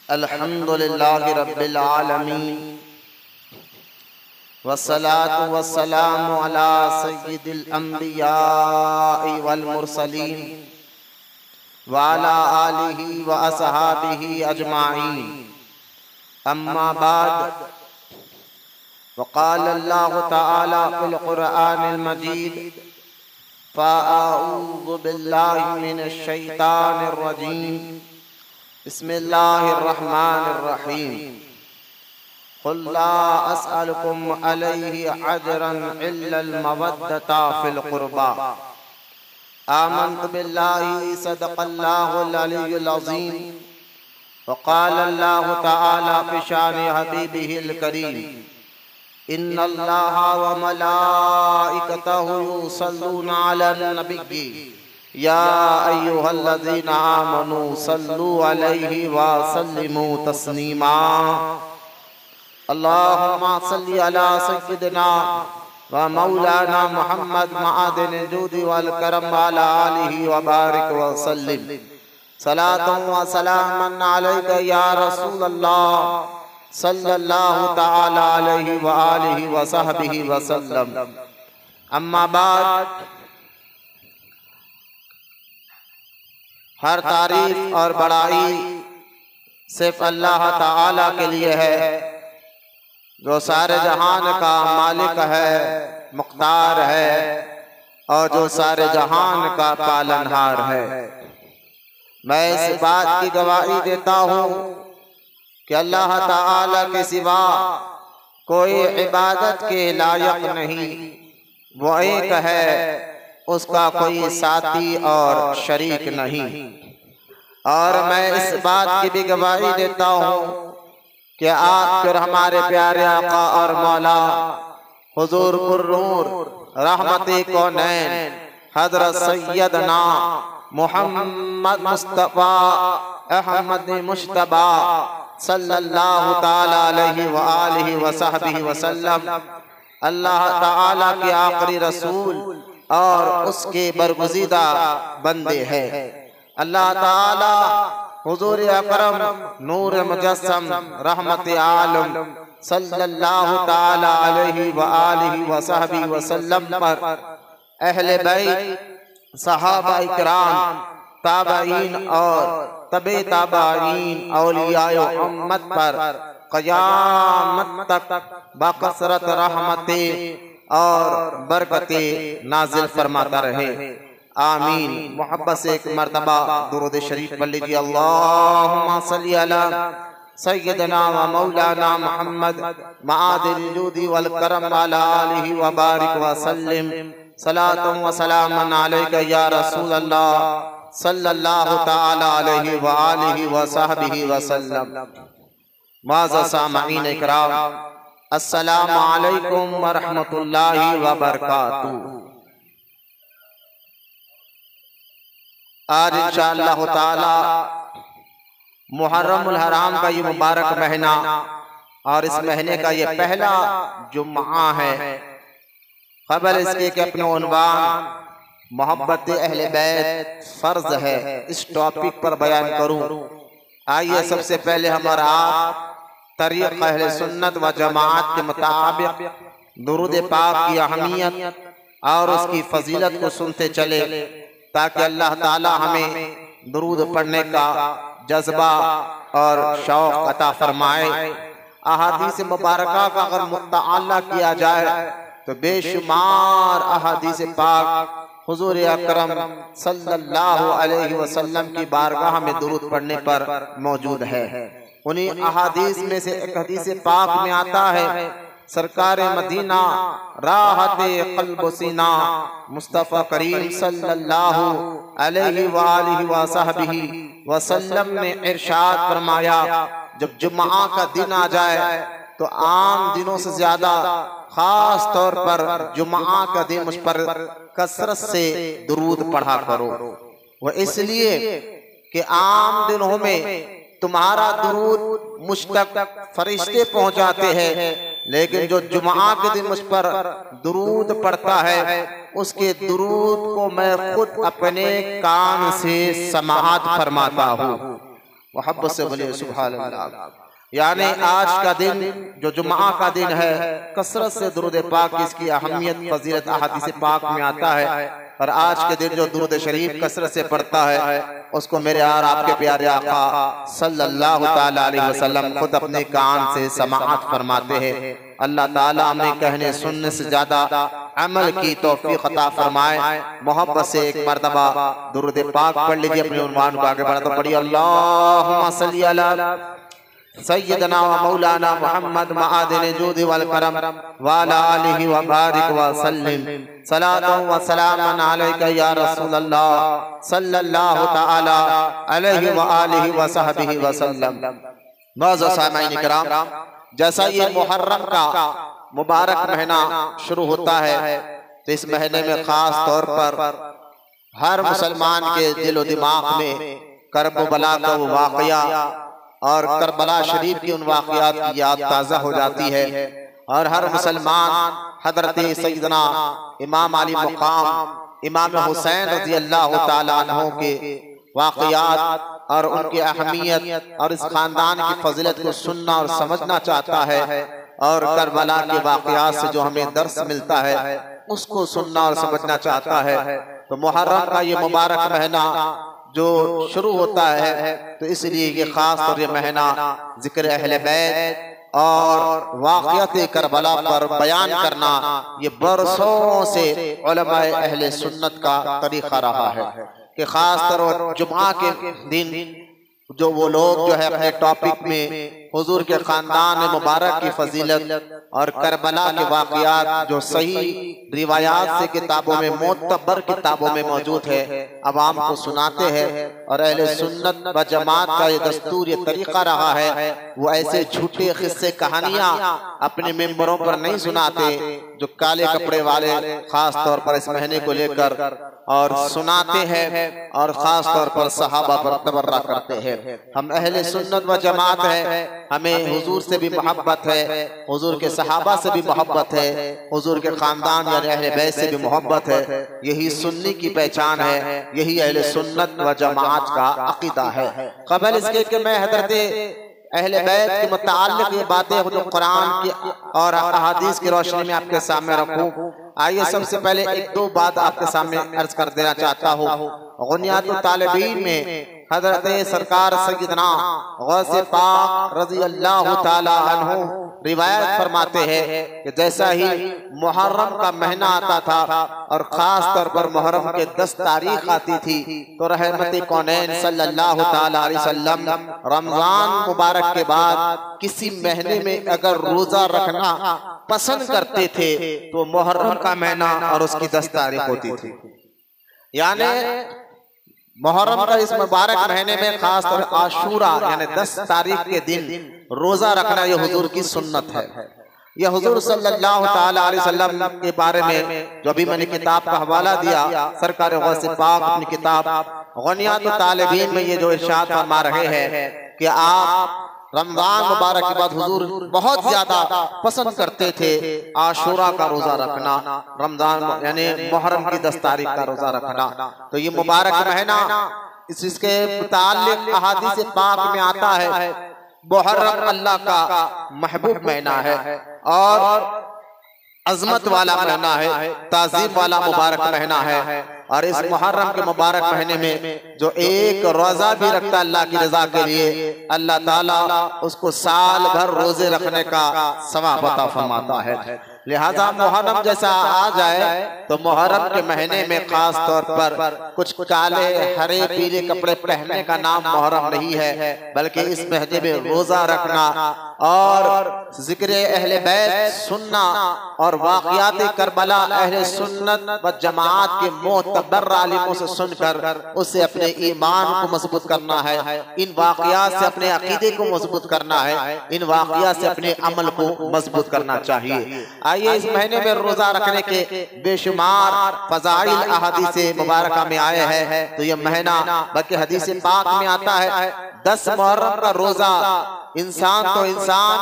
अल्हम्दुलिल्लाहि रब्बिल आलमीन वस्सलातु वस्सलामु अला सय्यिदिल अंबिया'i वल मुरसलीन व अला आलिहि व असहाबिहि अजमाईन। अम्मा बाद वक़ाल अल्लाहु तआला फ़िल क़ुरआनिल मजीद फ़अऊज़ु बिल्लाहि मिनश शैतानिर रजीम बिस्मिल्लाहिर रहमानिर रहीम। क़ुल ला अस्अलुकुम अलैहि अजरन इल्लल मवद्दता फ़िल क़ुरबा आमन्तु बिल्लाहि सदक़ल्लाहुल अलियुल अज़ीम। वक़ाल अल्लाहु तआला फ़ी शानि हबीबिहिल करीम इन्नल्लाहा व मलाइकतहु युसल्लूना अलन नबिय्यि या अय्युहल्लज़ीना आमनू सल्लू अलैहि व सल्लिमू तस्लीमा। अल्लाहुम्मा सल्लि अला सय्यिदिना व मौलाना मुहम्मद मआदिनिल जूदि वल करम व अला आलिहि व बारिक व सल्लिम। सलातन व सलामन अलैका या रसूलल्लाह सल्लल्लाहु तआला अलैहि व आलिहि व सहबिहि व सल्लम। अम्मा बाद, हर तारीफ और बड़ाई सिर्फ अल्लाह ताला के लिए है जो सारे जहान का मालिक है, मुख्तार है और जो सारे जहान का पालनहार है। मैं इस बात की गवाही देता हूँ कि अल्लाह ताला के सिवा कोई इबादत के लायक नहीं, वो एक है, उसका कोई साथी और शरीक नहीं। और मैं इस बात की भी गवाही देता हूँ कि आप फिर हमारे प्यारे आका और मौला हुजूर कुर्नूर रहमते कौनैन हज़रत सैयदना मुहम्मद मुस्तफ़ा अहमद मुश्तबा सल्लल्लाहु ताला अलैहि व आलिहि व सहबिहि व सल्लम अल्लाह ताला के आखिरी रसूल और उसके बरगुज़ीदा बंदे हैं। अल्लाह ताला हुजूर अकरम नूर मुजस्सम रहमत आलम सल्लल्लाहु ताला अलैहि व आलिहि व सहबिहि व सल्लम पर, अहले बैत, सहाबा इकराम, ताबईन और तबे ताबईन, औलियाए उम्मत पर क़यामत तक बकसरत रहमतें और बरकतें नाजिल फरमाता रहे। आमीन। मोहब्बत से एक मर्तबा दुरूद शरीफ पढ़ लीजिए। अल्लाहुम्मा सल्ली अला सय्यदना व मौलाना मुहम्मद मआदिनिल जूदि वल करम व अला आलिहि व बारिक व सल्लिम। सलातन व सलामन अलैका या रसूलल्लाह सल्लल्लाहु ताला अलैहि व आलिहि व सहबिहि व सल्लम। माज़ा सामईन इकराम, अस्सलामु अलैकुम व रहमतुल्लाहि व बरकातुहू। आज इंशाअल्लाह ताला मुहर्रमुल हराम का ये मुबारक महीना और इस महीने का ये पहला जुम्मा है। खबर इसके कि अपना उन्वान मोहब्बत अहले बैत फर्ज है, इस टॉपिक पर बयान करूं। आइए सबसे पहले हमारा आप तरीक़ अहले सुन्नत व जमात के मुताबिक दुरूद पाक की अहमियत और उसकी फजीलत को सुनते चले ताकि अल्लाह ताला हमें दुरूद पढ़ने का जज्बा और शौक़ अता फरमाए। अहादीस मुबारका का अगर मुताला किया जाए तो बेशुमार अहादीस पाक हुजूर अकरम सल्लल्लाहु अलैहि वसल्लम की बारगाह में दुरूद पढ़ने पर मौजूद है। उन्हीं अहादीस में से एक हदीस पाक में आता है, सरकार मदीना राहते क़ल्ब सीना मुस्तफ़ा करीम सल्लल्लाहु अलैहि व आलिहि व सहबिहि व सल्लम ने इरशाद फरमाया, जब जुम्मा का दिन आ जाए तो आम दिनों से ज्यादा खास तौर पर जुम्मा का दिन मुझ पर कसरत से दुरूद पढ़ा करो। वो इसलिए कि आम दिनों में तुम्हारा दुरूद मुझ तक फरिश्ते पहुंचाते हैं, लेकिन जो जुम्मा के दिन मुझ पर दुरूद पढ़ता है उसके दुरूद को मैं खुद अपने कान से समाअत फरमाता हूँ। मोहब्बत से बोलिए सुभान अल्लाह। यानी आज का दिन जो जुम्मा का दिन है, कसरत से दुरूद पाक की इसकी अहमियत फजीलत अहादीस पाक में आता है। और आज के दिन जो दुरूद शरीफ कसरत से पढ़ता है उसको मेरे यार आपके प्यारे आका सल्लल्लाहु ताला अलैहि वसल्लम खुद अपने कान से समाअत फरमाते हैं। अल्लाह ताला हमें कहने सुनने से ज्यादा अमल की तौफीक अता फरमाए। मोहब्बत से एक मर्तबा दुरूद पाक पढ़ लीजिए। अपने उन्वान को आगे बढ़ा तो पढ़िए, अल्लाहुम्मा सल्ली अला सय्यदना व मौलाना मुहम्मद मआदिन जूद वल करम व अला आलिहि व बारिक व सल्लिम सलातु व सलामन अलैका या रसूल अल्लाह सल्लल्लाहु तआला अलैहि व आलिहि व सहबिहि व सल्लम। मुअज़्ज़ज़ सामईन किराम, जैसा ये मुहर्रम का मुबारक महीना शुरू होता है तो इस महीने में खास तौर पर हर मुसलमान के दिल व दिमाग में करब बला का वो वाक़या और करबला शरीफ की उन वाक़यात की याद ताज़ा हो जाती है। और हर मुसलमान हज़रत सैयदना इमाम अली मुक़ाम इमाम हुसैन रज़ी अल्लाह ताला अन्हु के वाक़यात और उनकी अहमियत और इस ख़ानदान की फजीलत को सुनना और समझना चाहता है। और करबला के वाक़यात से जो हमें दर्स मिलता है उसको सुनना और समझना चाहता है। तो मुहर्रम का ये मुबारक महीना जो शुरू होता है तो इसलिए ये खास तौर ये महीना जिक्र अहले बैत और वाक़यात करबला पर बयान करना ये बरसों से उलमाए अहले सुन्नत का तरीक़ा रहा है कि खास तौर जुम्मा के दिन जो वो लोग जो है अपने टॉपिक में हुजूर के खानदान मुबारक की फजीलत और करबला के वाक़यात जो सही रिवायात से किताबों में मोतबर किताबों में मौजूद है अवाम को सुनाते हैं। और अहले सुन्नत व जमात का ये दस्तूर ये तरीक़ा रहा है, वो ऐसे झूठे किस्से कहानियाँ अपने मेंबरों पर नहीं सुनाते जो काले कपड़े वाले खास तौर पर इस महीने को लेकर और सुनाते हैं और खास तौर पर सहाबा पर तबर्रा करते हैं। हम अहले सुन्नत व जमात है, हमें हुजूर से भी मोहब्बत है, हुजूर के सहाबा से भी मोहब्बत है, हुजूर के खानदान यानी अहले बैत से भी मोहब्बत है। यही सुन्नी की पहचान है, यही अहले सुन्नत व जमात का अकीदा है। क़बल इसके कि मैं हज़रत अहले बैत के मुताल्लिक़ ये बातें जो कुरान की और अहादीस की रोशनी में आपके सामने रखूं, आइए सबसे पहले एक दो बात आपके सामने अर्ज कर देना चाहता हूँ। गुनियातुत तालिबीन में हज़रत सरकार सैयदना गौसे पाक रज़ी अल्लाह ताला अन्हु रिवायत फरमाते हैं कि जैसा ही मुहर्रम का महीना आता था और ख़ास तौर पर मुहर्रम के 10 तारीख आती थी तो रहमत कौनैन सल्लल्लाहु ताला अलैहि वसल्लम रमज़ान मुबारक के बाद किसी महीने में अगर रोज़ा रखना पसंद करते थे तो मुहर्रम का महीना और उसकी 10 तारीख होती थी। यानी मुहर्रम का इस मुबारक महीने में खास तौर आशूरा यानी 10 तारीख के दिन रोजा रखना ये हुजूर की सुन्नत है। यह हुजूर सल्लल्लाहु ताला अलैहि वसल्लम के बारे में जो अभी मैंने किताब का हवाला दिया, सरकार गौसे पाक अपनी किताब गुनियातुत तालिबीन में ये जो इरशाद फरमा रहे हैं कि आप रमजान मुबारक के बाद हुजूर बहुत ज्यादा पसंद करते थे आशूरा का रोजा रखना, रमजान यानी मुहर्रम की 10 तारीख का रोजा रखना। तो ये मुबारक महीना इसके मुताल्लिक़ अहादीस पाक में आता है मुहर्रम अल्लाह का महबूब महीना है और अजमत वाला महीना है, ताज़ीम वाला मुबारक महीना है। और इस मुहर्रम के मुबारक महीने में जो एक रोजा भी रखता अल्लाह की रजा के लिए, अल्लाह ताला उसको साल भर रोजे रखने का सवाब अता फरमाता है। लिहाजा मुहर्रम जैसा आ जाए तो मुहर्रम के महीने में खास तौर पर कुछ काले हरे पीले कपड़े पहनने का नाम मुहर्रम नहीं है, बल्कि इस महीने में रोजा रखना और जिक्र अहले बैत सुनना और वाक़यात करबला अहले सुन्नत व जमात के मोतबर आलिमों से सुनकर उससे अपने ईमान को मजबूत करना है, इन वाक़यात से अपने अकीदे को मजबूत करना है, इन वाक़यात से अपने अमल को मजबूत करना चाहिए। आइए इस महीने में रोजा रखने के बेशुमार फज़ाइल अहादीस मुबारका में आए हैं। तो ये महीना बल्कि हदीस पाक में आता है 10 मुहर्रम का रोजा इंसान तो इंसान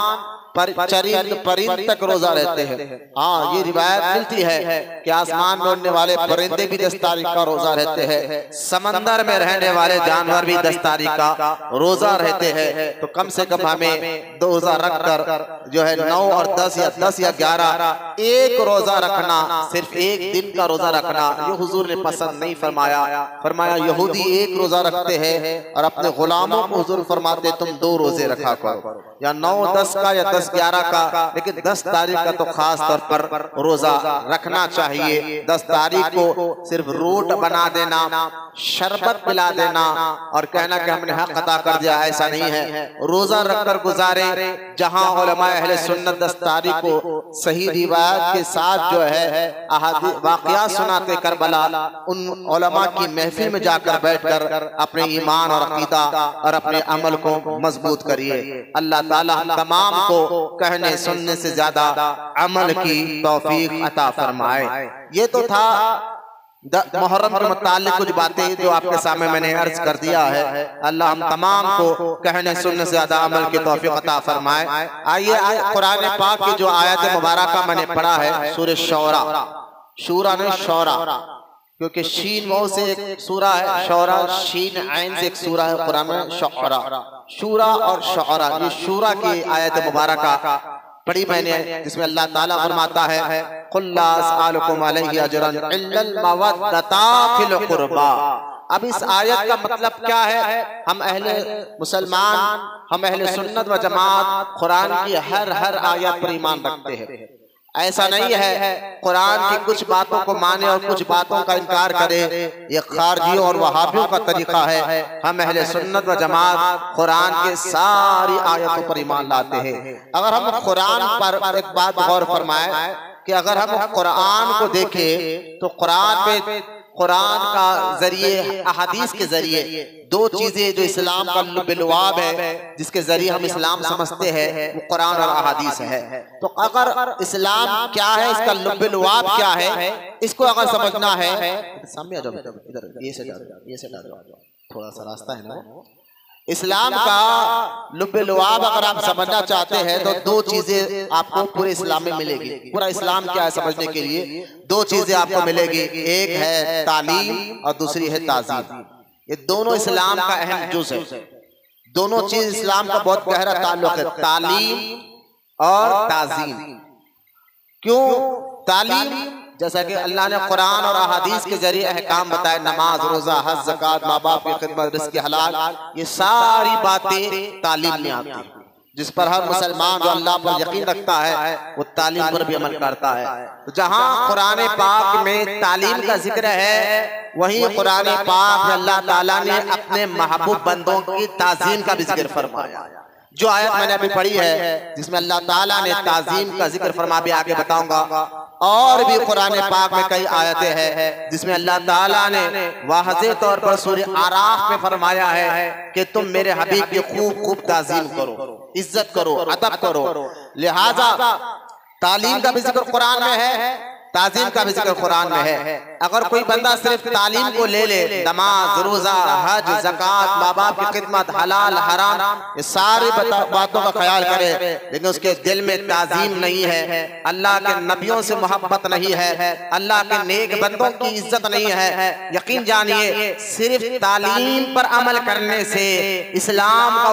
चरिंद परिंद तक रोजा रहते हैं। हाँ, ये रिवायत मिलती है कि आसमान में उड़ने वाले परिंदे भी 10 तारीख का रोजा रहते हैं, समंदर में रहने वाले जानवर भी 10 तारीख का रोजा रहते हैं। तो कम से कम हमें 2 रोजा रख कर जो है 9 और 10 या 10 या 11 एक रोजा रखना, सिर्फ एक दिन का रोजा रखना, ये हुजूर ने पसंद नहीं फरमाया। फरमाया यहूदी एक रोजा रखते हैं और अपने गुलामों को हुजूर फरमाते तुम 2 रोजे रखा करो, या 9 10 का या 10 11 का, लेकिन 10 तारीख का तो खास तौर पर रोजा रखना चाहिए। 10 तारीख को सिर्फ रोट बना देना, शरबत पिला देना और कहना कि हमने हक अदा कर दिया, ऐसा नहीं है। रोजा रखकर गुजारे। जहां उलमा अहले सुन्नत 10 तारीख को सही रिवायत के साथ जो है वाक़या सुनाते करबला, उन उलमा की महफिल में जाकर बैठकर अपने ईमान और अकीदा और अपने अमल को मजबूत करिए। अल्लाह ताला तमाम को कहने सुनने से ज्यादा अमल की तौफीक अता फरमाए। ये तो था मुहर्रम के मुताल्लिक कुछ बातें जो आपके सामने मैंने अर्ज कर दिया है। अल्लाह हम तमाम को कहने सुनने से ज्यादा अमल की तौफीक अता फरमाए। आइए कुरान पाक की जो आयत मुबारका मैंने पढ़ा है, सूरह शौरा, शूरा नहीं शौरा, क्योंकि शीन वो से एक सूरा है, शौरा शीन ऐन से एक सूरा है कुरान में, शौरा, शूरा और शौरा, ये शूरा की आयत मुबारका पढ़ी मैंने, जिसमें अल्लाह ताला फरमाता है कुल ला असअलुकुम अलैहि अजरन इल्लल मवद्दता फिल कुर्बा। अब इस आयत का मतलब क्या है? हम अहले मुसलमान, हम अहले सुन्नत व जमात कुरान की हर आयत पर ईमान रखते हैं। ऐसा नहीं है कुरान की कुछ बातों को माने और कुछ बातों का इनकार करे, ये खारजियों और वहाबियों का तरीका है। हम अहले सुन्नत व जमात कुरान के सारी आयतों पर ईमान लाते हैं। अगर हम कुरान पर एक बात गौर फरमाए कि अगर हम कुरान को देखें तो कुरान का जरिए, अहादीस के जरिए 2 चीजें जो इस्लाम का लुब-ए-लुआब है, जिसके जरिए हम इस्लाम समझते हैं, वो कुरान और अहादीस है। तो अगर इस्लाम क्या है, इसका लुब-ए-लुआब क्या है, इसको अगर समझना है, सामने आ जाओ, इधर ये से जाओ, थोड़ा सा रास्ता है ना। इस्लाम का लुब-ए-लुआब अगर आप समझना चाहते हैं तो 2 चीजें आपको पूरे इस्लाम में मिलेगी। पूरा इस्लाम क्या है समझने के लिए 2 चीजें आपको मिलेगी, एक है तालीम और दूसरी है ताज़ीम। ये दोनों इस्लाम का अहम जुज़ है। दोनों चीज इस्लाम का बहुत गहरा ताल्लुक है, तालीम और ताज़ीम। क्यों तालीम? जैसा कि अल्लाह ने कुरान और अहादीस के जरिए अहकाम बताए, नमाज, रोजा, हज, ज़कात, माँ बाप की खिदमत, रिज़्क़ हलाल, ये सारी बातें तालीम में आती हैं, जिस पर हर मुसलमान जो अल्लाह पर यकीन रखता है वो तालीम पर भी अमल करता है। तो जहाँ कुरान पाक में तालीम का जिक्र है, वहीं कुरान पाक में अल्लाह ताला ने अपने महबूब बंदों की ताज़ीम का भी जिक्र फरमाया। जो आयत मैंने अभी पढ़ी है जिसमें अल्लाह ताला ने ताज़ीम का जिक्र फरमा, भी आगे बताऊंगा। और भी कुरान पाक में कई आयतें हैं जिसमें अल्लाह ताला ने वाज़ेह तौर पर सूरह आराफ में फरमाया है कि तुम मेरे हबीब की खूब ताज़ीम करो, इज्जत करो, अदब करो। लिहाजा तालीम का भी जिक्र कुरान में है, ताज़ीम का भी जिक्र कुरान में है। अगर कोई बंदा सिर्फ तालीम को ले ले, नमाज, रोजा, हज, ज़कात, माँ बाप की खिदमत, हलाल हराम, ये सारी बातों का ख्याल करे, लेकिन उसके दिल में ताज़ीम नहीं है, अल्लाह के नबियों से मोहब्बत नहीं है, अल्लाह के नेक बंदों की इज्जत नहीं है, यकीन जानिए सिर्फ तालीम पर अमल करने से इस्लाम का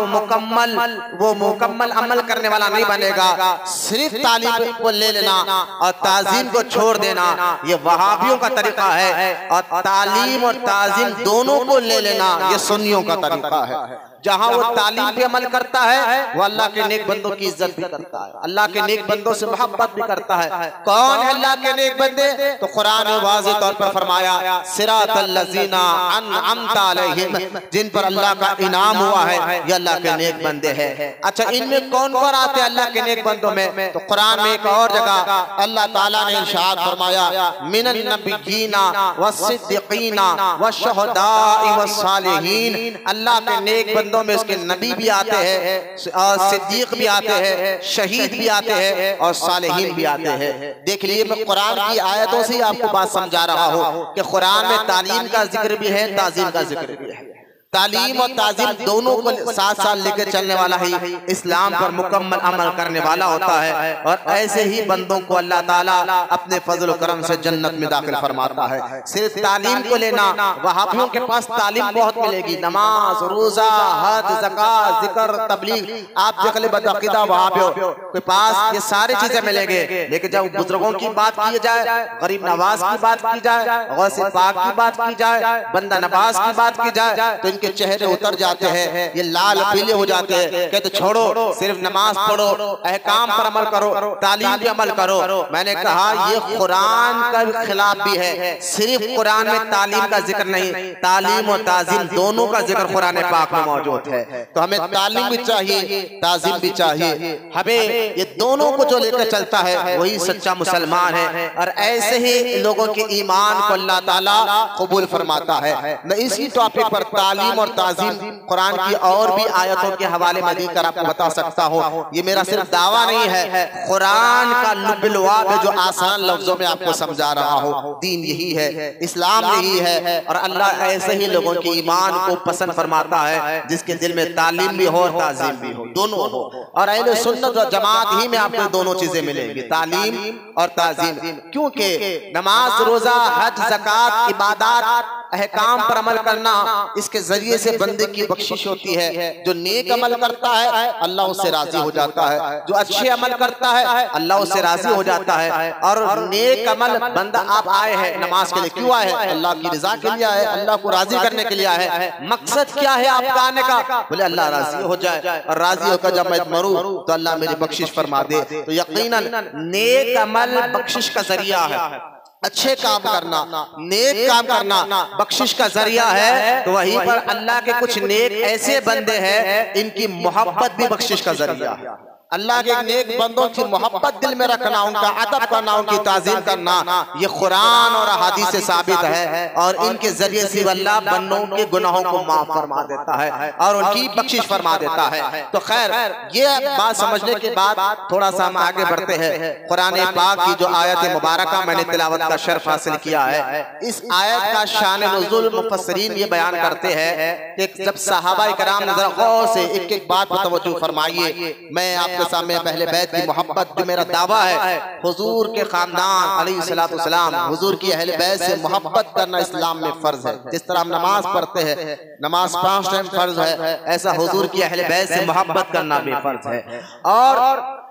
वो मुकम्मल अमल करने वाला नहीं बनेगा। सिर्फ तालीम को ले लेना और ताज़ीम को छोड़ देना ये वहाबियों का तरीका है, और तालीम और ताज़ीम दोनों को ले लेना ये सुन्नियों का तरीका है। जहां वो तालीम पे अमल करता है वो अल्लाह के नेक बंदों की इज्जत भी करता है, अल्लाह के नेक बंदों से मोहब्बत भी करता है। कौन है अल्लाह के नेक बंदे? तो कुरान में वाज़ेह तौर पर फरमाया सिरातल लज़ीना अनअमता अलैहिम, जिन पर अल्लाह का इनाम हुआ है ये अल्लाह के नेक बंदे हैं। अच्छा, इनमें कौन कौन आते हैं अल्लाह के नेक बंदों में? तो कुरान में एक और जगह अल्लाह ताला ने इरशाद फरमाया मिनन नबिय्यीना वस्सिद्दीकीना वश्शुहदाई वस्सालिहीन, अल्लाह के नेक बंदों में उसके नबी भी आते हैं और सिद्दीक भी आते हैं, शहीद भी आते हैं और सालेहीन भी आते हैं। देख लीजिए, मैं कुरान की आयतों से ही आपको बात समझा रहा हूँ कि कुरान में तालीम का जिक्र भी है, ताज़ीम का जिक्र भी है। तालीम और ताजीम दोनों को साथ साथ लेकर चलने वाला ही इस्लाम पर मुकम्मल अमल करने वाला होता है। और ऐसे ही बंदों को अल्लाह ताला अपने फजल और करम से जन्नत में दाखिल फरमाता है। सिर्फ तालीम को लेना, वहाबियों के पास तालीम बहुत मिलेगी, नमाज, रोजा, हज, ज़कात, जिक्र, तबलीग, आप देख ले बदअकीदा वहाबियों के पास ये सारी चीजें मिलेंगे। लेकिन जब बुजुर्गों की बात की जाए, गरीब नवाज की बात की जाए, गौसे पाक की बात की जाए, बंदा नवाज की बात की जाए, तो के चेहरे उतर जाते हैं, ये लाल पीले हो जाते हैं। कहते छोड़ो, सिर्फ नमाज पढ़ो, अहकाम पर अमल करो, तालीम पे अमल करो। मैंने कहा ये कुरान का खिलाफ भी है। सिर्फ कुरान में तालीम का जिक्र नहीं, तालीम और ताजीम दोनों का जिक्र कुरान पाक में मौजूद है। तो हमें तालीम भी चाहिए, ताजीम भी चाहिए। हमें ये दोनों को जो लेकर चलता है वही सच्चा मुसलमान है। और ऐसे ही लोगों के ईमान को अल्लाह ताला कबूल फरमाता है। मैं इसी टॉपिक पर तालीम और ताजीम कुरान की और भी आयतों के हवाले में देकर आपको बता सकता हूँ। ये मेरा सिर्फ दावा नहीं है, कुरान का लुब्बुल-लुआब है जो आसान लफ्जों में आपको समझा रहा हूँ। दीन यही है, इस्लाम यही है। और अल्लाह ऐसे ही लोगों के ईमान को पसंद फरमाता है जिसके दिल में तालीम भी हो और ताजीम भी हो, दोनों हो। और अहले सुन्नत व जमात ही में आपको दोनों चीजें मिलेंगी, तालीम और ताजीम। क्योंकि नमाज, रोजा, हज, ज़कात, इबादत, अहकाम पर अमल करना, इसके जरिए से बंदे की बख्शिश होती है। जो नेक अमल करता है अल्लाह उससे राजी हो जाता है, जो अच्छे अमल करता है अल्लाह उससे राजी हो जाता है। और नेक अमल बंदा, आप आए हैं नमाज के लिए, क्यों आए हैं? अल्लाह की रजा के लिए आए, अल्लाह को राजी करने के लिए आए हैं। मकसद क्या है आपका आने का? बोले अल्लाह राजी हो जाए, और राजी होकर जब मैं मरूं तो अल्लाह मेरी बख्शिश फरमा दे। तो यकीनन नेक अमल बख्शिश का जरिया है। अच्छे काम करना, नेक काम करना बख्शिश का जरिया है। तो वहीं पर अल्लाह के कुछ नेक ऐसे बंदे हैं, इनकी मोहब्बत भी बख्शिश का जरिया है। अल्लाह के नेक बंदों की मोहब्बत दिल में रखना, उनका अदब करना, उनकी ताज़ीम करना, ये कुरान और हदीस से साबित है। और इनके जरिए से अल्लाह बंदों के गुनाहों को माफ फरमा देता है और उनकी बख्शिश फरमा देता है। तो खैर, ये बात समझने के बाद थोड़ा सा हम आगे बढ़ते हैं। कुरान पाक की जो आयत मुबारका मैंने तिलावत का शर्फ हासिल किया है, इस आयत का शान नुज़ुल मुफस्सिरीन ये बयान करते हैं कि जब सहाबा इकराम ने जरा गौर से एक एक बात पर तवज्जो फरमाइए। मैं आपके सामने अहले बैत की मोहब्बत, जो मेरा दावा है, हुजूर के खानदान अलैहिस्सलातु वस्सलाम, हुजूर की अहले बैत से मोहब्बत करना इस्लाम में फर्ज है। जिस तरह हम नमाज पढ़ते हैं, नमाज 5 टाइम फर्ज है, ऐसा हुजूर की अहले बैत से मोहब्बत करना भी फर्ज है। और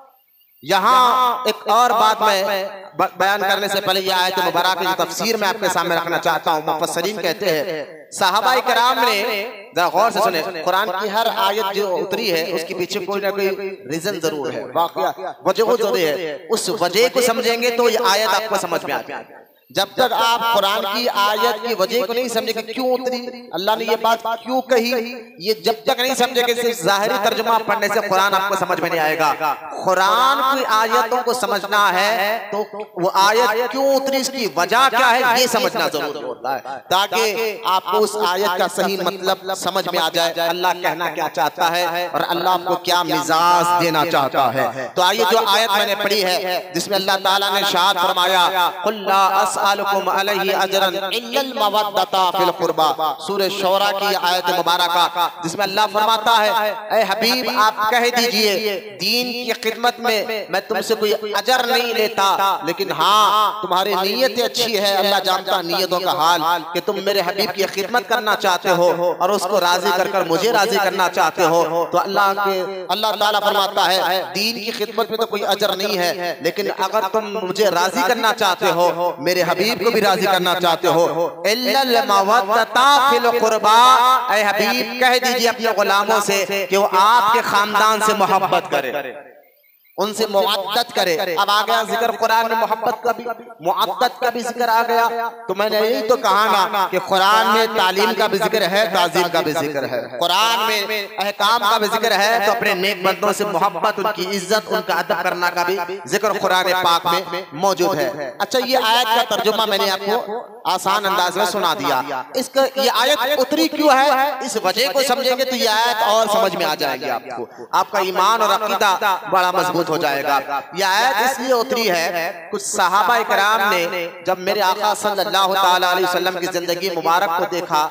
यहाँ एक और बात मैं बयान करने से पहले यह आयत मुबारक की तफसीर मैं आपके सामने रखना चाहता हूँ। मुफस्सिरीन कहते हैं, सहाबा इकराम ने, जरा गौर से सुने, कुरान की हर आयत जो उतरी है उसके पीछे कोई ना कोई रीजन जरूर है, वाकया वजह जरूर है। उस वजह को समझेंगे तो ये आयत आपको समझ में आती है। जब तक आप कुरान की आयत की वजह को नहीं समझेंगे, क्यों उतरी, अल्लाह ने ये बात क्यों कही, ये जब तक नहीं समझेंगे सिर्फ ज़ाहिरी तर्जुमा पढ़ने से कुरान आपको समझ में नहीं आएगा। कुरान की आयतों को समझना है तो वो आयत क्यों उतरी, इसकी वजह क्या है, ये समझना जरूरी होता है, ताकि आपको उस आयत का सही मतलब समझ में आ जाए, अल्लाह कहना क्या चाहता है और अल्लाह आपको क्या मिजाज देना चाहता है। तो आइए, जो आयत मैंने पढ़ी है जिसमें अल्लाह ताला ने इरशाद फरमाया, कुल्ला अलकुम अलैहि अजरन इल्लल मवद्दता फिल कुर्बा, सूरह शूरा की आयत मुबारका, जिसमें अल्लाह फरमाता है, ऐ हबीब आप कह दीजिए दीन की खिदमत में मैं तुमसे कोई अजर नहीं लेता, लेकिन हाँ तुम्हारी नीयत अच्छी है, अल्लाह जानता नीयतों का हाल, कि तुम मेरे हबीब की खिदमत करना चाहते हो और उसको राजी कर मुझे राजी करना चाहते हो। तो अल्लाह ताला फरमाता है, दीन की खिदमत में तो कोई अजर नहीं है, लेकिन अगर तुम मुझे राजी करना चाहते हो, मेरे हबीब को भी राजी करना चाहते हो, इल्लल मवद्दता फिल कुर्बा, ऐ हबीब कह दीजिए अपने गुलामों से कि वो आपके खानदान से मोहब्बत करे, उनसे मुअद्दत करे। अब आ गया जिक्र कुरान में मोहब्बत का भी, मुअद्दत का भी जिक्र आ गया। तो मैंने यही तो कहा ना कि कुरान में तालीम का भी जिक्र है, ताज़ीम का भी जिक्र है, कुरान में अहकाम का भी जिक्र है, तो अपने नेक बंदों से मोहब्बत, उनकी इज्जत, उनका अदब करना का भी जिक्र कुरान पाक में मौजूद है। अच्छा, ये आयत का तर्जुमा मैंने आपको आसान अंदाज में सुना दिया। इसका ये आयत उतरी क्यों है, इस वजह को समझेंगे तो ये आयत और समझ में आ जाएगी आपको, आपका ईमान और अकीदा बड़ा मजबूत हो जाएगा। यह आयत इसलिए उतरी है, कुछ सहाबा इकराम ने जब मेरे आका सल्लल्लाहु ताला अलैहि वसल्लम की जिंदगी मुबारक को देखा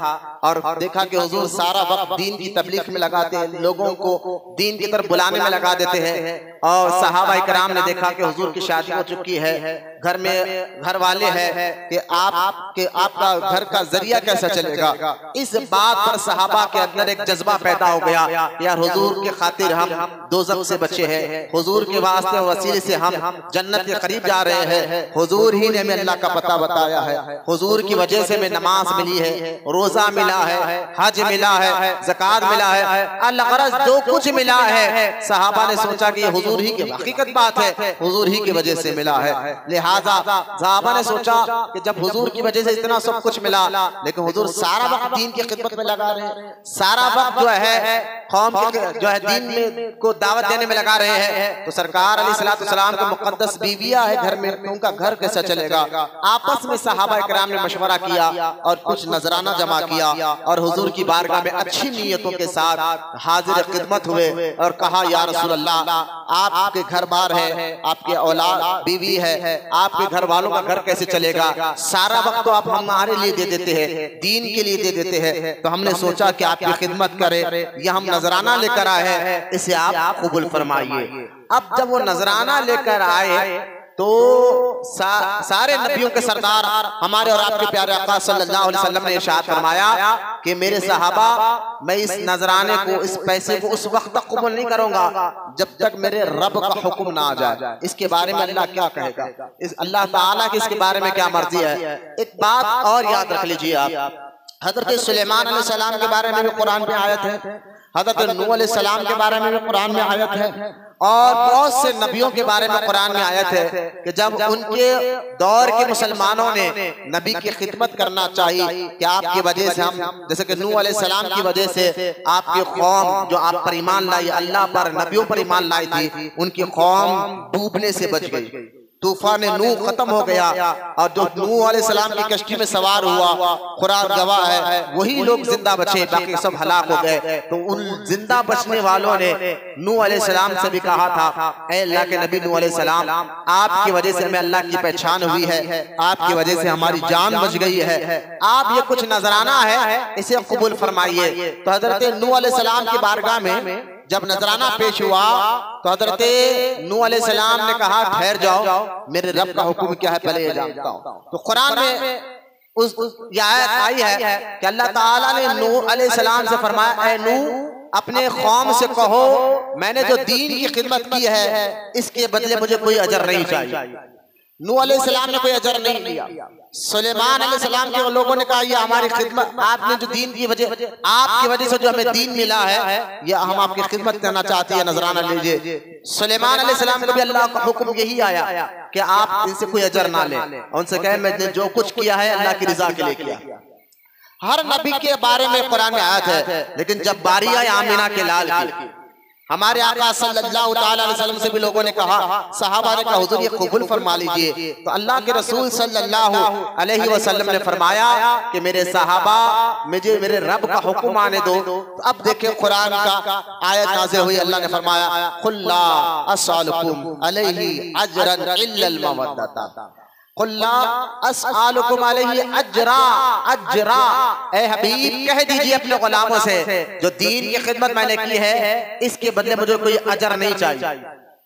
और देखा कि हुजूर सारा वक्त दीन की तबलीग में लगाते हैं, लोगों को दीन की तरफ बुलाने में लगा देते हैं। और सहाबा इकराम ने देखा कि हुजूर की शादी हो चुकी है, घर में घर वाले हैं कि आपका घर का जरिया कैसा चलेगा। इस बात पर सहाबा के अंदर एक जज्बा पैदा हो गया, यार हुजूर के खातिर हम दोज़ख से बचे हैं, हुजूर के वास्ते वसीले से हम जन्नत के करीब जा रहे हैं, हुजूर ही ने हमें अल्लाह का पता बताया है, हुजूर की वजह से हमें नमाज मिली है, रोजा मिला है, हज मिला है, ज़कात मिला है, अल-गरज जो कुछ मिला है। सहाबा ने सोचा कि ये हुजूर ही की हकीकत बात है, हुजूर ही की वजह से मिला है। लिहाजा सहाबा ने सोचा कि जब हुजूर की वजह से इतना सब कुछ मिला, लेकिन हुजूर सारा वक्त दीन की खिदमत में लगा रहे हैं, सारा वक्त जो है कौम जो है दीन में को दावत देने में लगा रहे हैं, तो सरकार अलैहिस्सलाम की मुकद्दस बीवियां है घर में, तो उनका घर कैसा चलेगा। आपस में सहाबा इकराम ने मशवरा किया और कुछ नजराना जमा किया और हुजूर की बारगाह में अच्छी नीयतों के साथ हाजिर खिदमत हुए और कहा, या रसूल अल्लाह, आपके घर बार है, आपके औलाद बीवी है, आपके घर वालों का घर कैसे चलेगा। सारा वक्त तो आप हमारे लिए दे देते हैं, दीन के लिए दे देते हैं, तो हमने सोचा कि आपकी खिदमत करें, यह हम नजराना लेकर आए हैं, इसे आप कबूल फरमाइए। अब जब वो नजराना लेकर आए तो सारे नबियों के सरदार हमारे और आपके प्यारे आका सल्लल्लाहु अलैहि वसल्लम ने इरशाद फरमाया कि मेरे सहाबा, मैं इस नजराने को, इस पैसे को उस वक्त तक कबूल नहीं करूंगा जब तक मेरे रब का हुक्म ना आ जाए। इसके बारे में अल्लाह क्या कहेगा, इस अल्लाह ताला की इसके बारे में क्या मर्जी है। एक बात और याद रख लीजिए आप, हजरत सुलेमान अलैहिस्सलाम के बारे में भी कुरान में आयत है, हजरत नूह अलैहिस्सलाम के बारे में भी कुरान में आयत है, और बहुत से नबियों के बारे में कुरान में आयत है कि जब उनके दौर के मुसलमानों ने नबी की खिदमत करना चाहिए कि आपकी वजह से हम, जैसे कि नूह अलैहिस्सलाम की वजह से आपकी कौम जो आप पर ईमान लाई, अल्लाह पर नबियों पर ईमान लाई थी, उनकी कौम डूबने से बच गई, तूफान नूह खत्म हो गया, और जो नूह अलैहिस्सलाम की कश्ती में सवार हुआ, कुरान गवाह है, वही लोग जिंदा बचे, बाकी सब हलाक हो गए। तो उन जिंदा बचने वालों ने नूह अलैहिस्सलाम से भी कहा था, ऐ अल्लाह के नबी नूह अलैहिस्सलाम, आपकी वजह से हमें अल्लाह की पहचान हुई है, आपकी वजह से हमारी जान बच गई है, आप ये कुछ नजराना है, इसे कबूल फरमाइए। तो हजरत नूह अलैहिस्सलाम की बारगाह में जब नजराना पेश हुआ तो हजरत नूह अलैहिस्सलाम ने कहा, ठहर जाओ, मेरे रब का हुक्म क्या है पहले ये जानता हूं। तो कुरान में उस आयत आई है कि अल्लाह ताला ने नूह अलैहिस्सलाम से फरमाया, ऐ नूह, अपने कौम से कहो मैंने जो दीन की खिदमत की है इसके बदले मुझे कोई अजर नहीं चाहिए। नूह अलैहिस्सलाम ने कोई अजर नहीं लिया। सुलेमान अलैहिस्सलाम के लोगों ने कहा, ये हमारी खिदमत, आपने जो दीन की वजह, आपकी वजह से जो हमें दीन मिला है, ये हम आपकी खिदमत करना चाहते हैं, नजराना लीजिए। सुलेमान अलैहिस्सलाम को भी अल्लाह का हुक्म यही आया कि आप इनसे कोई अजर ना लें, उनसे कहे मैंने जो कुछ किया है अल्लाह की रिजा के लिए किया। हर नबी के बारे में कुरान में आयत है, लेकिन जब बारी आई आमिना के लाल की, हमारे आका सल्लल्लाहु अलैहि वसल्लम से भी लोगों ने कहा, सहाबा ने कहा, हुजूर ये कबूल फरमा लीजिए। तो अल्लाह के रसूल सल्लल्लाहु अलैहि वसल्लम ने फरमाया कि मेरे सहाबा, मुझे मेरे रब का हुक्म आने दो। तो अब देखिए कुरान का आयत नाज़िल हुई, अल्लाह ने फरमाया, कुल ला अस्अलुकुम अलैहि अजरन इल्लल मवद्दता, कुल्ला अस्अलुकुम अलैहि अजरा, अजरा, ए हबीब कह दीजिए अपने गुलामों से, जो दीन की खिदमत मैंने की है इसके बदले मुझे कोई अजर नहीं चाहिए,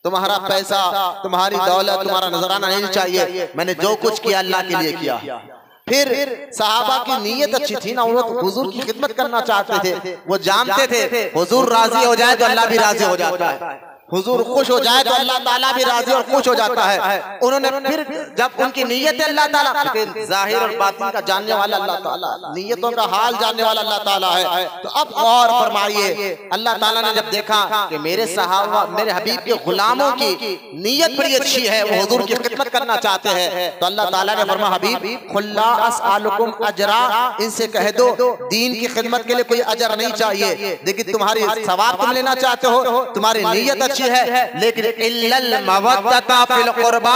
तुम्हारा पैसा, तुम्हारी दौलत, तुम्हारा नजराना नहीं चाहिए, मैंने जो कुछ किया अल्लाह के लिए किया। फिर सहाबा की नीयत अच्छी थी ना, वो हुजूर की खिदमत करना चाहते थे, वो जानते थे हुजूर राजी हो जाए तो अल्लाह भी राजी हो जाता है, हुजूर खुश हो जाए तो अल्लाह ताला भी राजी और खुश हो जाता है। उन्होंने फिर जब उनकी नीयत है अल्लाह ताला, लेकिन जाहिर और बातिन का जानने वाला अल्लाह ताला, नीयतों का हाल जानने वाला अल्लाह ताला है। तो अब गौर फरमाइए, अल्लाह ताला ने जब देखा कि मेरे सहाबा, मेरे हबीब के गुलामों की नीयत बड़ी अच्छी है, वो हुजूर की खिदमत करना चाहते हैं, तो अल्लाह ताला ने फरमाया, हबीब खुल्ला अस्अलुकुम अजरा, इनसे कह दो दीन की खिदमत के लिए कोई अजर नहीं चाहिए, लेकिन तुम्हारी सवाब तुम लेना चाहते हो, तुम्हारी नीयत है, लेकिन इल्लल मवद्दता फिल कुर्बा,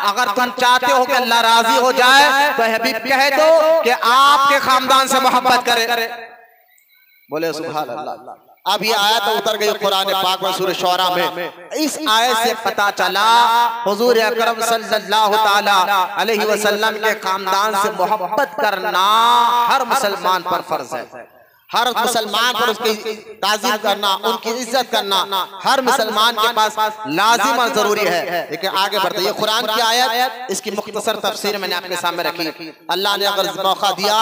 अगर तुम चाहते हो कि अल्लाह राजी हो जाए तो हबीब कह दो कि आपके खानदान से मोहब्बत करे। बोले सुभान अल्लाह। अब ये आयत उतर गई कुरान पाक में सूरह शोरा में। इस आयत से पता चला हुजूर अकरम सल्लल्लाहु ताला अलैहि वसल्लम के खानदान से मोहब्बत करना हर मुसलमान पर फर्ज है। हर मुसलमान पर उसकी ताज़ीम करना, उनकी इज्जत करना हर मुसलमान के पास लाजिम और जरूरी है। लेकिन आगे बढ़ते, ये कुरान की आयत, इसकी मुख्तसर तफसीर मैंने आपके सामने रखी। अल्लाह ने अगर मौका दिया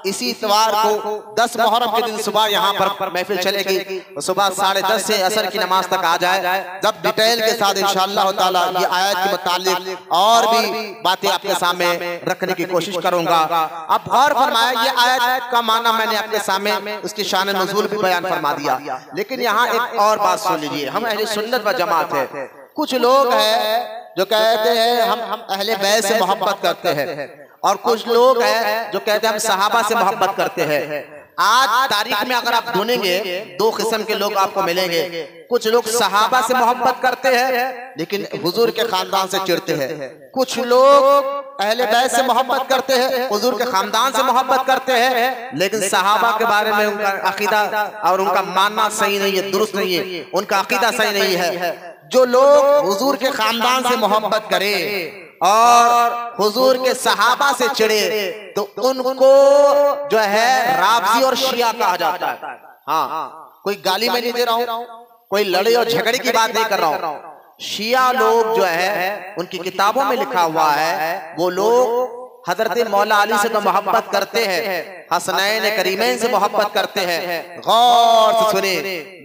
इसी इतवार को 10 मुहर्रम के दिन सुबह यहाँ पर महफिल चलेगी, तो सुबह 10:30 से असर की नमाज तक आ जाए, जब डिटेल के साथ इंशाअल्लाह ताला ये आयत के मुतालिक और भी बातें आपके सामने रखने की कोशिश करूंगा। अब गौर फरमाया, ये आयत का माना मैंने आपके सामने उसकी शान नुज़ूल भी बयान फरमा दिया। लेकिन यहाँ एक और बात सुन लीजिए, हम अहले सुन्नत व जमात है। कुछ लोग हैं जो कहते हैं हम अहले बैत से मोहब्बत करते हैं, और कुछ लोग हैं जो कहते हैं हम सहाबा से मोहब्बत करते हैं। आज तारीख में अगर आप ढूंढेंगे 2 किस्म के लोग आपको मिलेंगे। कुछ लोग सहाबा से मोहब्बत करते हैं लेकिन हुजूर के खानदान से चिढ़ते हैं। कुछ लोग अहले बैत से मोहब्बत करते हैं, हुजूर के खानदान से मोहब्बत करते हैं, लेकिन सहाबा के बारे में उनका अकीदा और उनका मानना सही नहीं है, दुरुस्त नहीं है, उनका अकीदा सही नहीं है। जो लोग हुजूर के खानदान से मोहब्बत करें और हुजूर के सहाबा से चिढ़े, तो उनको जो है राफजी और शिया कहा जाता है। हाँ, कोई गाली में नहीं दे रहा हूं, कोई लड़ाई और झगड़े की बात नहीं कर रहा हूं। शिया लोग जो है, उनकी किताबों में लिखा हुआ है, वो लोग हजरत मौला अली से तो मोहब्बत करते हैं, हसनैन करीमैन से मोहब्बत करते हैं। गौर से सुने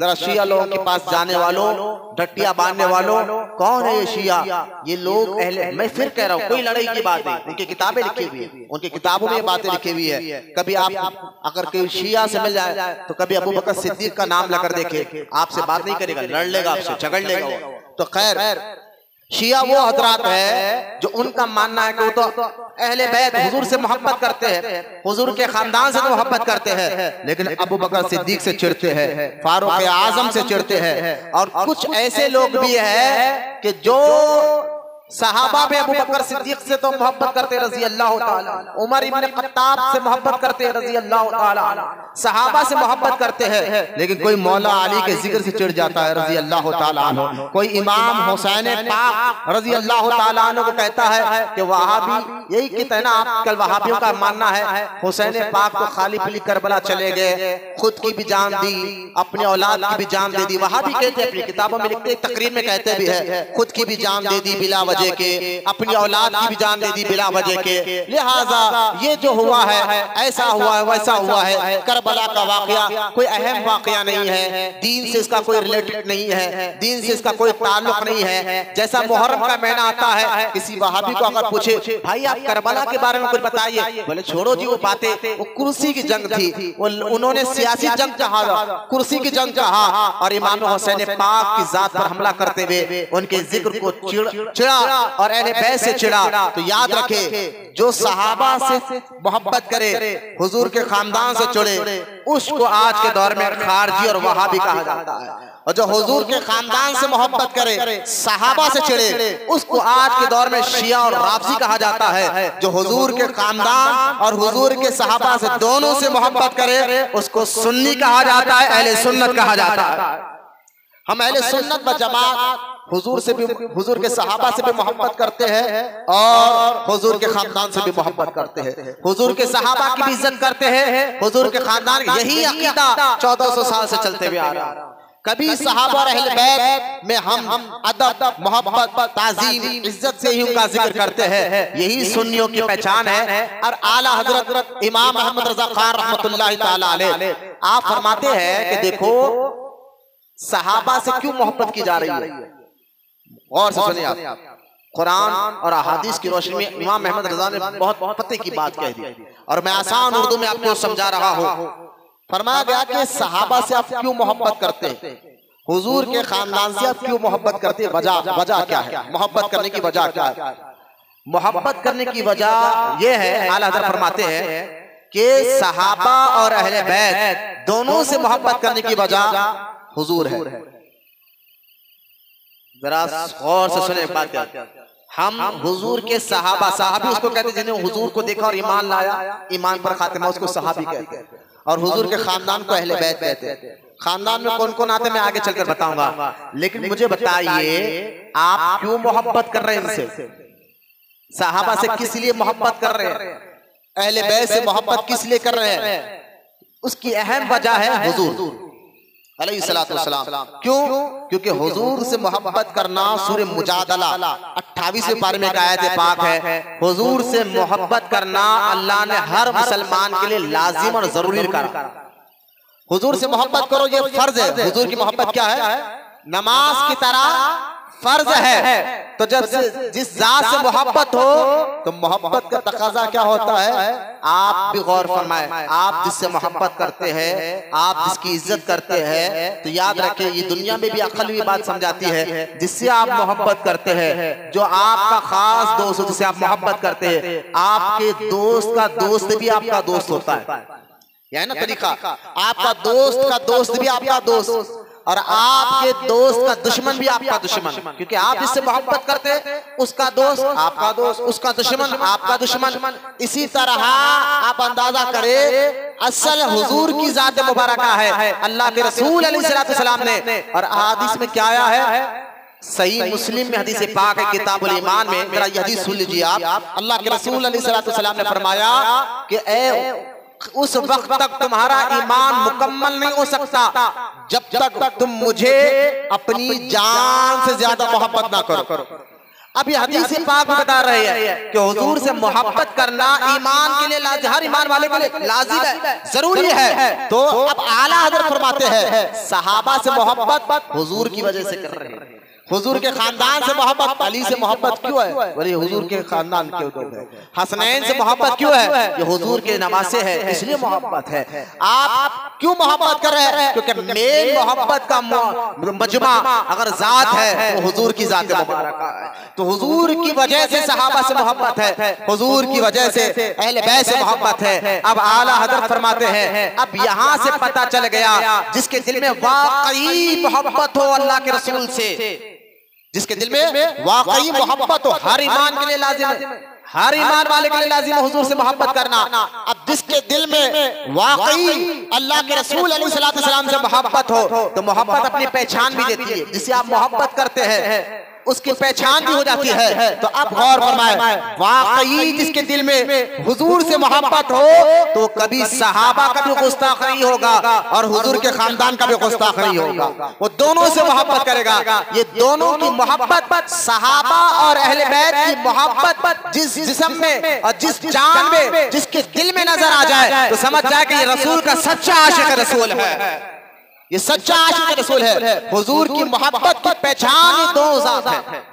जरा, शिया लोगों के पास जाने वालों, डटिया बांधने वालों, कौन है ये शिया? ये लोग अहले, मैं फिर कह रहा हूँ, कोई लड़ाई की बात नहीं, उनकी किताबें लिखी हुई है, उनकी किताबों में ये बातें लिखी हुई है। कभी आप अगर कोई शिया से मिल जाए तो कभी अबू बकर सिद्दीक का नाम लेकर देखे, आपसे बात नहीं करेगा, लड़ लेगा आपसे, झगड़ लेगा। तो खैर, शिया वो हजरात है जो उनका मानना है कि वो तो अहले बैत हुजूर से मोहब्बत करते हैं, हुजूर के खानदान से तो मोहब्बत करते हैं, लेकिन अबू बकर सिद्दीक से चिढ़ते हैं, फारूक आजम से चिढ़ते हैं। और कुछ ऐसे लोग भी हैं कि जो सहाबा में अबू बकर सिद्दीक से तो मोहब्बत करते रजी अल्लाह ताला, उमर इब्न खत्ताब से मोहब्बत करते रजी अल्लाह ताला, सहाबा से मोहब्बत करते हैं, लेकिन कोई मौला अली के जिक्र से चिढ़ जाता है रजी अल्लाह ताला अन्हु। कोई इमाम हुसैन पाक रजी अल्लाह ताला अन्हु को कहता है कि वहाबी, यही कहते हैं ना आप, कल वहाबियों का मानना है हुसैन पाक को खाली पीली करबला चले गए, खुद की भी जान दी, अपने औलाद की भी जान दे दी। वहाबी कहते हैं, अपनी किताबों में लिखते, तकरीर में कहते भी है, खुद की भी जान दे दी बिला वजह के, अपनी औलाद की भी जान दे दी बिला वजह के। लिहाजा ये जो हुआ है, ऐसा हुआ है, वैसा हुआ है। करबला का वाकया कोई अहम वाकया नहीं है, दीन से इसका कोई रिलेटेड नहीं है, दीन से इसका कोई ताल्लुक नहीं है। जैसा मुहर्रम का महीना आता है, किसी वहाबी को अगर पूछे भाई आप करबला के बारे में कुछ बताइए, बोले छोड़ो जी वो बातें, वो कुर्सी की जंग थी, उन्होंने सियासी जंग चाहा, कुर्सी की जंग चाहा, और इमाम हुसैन पाक की जात पर हमला करते हुए उनके जिक्र को चिढ़ा और अहले बैत से चिढ़ा। तो याद रखे, जो सहाबा से मोहब्बत करे, हुजूर के खानदान से चिढ़े, उसको आज के दौर में खारजी और वहाबी कहा जाता है। और जो हुजूर के खानदान से मोहब्बत करे, सहाबा से चिढ़े, उसको आज के दौर में शिया और राफजी कहा जाता है। जो हुजूर के खानदान और हुजूर के सहाबा से दोनों से मोहब्बत करे, उसको सुन्नी कहा जाता है, अहले सुन्नत कहा जाता है। हम अहले सुन्नत व जमात हुजूर से भी, हुजूर के सहाबा से भी मोहब्बत करते हैं और हुजूर के खानदान से भी मोहब्बत करते हैं, हुजूर के सहाबा की भी इज्जत करते हैं, हुजूर के खानदान, यही अकीदा 1400 साल से चलते हुए आ रहा है। कभी सहाबा और अहले बैत में हम अदब, मोहब्बत, ताज़ीम, इज्जत से ही उनका जिक्र करते हैं, यही सुन्नियों की पहचान है। और आला हजरत इमाम अहमद रज़ा खान रहमतुल्लाह ताला अलैह आप फरमाते हैं कि देखो सहाबा से क्यों मोहब्बत की जा रही है, और सुनिए आप, कुरान और अहादीस की रोशनी में इमाम अहमद रज़ा ने बहुत पते की बात कह दी, और मैं आसान उर्दू में आपको समझा रहा हूँ। फरमाया गया कि सहाबा से आप क्यों मोहब्बत करते हैं, हुजूर के खानदान से आप क्यों मोहब्बत करते हैं, वजह क्या है, मोहब्बत करने की वजह क्या है? मोहब्बत करने की वजह यह है, आला हज़रत फरमाते हैं कि सहाबा और अहले बैत दोनों से मोहब्बत करने की वजह हुजूर है। जरा गौर से सुने बात क्या, हम हुजूर के सहाबा, सहाबी उसको कहते हैं जिन्हें हुजूर को देखा और ईमान लाया, ईमान पर खातिमा, उसको सहाबी कहते हैं, और हुजूर के खानदान को अहले बैत कहते हैं। खानदान में कौन कौन आते मैं आगे चलकर बताऊंगा, लेकिन मुझे बताइए आप क्यों मोहब्बत कर रहे हैं इनसे? सहाबा से किस लिए मोहब्बत कर रहे हैं? अहले बैत से मोहब्बत किस लिए कर रहे हैं? उसकी अहम वजह है हुजूर अलैहिस्सलातु वस्सलाम। क्यों? क्योंकि हुजूर से मोहब्बत करना सूरह मुजादला 28वें पारे में एक आयत पाक है, हुजूर से मोहब्बत करना अल्लाह ने हर मुसलमान के लिए लाजिम और जरूरी करा। हुजूर से मोहब्बत करो, ये फर्ज है। हुजूर की मोहब्बत क्या है? नमाज की तरह फर्ज है। तो जब जिस जात से मोहब्बत हो तो मोहब्बत का तकाजा क्या होता है? आप भी गौर फरमाएं, आप जिससे मोहब्बत करते हैं, आप जिसकी इज्जत करते हैं, तो याद रखें ये दुनिया में भी अक्ल भी बात समझाती है। जिससे आप मोहब्बत करते हैं, जो आपका खास दोस्त हो, जिससे आप मोहब्बत करते हैं, आपके दोस्त का दोस्त भी आपका दोस्त होता है। यह ना तरीका, आपका दोस्त का दोस्त भी आपका दोस्त, और आपके दोस्त का दुश्मन भी आपका दुश्मन, क्योंकि आप जिससे मोहब्बत करते हैं उसका दोस्त आपका दोस्त, उसका दुश्मन आपका दुश्मन। इसी तरह आप अंदाजा करें असल हुजूर की जात मुबारका है अल्लाह के रसूल अलैहिस्सलाम ने। और हदीस में क्या आया है? सही मुस्लिम में हदीस पाक है किताबुल ईमान में, मेरा यह हदीस सुन लीजिए आप। अल्लाह के रसूल अलैहिस्सलाम ने फरमाया कि ए उस वक्त तक तुम्हारा ईमान मुकम्मल नहीं हो सकता जब तक तुम मुझे अपनी जान से ज्यादा मोहब्बत ना करो। अब ये हदीस पाक बता रहे हैं कि हुजूर से मोहब्बत करना ईमान के लिए हर ईमान वाले के लिए लाजिम है, जरूरी है। तो अब आला हज़रत फरमाते हैं सहाबा से मोहब्बत हुजूर की वजह से कर रहे हैं। हुजूर के खानदान से मोहब्बत, अली से मोहब्बत क्यों है? बोले हुजूर के खानदान के उदोग है। हसनैन से मोहब्बत क्यों है? ये हुजूर के नवासे है, इसलिए मोहब्बत है। आप क्यों मोहब्बत कर रहे हैं? क्योंकि मेन मोहब्बत का मजमा अगर जात है तो हुजूर की जात मुबारक है। तो हुजूर की वजह से सहाबा से मोहब्बत है, हुजूर की वजह से अहले बैत से मोहब्बत है। अब आला हज़रत फरमाते हैं, अब यहाँ से पता चल गया जिसके दिल में वाकई मोहब्बत हो अल्लाह के रसूल से, जिसके दिल में वाकई मोहब्बत हो, हर ईमान के लिए लाजिम है, हर ईमान वाले के लिए लाजिम है हुजूर से मोहब्बत करना। अब जिसके दिल में वाकई अल्लाह के रसूल अलैहिस्सलाम से मोहब्बत हो तो मोहब्बत अपनी पहचान भी देती है। जिससे आप मोहब्बत करते हैं उसकी पहचान भी हो जाती है। तो अब गौर फरमाए, वाकई जिसके दिल में हुजूर से मोहब्बत हो तो कभी सहाबा का भी गुस्ताख नहीं होगा और हुजूर के खानदान का भी गुस्ताख नहीं होगा, वो दोनों से मोहब्बत करेगा। ये दोनों की मोहब्बत, सहाबा और अहले बैत की मोहब्बत जिस जिस्म में और जिस जान में जिसके दिल में नजर आ जाए तो समझ जाए कि ये रसूल का सच्चा आशिक रसूल है, ये सच्चा आशिक रसूल है। हुजूर की मोहब्बत की पहचान ये दो जात है,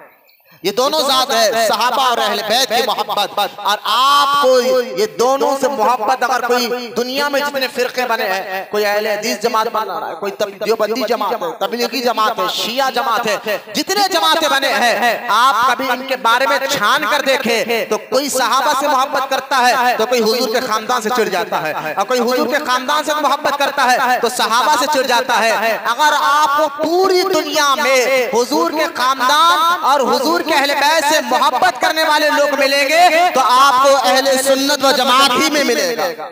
ये दोनों जात है, सहाबा और अहले बैत की मोहब्बत। और आपको ये दोनों से मोहब्बत अगर कोई दुनिया में जितने फिरके बने हैं, कोई अहले हदीस जमात बना रहा है, कोई देवबंदी जमात है, तबलीगी जमात है, शिया जमात है, जितने जमातें बने हैं आप कभी इनके बारे में छान कर देखे तो कोई सहाबा से मोहब्बत करता है तो कोई हुजूर के खानदान से चिढ़ जाता है, और कोई हुजूर के खानदान से मोहब्बत करता है तो सहाबा से चिढ़ जाता है। अगर आपको पूरी दुनिया में हुजूर के खानदान और हुजूर के अहले बैत से मोहब्बत करने वाले लोग मिलेंगे तो आपको अहले सुन्नत व जमात ही में मिलेगा।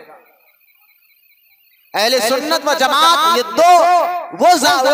अहले सुन्नत व जमात ये दो वो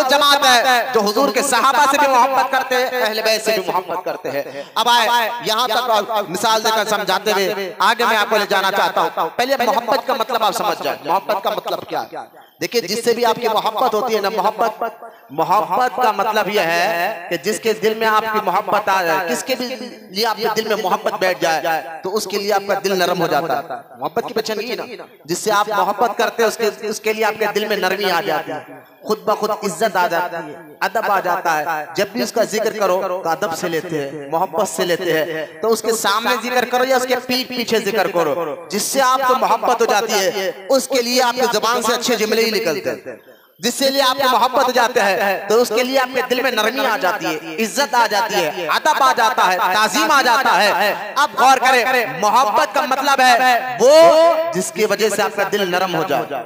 जमात है जो हुजूर के सहाबा से भी मोहब्बत करते हैं, अहले बैत से भी मोहब्बत करते हैं। अब आए यहाँ तक मिसाल देकर समझाते हुए आगे मैं आपको ले जाना चाहता हूँ। पहले मोहब्बत का मतलब आप समझ जाए, मोहब्बत का मतलब क्या है। देखिए जिससे भी आपकी मोहब्बत होती है ना, मोहब्बत का मतलब यह है कि जिसके दिल में आपकी मोहब्बत आ जाए, किसके भी लिए आपके दिल में मोहब्बत बैठ जाए तो उसके लिए आपका दिल नरम हो जाता है। मोहब्बत की पहचान ये ना, जिससे आप मोहब्बत करते हैं उसके लिए आपके दिल में नरमी आ जाती है, खुद ब खुद इज्जत आ जाती है, अदब आ जाता है। जब भी उसका जिक्र करो तो अदब से लेते हैं, मोहब्बत से लेते हैं। तो उसके सामने जिक्र करो या उसके पीठ पीछे जिक्र करो, जिससे आपको मोहब्बत हो जाती है। उसके लिए आपकी जुबान से अच्छे जुमले ही निकलते हैं, जिससे लिए आपको मोहब्बत हो जाते हैं। तो उसके लिए आपके दिल में नरमी आ जाती है, इज्जत आ जाती है, अदब आ जाता है, ताजीम आ जाता है। अब गौर करें, मोहब्बत का मतलब है वो जिसकी वजह से आपका दिल नरम हो जाए,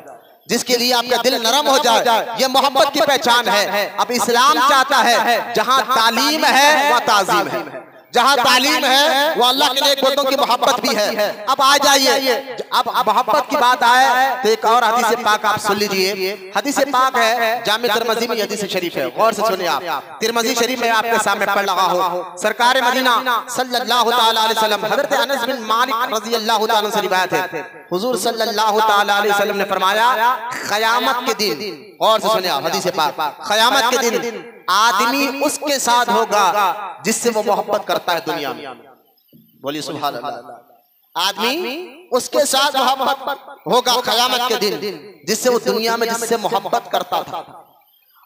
जिसके लिए आपका दिल नरम हो जाए, ये मोहब्बत की पहचान है। अब इस्लाम चाहता है जहां तालीम है वहां ताजीम है, जहाँ तालीम है वो अल्लाह के नेक बंदों की मोहब्बत भी है। अब आ जाइए, अब मोहब्बत की बात आए तो एक और हदीस पाक आप सुन लीजिए। हदीस पाक है जामे तिरमिज़ी में, हदीस शरीफ है, गौर से सुनिए आप। तिरमिज़ी शरीफ में आपके सामने पढ़ रहा हो, सरकार मदीना सल्लल्लाहु तआला अलैहि वसल्लम हज़रत अनस बिन मालिक रज़ियल्लाहु तआला से रिवायत है, हुजूर सल्लल्लाहु तआला अलैहि वसल्लम ने फरमाया क़यामत के दिन, गौर से सुनिए आप हदीस पाक, क़यामत के दिन आदमी उसके साथ होगा जिससे वो मोहब्बत करता है दुनिया में। बोलिए सुभान अल्लाह। आदमी उसके साथ मोहब्बत होगा क़यामत के दिन जिससे वो दुनिया में जिससे मोहब्बत करता था,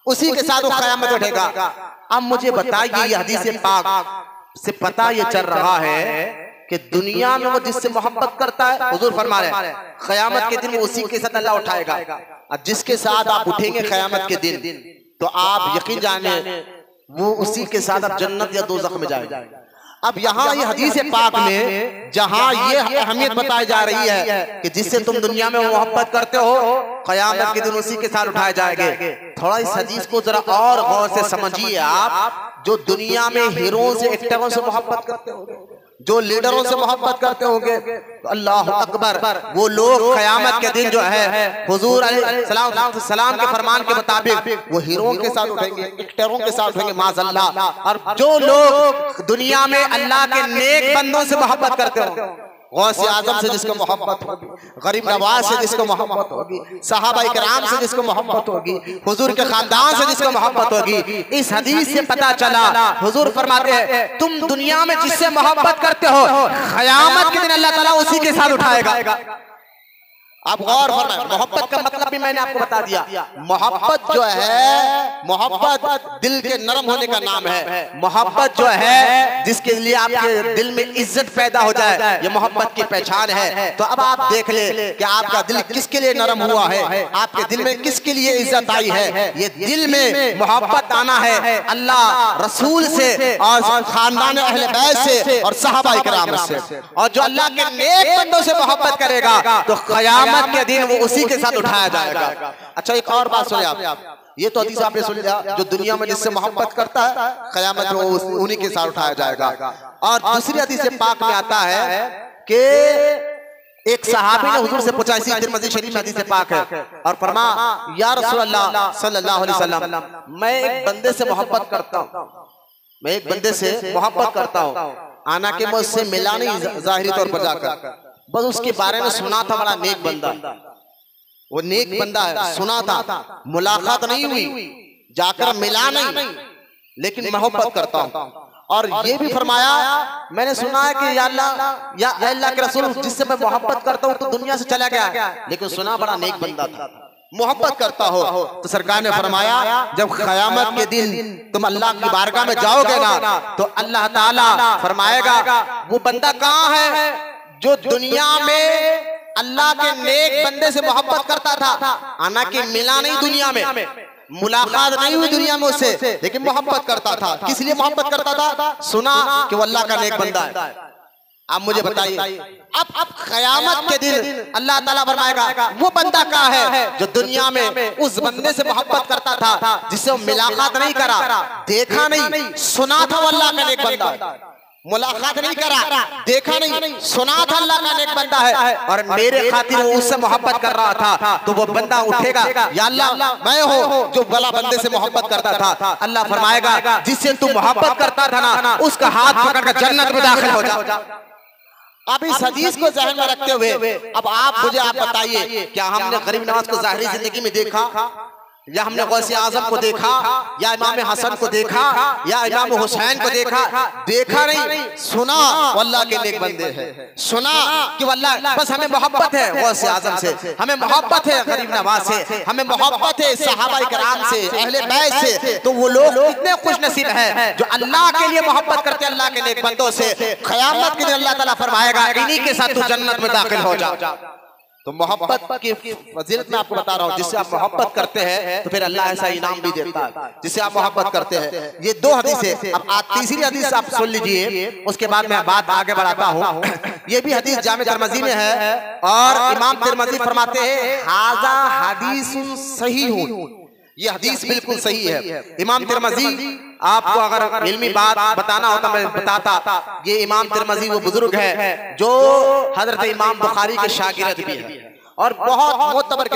उसी के साथ वो क़यामत उठेगा। अब मुझे बताइए, ये हदीस पाक से पता ये चल रहा है कि दुनिया में वो जिससे मोहब्बत करता है, हुजूर फरमा रहे हैं क़यामत के दिन वो उसी के साथ अल्लाह उठाएगा। अब जिसके साथ आप उठेंगे क़यामत के दिन तो आप यकीन जाने वो उसी के साथ आप जन्नत या दोज़ख में जाएंगे। अब यहाँ ये हदीस पाक में जहाँ ये अहमियत बताई जा रही है कि जिससे तुम दुनिया में मोहब्बत करते हो क़यामत के दिन उसी के साथ उठाए जाएंगे, थोड़ा इस हदीस को जरा और गौर से समझिए आप। जो दुनिया में हीरों से, एक्टरों से मोहब्बत करते होंगे, जो लीडरों से मोहब्बत करते होंगे, तो अल्लाह अकबर, वो लोग क़यामत के दिन जो है हुजूर अलैहिस्सलाम के फरमान के मुताबिक वो हीरों के साथ उठेंगे, एक्टरों के साथ उठेंगे माज़अल्लाह। और जो लोग दुनिया में अल्लाह के नेक बंदों से मोहब्बत करते होंगे, गौसे आज़म से जिसको मोहब्बत होगी, गरीब नवाज से जिसको मोहब्बत होगी, सहाबा इकराम से जिसको मोहब्बत होगी, हुजूर के खानदान से जिसको मोहब्बत होगी, इस हदीस से पता चला हुजूर फरमाते हैं तुम दुनिया में जिससे मोहब्बत करते हो क़यामत के दिन अल्लाह ताला उसी के साथ उठाएगा। आप गौर फरमाएं, मोहब्बत का मतलब भी मैंने आपको बता दिया। मोहब्बत जो है, मोहब्बत दिल के नरम होने का नाम है। मोहब्बत जो है जिसके लिए आपके दिल में इज्जत पैदा हो जाए, ये मोहब्बत की पहचान है। तो अब आप देख ले कि आपका दिल किसके लिए नरम हुआ है, आपके दिल में किसके लिए इज्जत आई है। ये दिल में मोहब्बत आना है अल्लाह रसूल से और खानदान अहले बैत से और सहाबा इकराम से। और जो अल्लाह के नेक बंदों से मोहब्बत करेगा तो क़यामत के दिन वो उसी के साथ उठाया जाएगा। अच्छा एक और बात सुनिए आप, ये तो हदीस आपने सुन लिया, जो दुनिया में जिससे मोहब्बत करता है क़यामत में वो उन्हीं के साथ उठाया जाएगा। और दूसरी हदीस पाक में आता है कि एक सहाबी ने हुजूर से पूछा, इसी तिरमिज़ी शरीफ में हदीस पाक है, और फरमा या रसूलल्लाह सल्लल्लाहु अलैहि वसल्लम मैं एक बंदे से मोहब्बत करता हूँ, मैं एक बंदे से मोहब्बत करता हूँ, आना कि मैं उससे मिला नहीं ज़ाहिरी तौर पर जाकर, बस उसके बारे में सुना था, बड़ा नेक बंदा, वो नेक बंदा है, सुना था, मुलाकात नहीं हुई, जाकर मिला नहीं, लेकिन मोहब्बत करता हूँ। और ये भी फरमाया मैंने सुना है कि या अल्लाह के रसूल जिससे मैं मोहब्बत करता हूँ तो दुनिया से चला गया, लेकिन सुना बड़ा नेक बंदा था, मोहब्बत करता हो। तो सरकार ने फरमाया जब क़यामत के दिन तुम अल्लाह की बारगाह में जाओगे ना तो अल्लाह ताला फरमाएगा वो बंदा कहाँ है जो दुनिया में अल्लाह के नेक बंदे से मोहब्बत करता था, आना कि मिला नहीं दुनिया में, मुलाकात नहीं हुई दुनिया में उससे, लेकिन मोहब्बत करता था। किस लिए मोहब्बत करता था? सुना कि वो अल्लाह का नेक बंदा है। आप मुझे बताइए, अब क़यामत के दिन अल्लाह ताला फरमाएगा वो बंदा कहाँ है जो दुनिया में उस बंदे से मोहब्बत करता था जिससे वो मुलाकात नहीं करा, देखा नहीं, सुना था वो अल्लाह का नेक बंदा है, मुलाकात नहीं करा, देखा नहीं, सुना था अल्लाह का नेक बंदा है, और मेरे खातिर वो उससे मोहब्बत कर रहा था, तो वो बंदा उठेगा या अल्लाह मैं हो जो भला बंदे से मोहब्बत करता था। अल्लाह फरमाएगा जिससे तू मोहब्बत करता था ना उसका हाथ पकड़कर जन्नत में दाखिल हो जा। अब इस हदीस को ज़हन में रखते हुए अब आप मुझे बताइए, क्या हमने गरीब नवाज को ज़ाहिरी जिंदगी में देखा, या हमने गौसे आजम को देखा, या इमाम हसन को देखा, या इमाम हुसैन को देखा? देखा नहीं, सुना अल्लाह के नेक बंदे हैं, सुना कि अल्लाह बस हमें मोहब्बत है गौसे आजम से, हमें मोहब्बत है गरीब नवाज से, हमें मोहब्बत है सहाबा इकराम से, अहले बैत से। तो वो लोग कितने खुश नसीब है जो अल्लाह के लिए मोहब्बत करते हैं अल्लाह के नेक बंदों से। क़यामत के दिन अल्लाह ताला फरमाएगा इन्हीं के साथ तू जन्नत में दाखिल हो जा। तो मोहब्बत की फजीलत मैं आपको बता रहा हूँ, जिससे आप मोहब्बत करते हैं तो फिर अल्लाह ऐसा इनाम भी देता है जिससे आप मोहब्बत करते हैं। ये दो हदीसें। अब तीसरी हदीस आप सुन लीजिए, उसके बाद मैं बात आगे बढ़ाता हूँ। ये भी हदीस जामे तिरमिज़ी में है और इमाम तिरमिज़ी फरमाते हैं हाज़ा हदीसुन सहीहुन, ये हदीस बिल्कुल सही है। इमाम तिरमिज़ी आपको अगर इल्मी बात बताना होता मैं बताता। ये इमाम तिरमिज़ी वो बुजुर्ग है जो हजरत इमाम बुखारी के शागिर्द भी है और बहुत मोतबर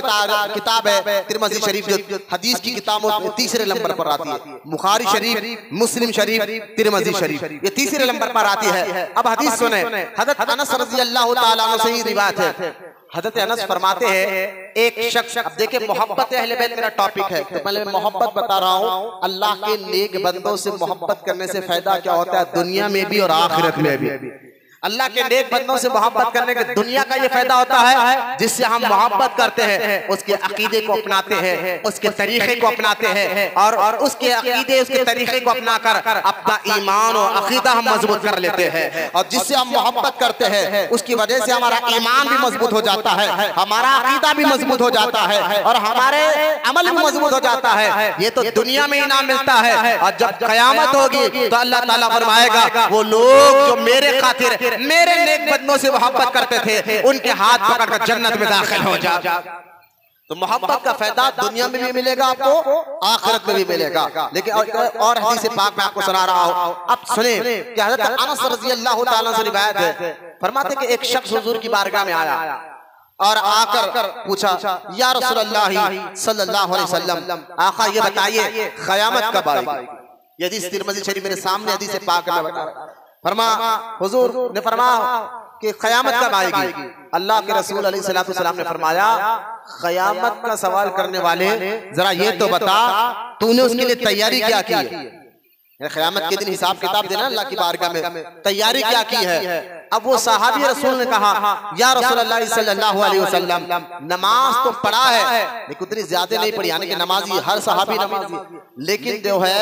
किताब है तिरमिज़ी शरीफ, जो हदीस की किताबों तीसरे नंबर पर आती है। बुखारी शरीफ, मुस्लिम शरीफ, तिरमिज़ी शरीफ, ये तीसरे नंबर पर आती है। अब हदीस सुने, हज़रत अनस रज़ियल्लाहु ताला अन्हु से ही रिवायत है। हज़रत अनस फरमाते हैं एक शख्स, अब देखिए मोहब्बत अहले बैत मेरा टॉपिक है तो पहले मोहब्बत बता रहा हूँ। अल्लाह के नेक बंदों से मोहब्बत करने से फायदा क्या होता है दुनिया में भी और आखिरत में भी। अल्लाह के नेक बंदों से मोहब्बत करने के दुनिया का ये फायदा होता है जिससे हम मोहब्बत करते हैं, उसके अकीदे को अपनाते हैं, उसके तरीके को अपनाते हैं और उसके अकीदे उसके तरीके को अपनाकर अपना ईमान और अकीदा हम मजबूत कर लेते हैं। और जिससे हम मोहब्बत करते हैं उसकी वजह से हमारा ईमान भी मजबूत हो जाता है, हमारा अकीदा भी मजबूत हो जाता है और हमारे अमल भी मजबूत हो जाता है। ये तो दुनिया में इनाम मिलता है और जब कयामत होगी तो अल्लाह ताला फरमाएगा वो लोग जो मेरे खातिर मेरे नेक बंदों से मोहब्बत करते थे उनके हाथ पकड़कर जन्नत में दाखिल हो जा। तो मोहब्बत का फायदा दुनिया में भी मिलेगा आपको, आखिरत में भी मिलेगा। लेकिन और हदीस पाक में आपको सुना रहा हूं, अब सुने कि हज़रत अनस रज़ियल्लाहु ताला से रिवायत है, फरमाते कि एक शख्स हुजूर की बारगाह में आया और आकर पूछा या रसूलल्लाह सल्लल्लाहु अलैहि वसल्लम, आका ये बताइए क़यामत कब आएगी। ये हदीस तिरमिज़ी शरीफ मेरे सामने हदीस पाक में बता रहा है। फरमा हुजूर ने फरमाया कि क़यामत कब आएगी। अल्लाह के रसूल अलैहिस्सलातु वस्सलाम ने फरमाया क़यामत का सवाल करने वाले जरा ये तो बता तूने उसके लिए तैयारी क्या की है। क़यामत के दिन हिसाब किताब देना अल्लाह की बारगाह में, तैयारी क्या की है। अब वो सहाबी रसूल ने कहा या रसूलल्लाह सल्लल्लाहु अलैहि वसल्लम नमाज तो पढ़ा है लेकिन उतनी ज्यादा नहीं पढ़ी, यानी कि नमाजी हर सहाबी नमाजी, लेकिन जो है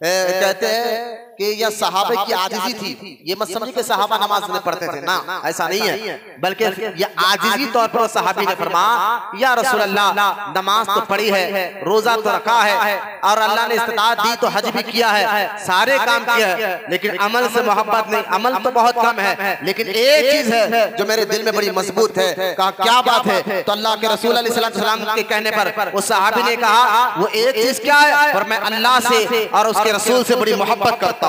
कहते हैं कि यह सहाबे की आजिज़ी थी। ये मत समझिए कि सहाबा नमाज नहीं पढ़ते थे, ना ऐसा नहीं है, बल्कि ये आजिज़ी तौर पर सहाबी ने फरमाया या रसूल अल्लाह नमाज तो पढ़ी है, रोजा तो रखा है और अल्लाह ने इस्तिताअत दी तो हज भी किया है, सारे काम किया है, लेकिन अमल से मोहब्बत नहीं, अमल तो बहुत कम है लेकिन एक चीज है जो मेरे दिल में बड़ी मजबूत है। कहा क्या बात है। तो अल्लाह के रसूल अलैहिस्सलाम के कहने पर उस सहाबी ने कहा वो एक चीज क्या है, और मैं अल्लाह से और उसके रसूल से बड़ी मोहब्बत करता हूँ,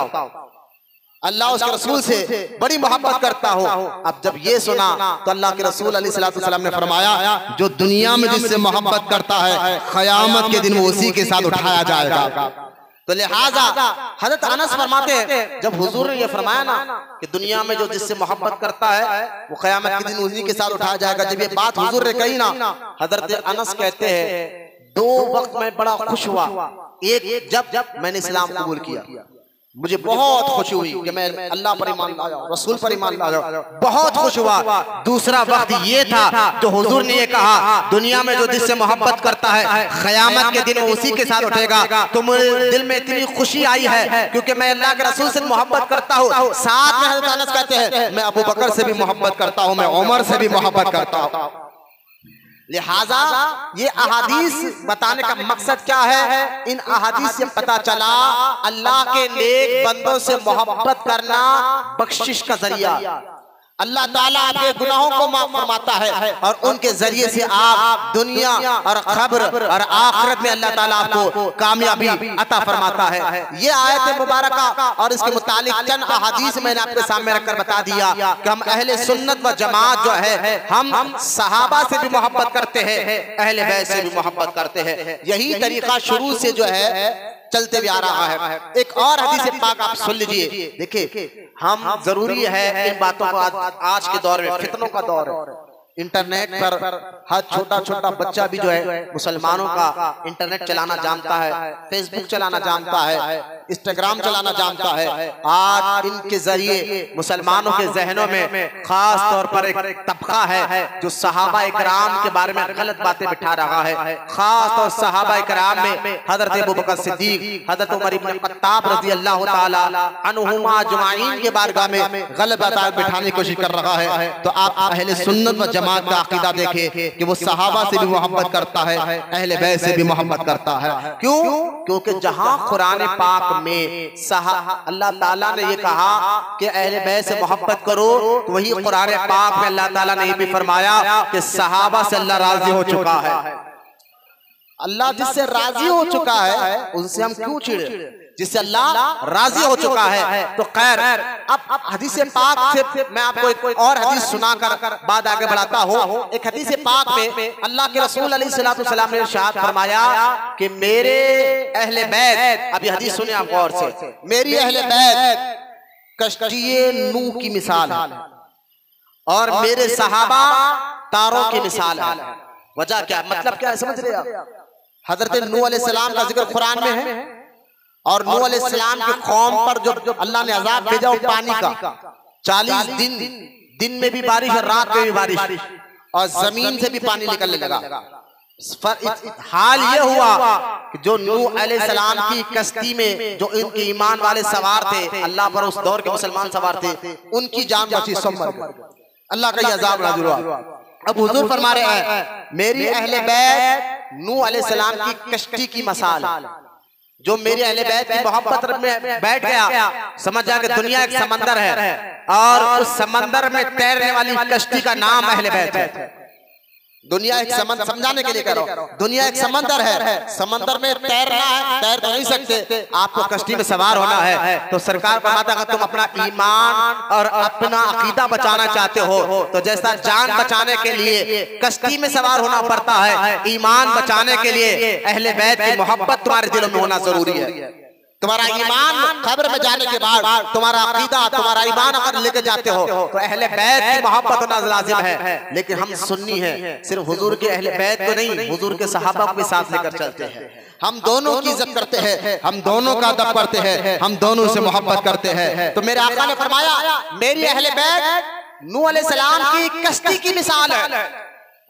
अल्लाह उसके रसूल से बड़ी मोहब्बत करता हूँ। अब जब ये सुना तो अल्लाह के रसूल अलैहिस्सलाम ने फरमाया जो दुनिया में जिससे मोहब्बत करता है क़यामत के दिन वो उसी के साथ उठाया जाएगा। तो लिहाजा हज़रत अनस फरमाते हैं जब हुजूर ने ये फरमाया ना कि दुनिया में जो जिससे मोहब्बत करता है वो क़यामत के दिन उसी के साथ उठाया जाएगा, जब ये बात हुजूर ने कही ना, हज़रत अनस कहते हैं दो वक्त में बड़ा खुश हुआ। एक जब मैंने इस्लाम कबूल किया मुझे बहुत खुशी हुई कि मैं अल्लाह पर ईमान लाया, रसूल पर ईमान लाया, बहुत खुश हुआ। दूसरा वक्त ये था जो हुजूर ने ये कहा दुनिया में जो जिससे मोहब्बत करता है क़यामत के दिन उसी के साथ उठेगा, तो मेरे दिल में इतनी खुशी आई है क्योंकि मैं अल्लाह के रसूल से मोहब्बत करता हूँ। साथ में हज़रत अनस कहते हैं मैं अबू बकर से भी मोहब्बत करता हूँ, मैं उमर से भी मोहब्बत करता हूँ। लिहाजा ये अहादीस बताने का मकसद क्या है, इन अहादीस से पता चला अल्लाह के नेक बंदों से मोहब्बत करना बख्शिश का जरिया, अल्लाह ताला आपके गुनाहों को माफ फरमाता है और उनके जरिए से आप दुनिया और खबर और आखिरत में अल्लाह ताला आपको कामयाबी अता फरमाता है। ये आयत मुबारका और इसके मुतालिक चंद अहादीस मैंने आपके सामने रखकर बता दिया कि हम अहले सुन्नत व जमात जो है हम सहाबा से भी मोहब्बत करते हैं, अहले बैत से भी मोहब्बत करते हैं। यही तरीका शुरू से जो है चलते भी आ रहा है। एक और हदीस पाक आप सुन लीजिए। देखिए हम जरूरी है इन बातों को, आज के दौर में फितनों का दौर है, इंटरनेट पर हर छोटा छोटा बच्चा भी जो है मुसलमानों का इंटरनेट चलाना जानता है, फेसबुक चलाना जानता है, इंस्टाग्राम चलाना जानता है। आज इनके जरिए मुसलमानों के जहनों में खास तौर पर एक तबका है जो सहाबा इकराम के बारे में गलत बातें बिठा रहा है। खास तौर सहाबा इकराम में हजरत अबू बकर सिद्दीक, हजरत उमर इब्न खत्ताब रज़ियल्लाहु ताला अन्हुमा अजमाइन के बारगाह में गलत बातें बिठाने की कोशिश कर रहा है। तो आप अहले सुन्नत व जमात का अकीदा देखे कि वो सहाबा से भी मोहब्बत करता है, अहले बैत से भी मोहब्बत करता है। क्यों? क्योंकि जहां कुरान पाक में अल्लाह ताला ने ये कहा कि अहले बैत से मोहब्बत करो, तो वही कुरान पाक में अल्लाह ताला ने ये भी फरमाया कि सहाबा से अल्लाह राजी हो चुका है। अल्लाह जिससे राजी हो चुका है उनसे हम क्यों चिढ़े। जिससे अल्लाह राजी हो चुका है। तो खैर, अब हदीस पाक से मैं आपको एक और हदीस सुनाकर बात आगे बढ़ाता हूँ। एक हदीस पाक में अल्लाह के रसूल अलैहिस्सलाम ने इरशाद फरमाया कि मेरे अहले बैत, अभी हदीस सुने आप गौर से, मेरी अहले बैत कश्तिए नूह की मिसाल है और मेरे सहाबा तारों की मिसाल है। वजह क्या, मतलब क्या है, समझ रहे आप? हजरत नूह अलैहिस्सलाम का जिक्र कुरान में है और नूह अलैहिस्सलाम के कौम पर जो अल्लाह ने अजाब भेजा पानी का, 40 दिन में भी बारिश और रात में भी बारिश और जमीन से भी पानी निकलने लगा। हाल ये हुआ कि जो नूह अलैहिस्सलाम की कश्ती में जो इनके ईमान वाले सवार थे, अल्लाह पर उस दौर के मुसलमान सवार थे, उनकी जान बची, सब मर गए। अल्लाह का ये अजाब नाज़िल हुआ। अब हुजूर फरमा रहे हैं मेरी अहले बैत नूह अलैहिस्सलाम की कश्ती की मिसाल, जो मेरी अहले बैत की मोहब्बत में बैठ गया, समझ जा कि दुनिया एक समंदर है और उस समंदर में तैरने वाली कश्ती का नाम अहले बैत है। दुनिया एक समंदर, समझाने के लिए कह रहा हूं, दुनिया एक समंदर है, समंदर में तैरना है, तैर तो नहीं सकते, आपको कश्ती में सवार होना है। तो सरकार फरमाता है तुम अपना ईमान और अपना अकीदा बचाना चाहते हो तो जैसा जान बचाने के लिए कश्ती में सवार होना पड़ता है, ईमान बचाने के लिए अहले बैत की मोहब्बत तुम्हारे दिलों में होना जरूरी है। तुम्हारा ईमान कब्र में जाने के बाद तुम्हारा अकीदा, तुम्हारा ईमान अगर लेके जाते हो तो अहले बैत की मोहब्बत होना लाजिम है। लेकिन हम सुन्नी हैं, सिर्फ हुजूर के अहले बैत को नहीं, हुजूर के सहाबा को भी साथ लेकर चलते हैं। हम दोनों की इज्जत करते हैं, हम दोनों का अदब करते हैं, हम दोनों से मोहब्बत करते हैं। तो मेरे आका ने फरमाया मेरी अहले बैत नूह अलैहिस्सलाम की कश्ती की मिसाल है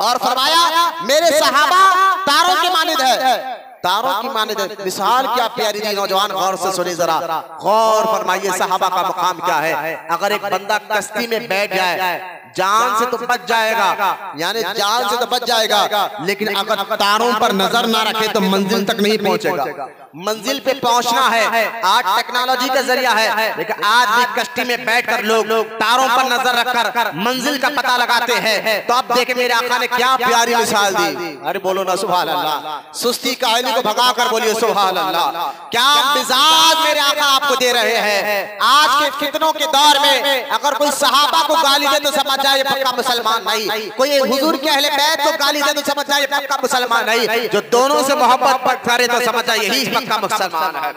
और फरमाया मेरे सहाबा तारों के मानिंद है, तारों की माने मिसाल क्या प्यारी थी। नौजवान गौर से सुनिए, जरा गौर फरमाइए सहाबा का मुकाम क्या है। अगर एक बंदा कश्ती में बैठ जाए जान से तो बच जाएगा, यानी जान से तो बच जाएगा, लेकिन अगर तारों पर नजर ना रखे तो मंजिल तक नहीं पहुंचेगा। मंजिल पे पहुंचना है, आज टेक्नोलॉजी का जरिया है, लेकिन आज भी कश्ती में बैठकर लोग तारों पर नजर रखकर मंजिल का पता लगाते हैं। तो अब देखे मेरे आका ने क्या प्यारी मिसाल दी। अरे बोलो ना सुभान अल्लाह, सुस्ती कायली को भगाकर बोलिए सुभान अल्लाह। क्या मिजाज मेरे आका आपको दे रहे हैं। आज के फितनों के दौर में अगर कोई सहाबा को गाली दे तो समझ जाए पक्का मुसलमान नहीं, कोई हुजूर के अहले बैत को गाली दे तो समझ जाए पक्का मुसलमान नहीं, जो दोनों से मोहब्बत करे तो समझ जाए यही पक्का मुसलमान है।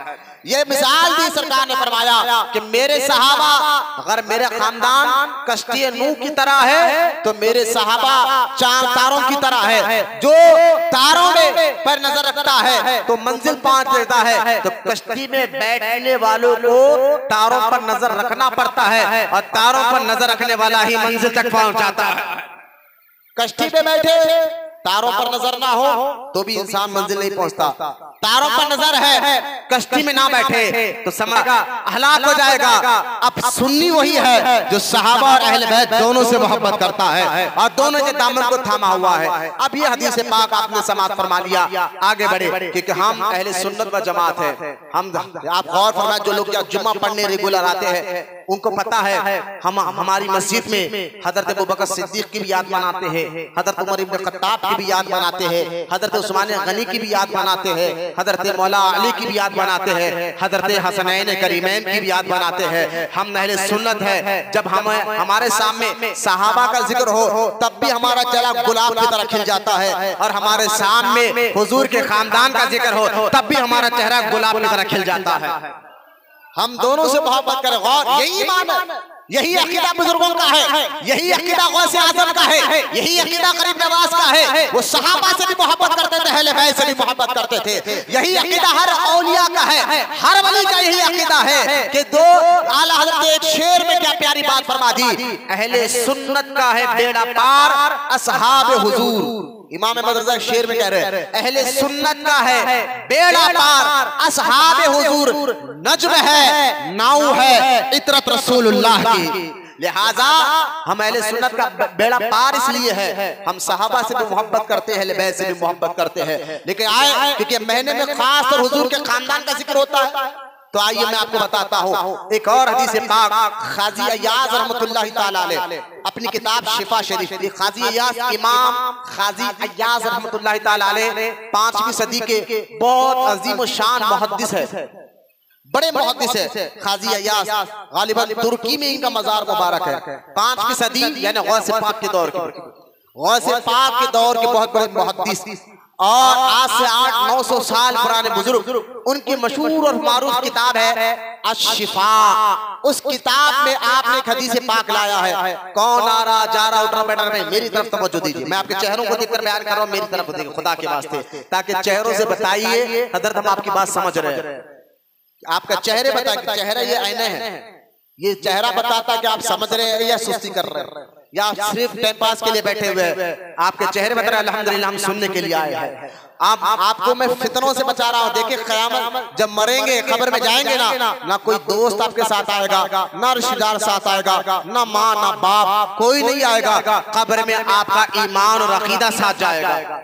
ये मिसाल दी सरकार ने फरमाया कि मेरे सहाबा, अगर मेरे खानदान कश्ती नूह की तरह है तो मेरे सहाबा चांद तारों की तरह है। जो तारों में पर नजर रखता है तो मंजिल पहुंच देता है। तो कश्ती में बैठने वालों को तारों पर नजर रखना पड़ता है और तारों पर नजर रखने वाला ही मंजिल तक पहुंच जाता है। कश्ती पे बैठे तारों पर नजर ना हो तो भी इंसान मंजिल नहीं पहुंचता। तारों पर नजर है, कश्ती में ना बैठे तो समझेगा हलाक हो जाएगा। अब सुन्नी वही है जो सहाबा और अहले बैत दोनों से मोहब्बत करता है और दोनों के दामन को थामा हुआ है। अब ये हदीस पाक आपने समाप्त फरमा लिया, आगे बढ़े क्योंकि हम अहले सुन्नत व जमात है। हम आप गौर फरमाए, जो लोग जुम्मा पढ़ने रेगुलर आते हैं उनको पता है हम हमारी मस्जिद में हजरत अबू बकर सिद्दीक की भी याद मनाते हैं, हजरत उमर इब्न खत्ताब की भी याद मनाते हैं, हजरत उस्मान गनी की भी याद मनाते हैं, हजरत मौला अली की भी याद मनाते हैं, हजरत हसनैन करीमैन की भी याद मनाते हैं। हम अहले सुन्नत है। जब हम हमारे सामने सहाबा का जिक्र हो तब भी हमारा चेहरा गुलाब की तरह खिल जाता है और हमारे सामने हुजूर के खानदान का जिक्र हो तब भी हमारा चेहरा गुलाब की तरह खिल जाता है। हम दोनों से मोहब्बत करें। गौर, यही ईमान है, यही अकीदा बुजुर्गों का है, यही अकीदा गौसे आजम का है, यही अकीदा गरीब नवाज का है। वो सहाबा से भी मोहब्बत करते थे, अहले बैत से भी मोहब्बत करते थे। यही अकीदा हर औलिया का है, हर वली का यही अकीदा है कि दो आला हज़रत एक शेर में क्या प्यारी बात फरमा दी, अहले सुन्नत का है बेड़ा पार असहाब हुजूर। इमाम मदरसा शेर में कह रहे हैं अहले सुन्नत का है बेड़ा पार असहाब हुजूर, नज्म है नाऊ है इतरत रसूलुल्लाह की। लिहाजा हम अहले सुन्नत का बेड़ा पार इसलिए है, हम सहाबा से भी मोहब्बत करते हैं, अहले बैत से भी मोहब्बत करते हैं। लेकिन आए क्योंकि महीने में खास और हुजूर के खानदान का जिक्र होता है तो आइए मैं आपको बताता हूँ एक और हदीस पाक। खाजी अय्याज रहमतुल्लाह ताला अलैह अपनी किताब शिफा शरीफ, खाजी अय्याज इमाम खाजी अय्याज रहमतुल्लाह ताला अलैह 5वीं सदी के बहुत अजीम शान मुहद्दिस है। बड़े मुहद्दिस है काजी अय्याज, गालिबन तुर्की में इनका मजार मुबारक है। 5वीं सदी यानी गौस पाक के दौर के, गौस पाक के दौर के बहुत बड़े मुहद्दिस, और आज से 800-900 साल पुराने बुजुर्ग, उनकी मशहूर और मारूफ किताब है अश-शिफा। उस किताब में आपने एक हदीस पाक लाया है, कौन आ रहा जा रहा उठ रहा बैठ रहा, मेरी तरफ तवज्जो दीजिए। मैं आपके चेहरों को देखकर बयान कर रहा हूँ, मेरी तरफ देखिए खुदा के वास्ते, ताकि चेहरों से बताइए हजरत हम आपकी बात समझ रहे हैं। आपका चेहरे बता, चेहरा ये आईना है, ये चेहरा बताता कि आप समझ रहे हैं या सुस्ती कर रहे हैं, या आप सिर्फ टाइम पास के लिए बैठे हुए हैं। आपके चेहरे बता रहे हैं अल्हम्दुलिल्लाह हम सुनने के लिए आए हैं। आपको मैं फितनों से बचा रहा हूँ। देखिए क़यामत जब मरेंगे, कब्र में जाएंगे ना कोई दोस्त आपके साथ आएगा, ना रिश्तेदार साथ आएगा, ना माँ ना बाप, कोई नहीं आएगा। कब्र में आपका ईमान और अकीदा साथ जाएगा।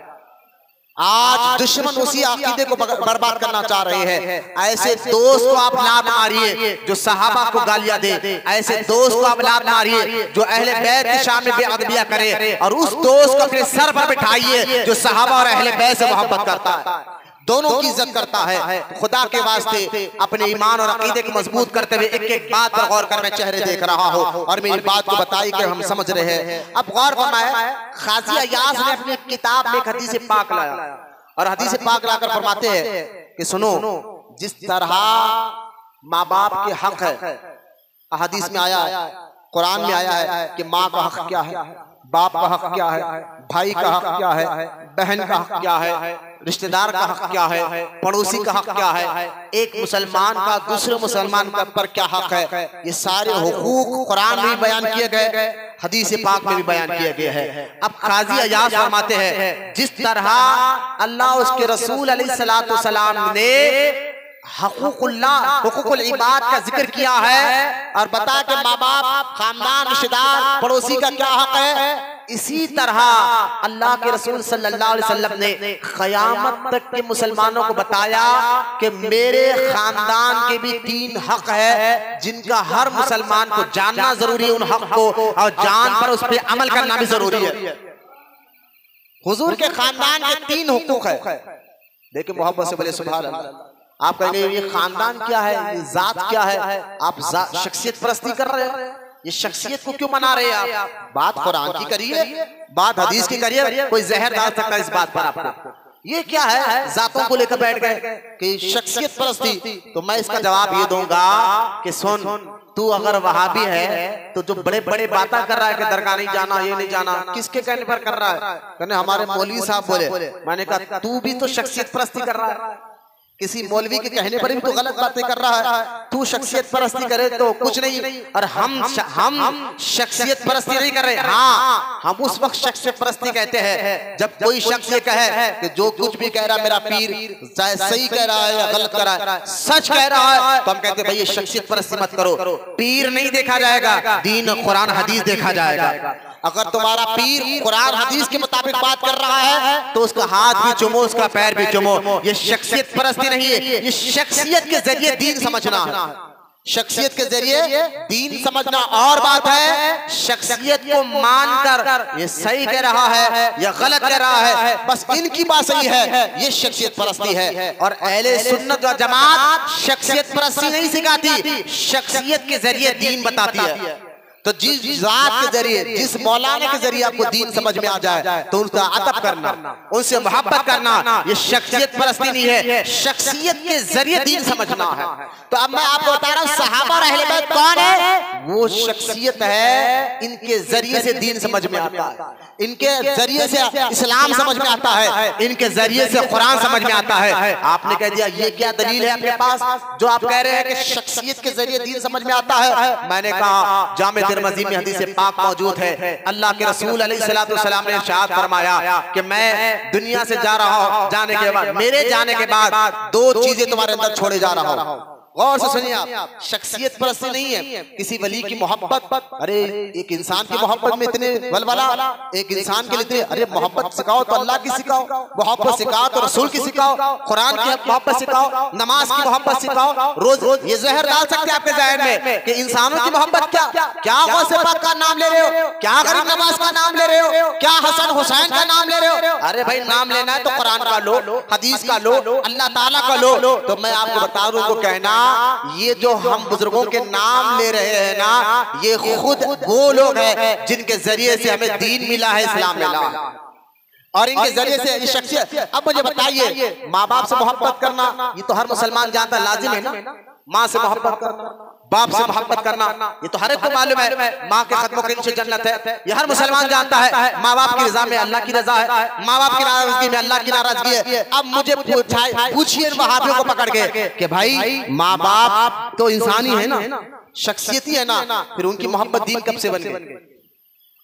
आज दुश्मन उसी अकीदे को बर्बाद करना चाह रहे हैं। ऐसे दोस्त को आप लात मारिए जो सहाबा को गालियां दे, ऐसे दोस्त को आप लात मारिए जो अहले बैत की शान में बेअदबियां करे, और उस दोस्त को अपने सर पर बिठाइए जो सहाबा और अहले बैत से मोहब्बत करता है, दोनों की इज्जत करता है। खुदा के वास्ते अपने ईमान और अकीदे को मजबूत करते हुए एक एक बात पर गौर कर, मैं चेहरे देख रहा हूँ और मेरी बात को बताई कि हम समझ रहे हैं। अब गौर फरमाए, काजी अय्याज ने अपनी किताब में एक हदीस पाक लाया, और हदीस पाक लाकर फरमाते हैं कि सुनो, जिस तरह माँ बाप के हक है, हदीस में आया है, कुरान में आया है कि माँ का हक क्या है, बाप का हक क्या है, भाई का हक क्या है, बहन का हक क्या है, रिश्तेदार का हक क्या है, पड़ोसी का हक क्या है, एक मुसलमान का दूसरे मुसलमान पर क्या हक है, ये सारे हुकूक कुरान में भी बयान किए गए, हदीस पाक में भी बयान किए गए हैं। अब काजी अय्याज फरमाते हैं, जिस तरह अल्लाह उसके रसूल अलैहिस्सलातु वस्सलाम ने हुकूकुल्लाह, हुकूकुल इबाद का जिक्र किया है, और बता के माँ बाप, खानदान, रिश्तेदार, पड़ोसी का क्या हक है, इसी तरह अल्लाह के रसूल सल्लल्लाहु अलैहि वसल्लम ने क़यामत तक के मुसलमानों को बताया कि मेरे खानदान के भी 3 हक है, जिनका हर मुसलमान को जानना जरूरी है, उन हक को, और जान पर उस पर अमल करना भी जरूरी है। हुजूर के खानदान के 3 हुकूक है। देखिए मोहब्बत से बोले सुभान अल्लाह। आप कहेंगे ये खानदान क्या है, ये जात क्या है, आप शख्सियत परस्ती कर रहे हैं, ये शख्सियत को क्यों मना रहे हैं आप? बात कुरान की करिए, बात हदीस की करिए, कोई जहर डाल सकता है इस बात पर आपको? ये क्या है, जातों को लेकर बैठ गए कि शख्सियत परस्ती? तो मैं इसका जवाब ये दूंगा कि सुन, तू अगर वहाबी है तो जो बड़े बड़े बातें कर रहा है कि दरगाह नहीं जाना, ये नहीं जाना, किसके कहने पर कर रहा है? कहने हमारे मौलवी साहब बोले। मैंने कहा तू भी तो शख्सियत परस्ती कर रहा है, किसी मौलवी के कहने पर भी तो गलत बातें कर रहा है। तू शख्सियत परस्ती करे तो कुछ नहीं, और हम शख्सियत परस्ती नहीं कर रहे। हाँ, हम उस वक्त शख्सियत परस्ती कहते हैं जब कोई शख्स ये कहे कि जो कुछ भी कह रहा है मेरा पीर, चाहे सही कह रहा है या गलत कह रहा है, सच कह रहा है, तो हम कहते हैं भाई ये शख्सियत परस्ती मत करो। पीर नहीं देखा जाएगा, दीन कुरान हदीस देखा जाएगा। अगर तुम्हारा पीर कुरान हदीस के मुताबिक बात कर रहा है तो उसका हाथ भी चुमो, उसका पैर भी चुमो। ये शख्सियत परस्ती नहीं है, ये शख्सियत के जरिए दीन समझना है, शख्सियत के जरिए दीन समझना। और बात है, शख्सियत को मानकर ये सही कह रहा है या गलत कह रहा है, बस इनकी बात सही है, ये शख्सियत परस्ती है। और अहले सुन्नत व जमात शख्सियत परस्ती नहीं सिखाती, शख्सियत के जरिए दीन बताती है। तो जिस जात के जरिए, जिस मौलाना के जरिए आपको दीन समझ में आ जाए तो उनका अदब करना, उनसे मोहब्बत करना, ये शख्सियत परस्ती नहीं है, शख्सियत के जरिए दीन समझना है। तो अब मैं आपको बता रहा हूँ सहाबा और अहले बैत कौन है, वो शख्सियत है, इनके जरिए से दीन समझ में आता है, इनके जरिए से इस्लाम समझ में आता है, इनके जरिए से कुरान समझ में आता है। आपने कह दिया ये क्या दलील है आपके पास जो आप कह रहे हैं कि शख्सियत के जरिए दीन समझ में आता है? मैंने कहा जामे तिरमिज़ी में हदीस पाक मौजूद है, अल्लाह के रसूल अलैहिस्सलातु वस्सलाम ने इरशाद फरमाया कि मैं दुनिया से जा रहा हूँ, जाने के बाद, मेरे जाने के बाद 2 चीजें तुम्हारे अंदर छोड़े जा रहा हूँ। गौर से सुनिए आप, शख्सियत परस्ती नहीं है, किसी वली की मोहब्बत। अरे एक इंसान की मोहब्बत में इतने वलवला, एक इंसान के लिए इतने, अरे मोहब्बत सिखाओ तो अल्लाह की सिखाओ, मोहब्बत सिखाओ तो रसूल की सिखाओ, कुरान की मोहब्बत सिखाओ, नमाज की मोहब्बत सिखाओ। रोज रोज ये जहर डाल सकते हैं आपके ज़हन में कि इंसानों की मोहब्बत क्या गौसे पाक का नाम ले रहे हो, क्या गरीब नवाज का नाम ले रहे हो, क्या हसन हुसैन का नाम ले रहे हो? अरे भाई नाम लेना है तो कुरान का लो, हदीस का लो, अल्लाह ताला का लो। तो मैं आपको बता दूं, उनको कहना ये जो हम बुजुर्गों के नाम ले रहे हैं ना, ये खुद वो लोग हैं जिनके जरिए से हमें दीन मिला है, इस्लाम मिला, और इनके जरिए से ये शख्सियत। अब मुझे बताइए, माँ बाप से मोहब्बत करना ये तो हर मुसलमान जानता है, लाजिम है ना। माँ से मोहब्बत करना, बाप से मोहब्बत करना, ये तो हर एक को मालूम है। माँ के कदमों के नीचे जन्नत है, ये हर मुसलमान जानता है। माँ बाप की रजा में अल्लाह की रजा है, माँ बाप की नाराजगी में अल्लाह की नाराजगी है। अब मुझे पूछिए वहाबियों को पकड़ के कि भाई माँ बाप तो इंसानी है ना, शख्सियत ही है ना, फिर उनकी मोहब्बत दीन कब से बन गई?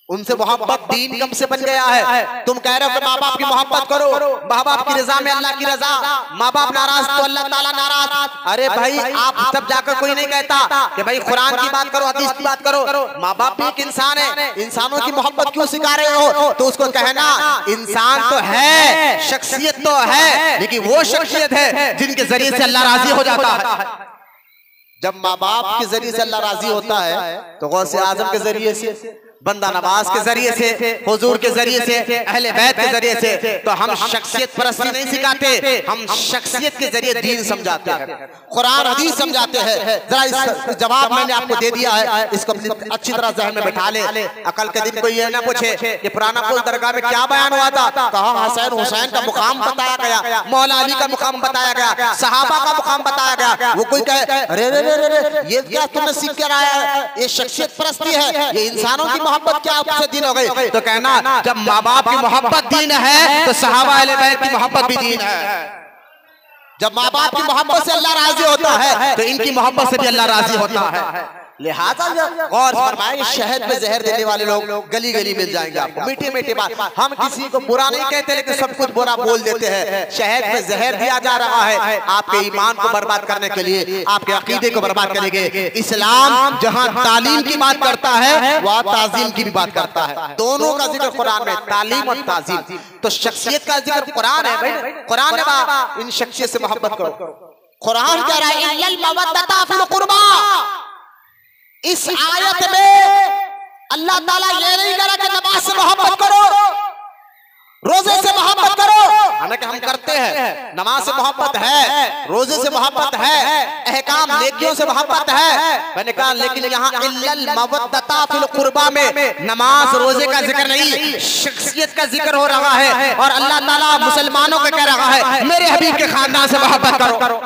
उनसे मोहब्बत दीन कब से बन गया है? तुम कह रहे हो कि माँ बाप की मोहब्बत करो, माँ बाप की रजा में अल्लाह की रजा, माँ बाप नाराज तो अल्लाह ताला नाराज। अरे भाई, आप तब जाकर कोई नहीं कहता कि भाई कुरान की बात करो, हदीस की बात करो। माँ बाप भी एक इंसान है, इंसानों की मोहब्बत क्यों सिखा रहे हो? तो उसको कहना इंसान तो है, शख्सियत तो है, लेकिन वो शख्सियत है जिनके जरिए से अल्लाह राजी हो जाता है। जब माँ बाप के जरिए से अल्लाह राजी होता है तो गौसे आजम के जरिए से, बंदा नवाज के जरिए से, हुजूर के जरिए से, अहले बैत के जरिए से। तो हम शख्सियत परस्ती नहीं सिखाते, हम शख्सियत के जरिए दीन समझाते हैं, कुरान हदीस समझाते हैं। जरा इसका जवाब मैंने आपको दे दिया है, इसको अच्छी तरह ज़हन में बैठा ले। अकल के दिन कोई ये ना पूछे कि पुराना पुल दरगाह में क्या बयान हुआ था, कहा हसैन हुसैन का मुकाम बताया गया, मौला अली का मुकाम बताया गया, सहाबा का मुकाम बताया गया। वो कोई कहे अरे रे रे रे ये क्या तुमने सीख कर आया है, ये शख्सियत परस्ती है, ये इंसानों की मोहब्बत क्या आपसे दीन हो गई? तो कहना जब माँ बाप की मोहब्बत दीन है तो सहाबा अहले बैत की मोहब्बत भी दीन है। जब माँ बाप की मोहब्बत से अल्लाह राजी होता है तो इनकी मोहब्बत से भी अल्लाह राजी होता है। लिहाजा गौर फरमाएं, शहद में जहर देने वाले लोग गली गली मिल जाएंगे आपको, मीठी मीठी बात। हम किसी को बुरा नहीं कहते, लेकिन सब कुछ बुरा बोल देते हैं। शहद में जहर दिया जा रहा है आपके ईमान को बर्बाद करने के लिए, आपके अकीदे को बर्बाद करने के लिए। इस्लाम जहां तालीम की बात करता है वहां ताजीम की भी बात करता है। दोनों का जिक्र कुरान में, तालीम और ताजीम। तो शख्सियत का जिक्र कुरान है भाई, कुरान ने इन शख्सियत से मोहब्बत करो। कुरान कह रहा है इल्लल मवद्दता फिल कुर्बा। इस आयत में अल्लाह ताला ये नहीं कह रहा कि नमाज से मोहब्बत करो, रोजे से मोहब्बत करो। हालांकि हम करते हैं, नमाज से मोहब्बत है, रोजे से मोहब्बत है, अहकाम नेकियों से मोहब्बत है, मैंने कहा। लेकिन यहाँ इल्लल मवद्दता फिल कुर्बा में नमाज रोजे का जिक्र नहीं, शख्सियत का जिक्र हो रहा है। और अल्लाह ताला मुसलमानों को कह रहा है मेरे हबीब के खानदान से मोहब्बत करो।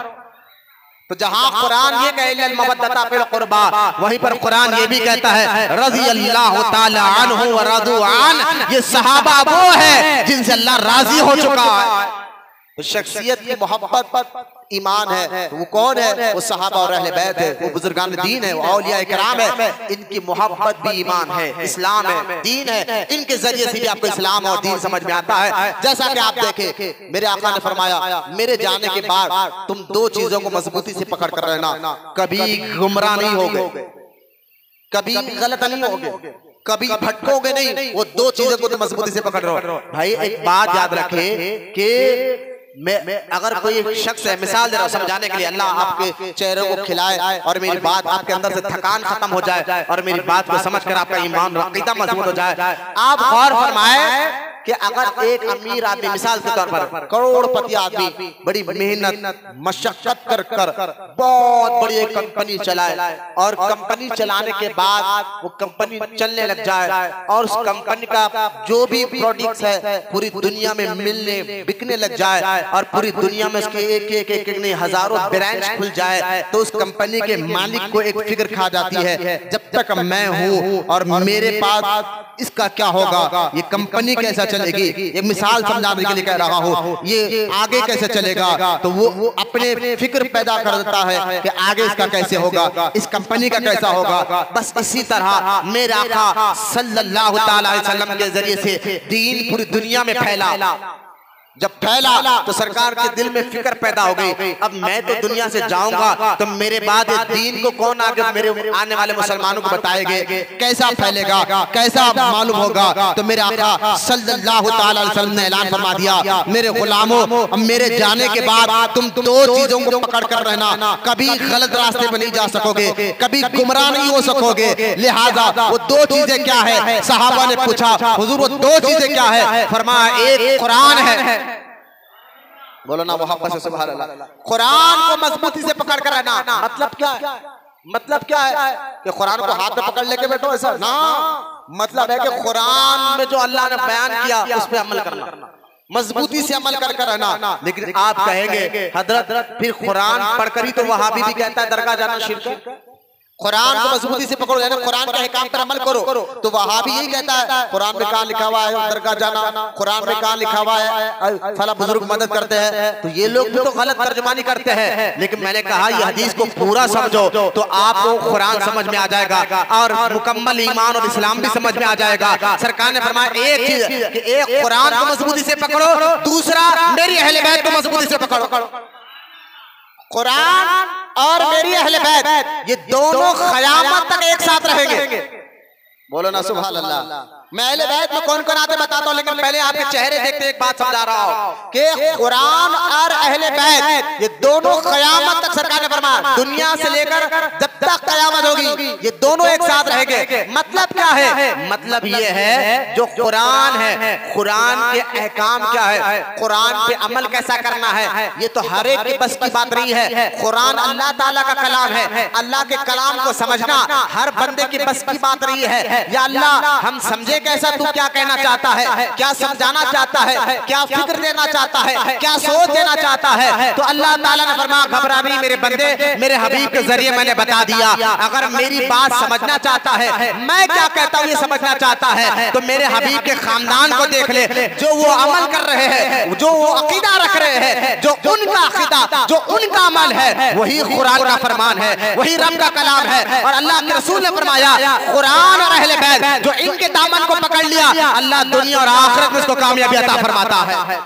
तो जहां कुरान ये कहे मवद्दता फिल कुर्बा, वहीं पर कुरान ये भी कहता है रज़ियल्लाहु ताला अन्हु व रज़ू अन। ये सहाबा वो है जिनसे अल्लाह राजी हो चुका है। तो शख्सियत की मोहब्बत ईमान है, तो वो कौन है? वो सहाबा और अहले बैत है, वो बुजुर्गान दीन है, वो औलिया इकराम है। इनकी मोहब्बत भी ईमान है, इस्लाम है, दीन है। इनके जरिए से भी आपको इस्लाम और दीन समझ में आता है। जैसा कि आप देखे, मेरे आका ने फरमाया मेरे जाने के बाद तुम दो चीजों को मजबूती से पकड़ कर रहना, कभी गुमराह नहीं होगे, कभी गलत नहीं होगे, कभी भटकोगे नहीं। वो दो चीजों को तो मजबूती से पकड़ रहो। भाई एक बात याद रखे कि मैं अगर कोई शख्स है, मिसाल दे रहा हूं समझाने के लिए, अल्लाह आपके चेहरे को खिलाए और मेरी बात आपके अंदर से थकान खत्म हो जाए और मेरी बात को समझकर आपका ईमान अकीदा मजबूत हो जाए। आप गौर फरमाए कि अगर एक अमीर आदमी, मिसाल के तौर पर करोड़पति आदमी, बड़ी मेहनत मशक्कत कर बहुत बड़ी एक कंपनी चलाए और कंपनी चलाने के बाद वो कंपनी चलने लग जाए और उस कंपनी का जो भी प्रोडक्ट्स है पूरी दुनिया में मिलने बिकने लग जाए और पूरी दुनिया में उसके एक नहीं हजारों ब्रांच खुल जाए, तो उस कंपनी के मालिक को एक फिक्र खा जाती है जब तक मैं हूँ और मेरे पास इसका क्या होगा, ये कंपनी कैसा चलेगी। एक मिसाल समझाने के लिए कह रहा हूँ, ये आगे कैसे चलेगा। तो वो अपने फिक्र पैदा कर देता है कि आगे इसका कैसे होगा, इस कंपनी का कैसा होगा। बस इसी तरह मेरे आका सल्लल्लाहु ताला अलैहि वसल्लम के जरिए से दीन पूरी दुनिया में फैला। जब फैला तो सरकार के दिल में फिक्र पैदा हो गई, अब मैं तो दुनिया से जाऊंगा तो मेरे बाद दीन को कौन आगे मेरे आने वाले मुसलमानों को बताएंगे, कैसा फैलेगा, कैसा मालूम होगा। तो मेरे आका सल्लल्लाहु ताला अलैहि वसल्लम ने ऐलान फरमा दिया, मेरे गुलामों अब मेरे जाने के बाद तुम दो चीजों को पकड़ कर रहना, कभी गलत रास्ते पर नहीं जा सकोगे, कभी गुमराह नहीं हो सकोगे। लिहाजा वो दो चीजें क्या है? सहाबा ने पूछा हुजूर वो दो चीजें क्या है? फरमाया एक कुरान है, बोलो ना मोहब्बत से सुभान अल्लाह। कुरान को मजबूती से पकड़ कर रहना, मतलब क्या है? मतलब क्या है कि कुरान को हाथ में पकड़ लेके बैठो ऐसा ना, मतलब है कि कुरान में जो अल्लाह ने बयान किया उस पर अमल करना, मजबूती से अमल कर रहना। लेकिन आप कहेंगे हजरत फिर कुरान पढ़कर ही तो वहाबी भी कहता है दरगाह जाना शिर्क है। कुरान को मजबूती से पकड़ो, यानी कुरान के अहकाम पर अमल करो, तो वहाबी यही कहता है कुरान में कहाँ लिखा हुआ है दरगाह जाना, कुरान में कहाँ लिखा हुआ है फला बुजुर्ग मदद करते हैं। तो ये लोग भी तो गलत तर्जुमानी करते हैं। लेकिन मैंने कहा ये हदीस को पूरा समझो तो आपको कुरान समझ में आ जाएगा और मुकम्मल ईमान और इस्लाम भी समझ में आ जाएगा। सरकार ने फरमाया एक चीज कि एक कुरान को मजबूती से पकड़ो, दूसरा मेरी अहले बैत को मजबूती से पकड़ो। कुरान और मेरी अहले बैत ये दोनों क़यामत तक एक साथ रहेंगे। बोलो ना सुभान अल्लाह। मैं अहले बैत में कौन कौन आते बताता हूँ, लेकिन पहले आपके चेहरे देखते एक बात समझा रहा हूँ कि कुरान और अहले बैत ये दोनों क़यामत तक सरकार ने फरमाया दुनिया से लेकर जब तक क़यामत होगी ये दोनों एक साथ रहेंगे। मतलब क्या है? मतलब ये है जो कुरान है, कुरान के अहकाम क्या है, कुरान पे अमल कैसा करना है, ये तो हर एक की बस की बात नहीं है। कुरान अल्लाह ताला का कलाम है, अल्लाह के कलाम को समझना हर बंदे की बस की बात नहीं है। या अल्लाह हम समझे कैसा तू क्या कहना चाहता है, क्या समझाना चाहता है, क्या फिक्र देना चाहता है, क्या सोच देना चाहता है। तो अल्लाह ताला ने फरमाया घबरा नहीं मेरे बंदे, मेरे हबीब के जरिए मैंने बता दिया। अगर मेरी बात समझना चाहता है, मैं क्या कहता हूँ ये समझना चाहता है, तो मेरे हबीब के खानदान को देख ले, जो वो अमल कर रहे हैं, जो वो अकीदा रख रहे हैं, जो उनका अकीदा, जो उनका अमल है वही कुरान का फरमान है, वही रब का कलाम है। और अल्लाह के रसूल ने फरमाया कुरान और अहले बैत जो इनके दामन को पकड़ लिया अल्लाह दुनिया और आखिरत में उसको कामयाबी अता फरमाता है।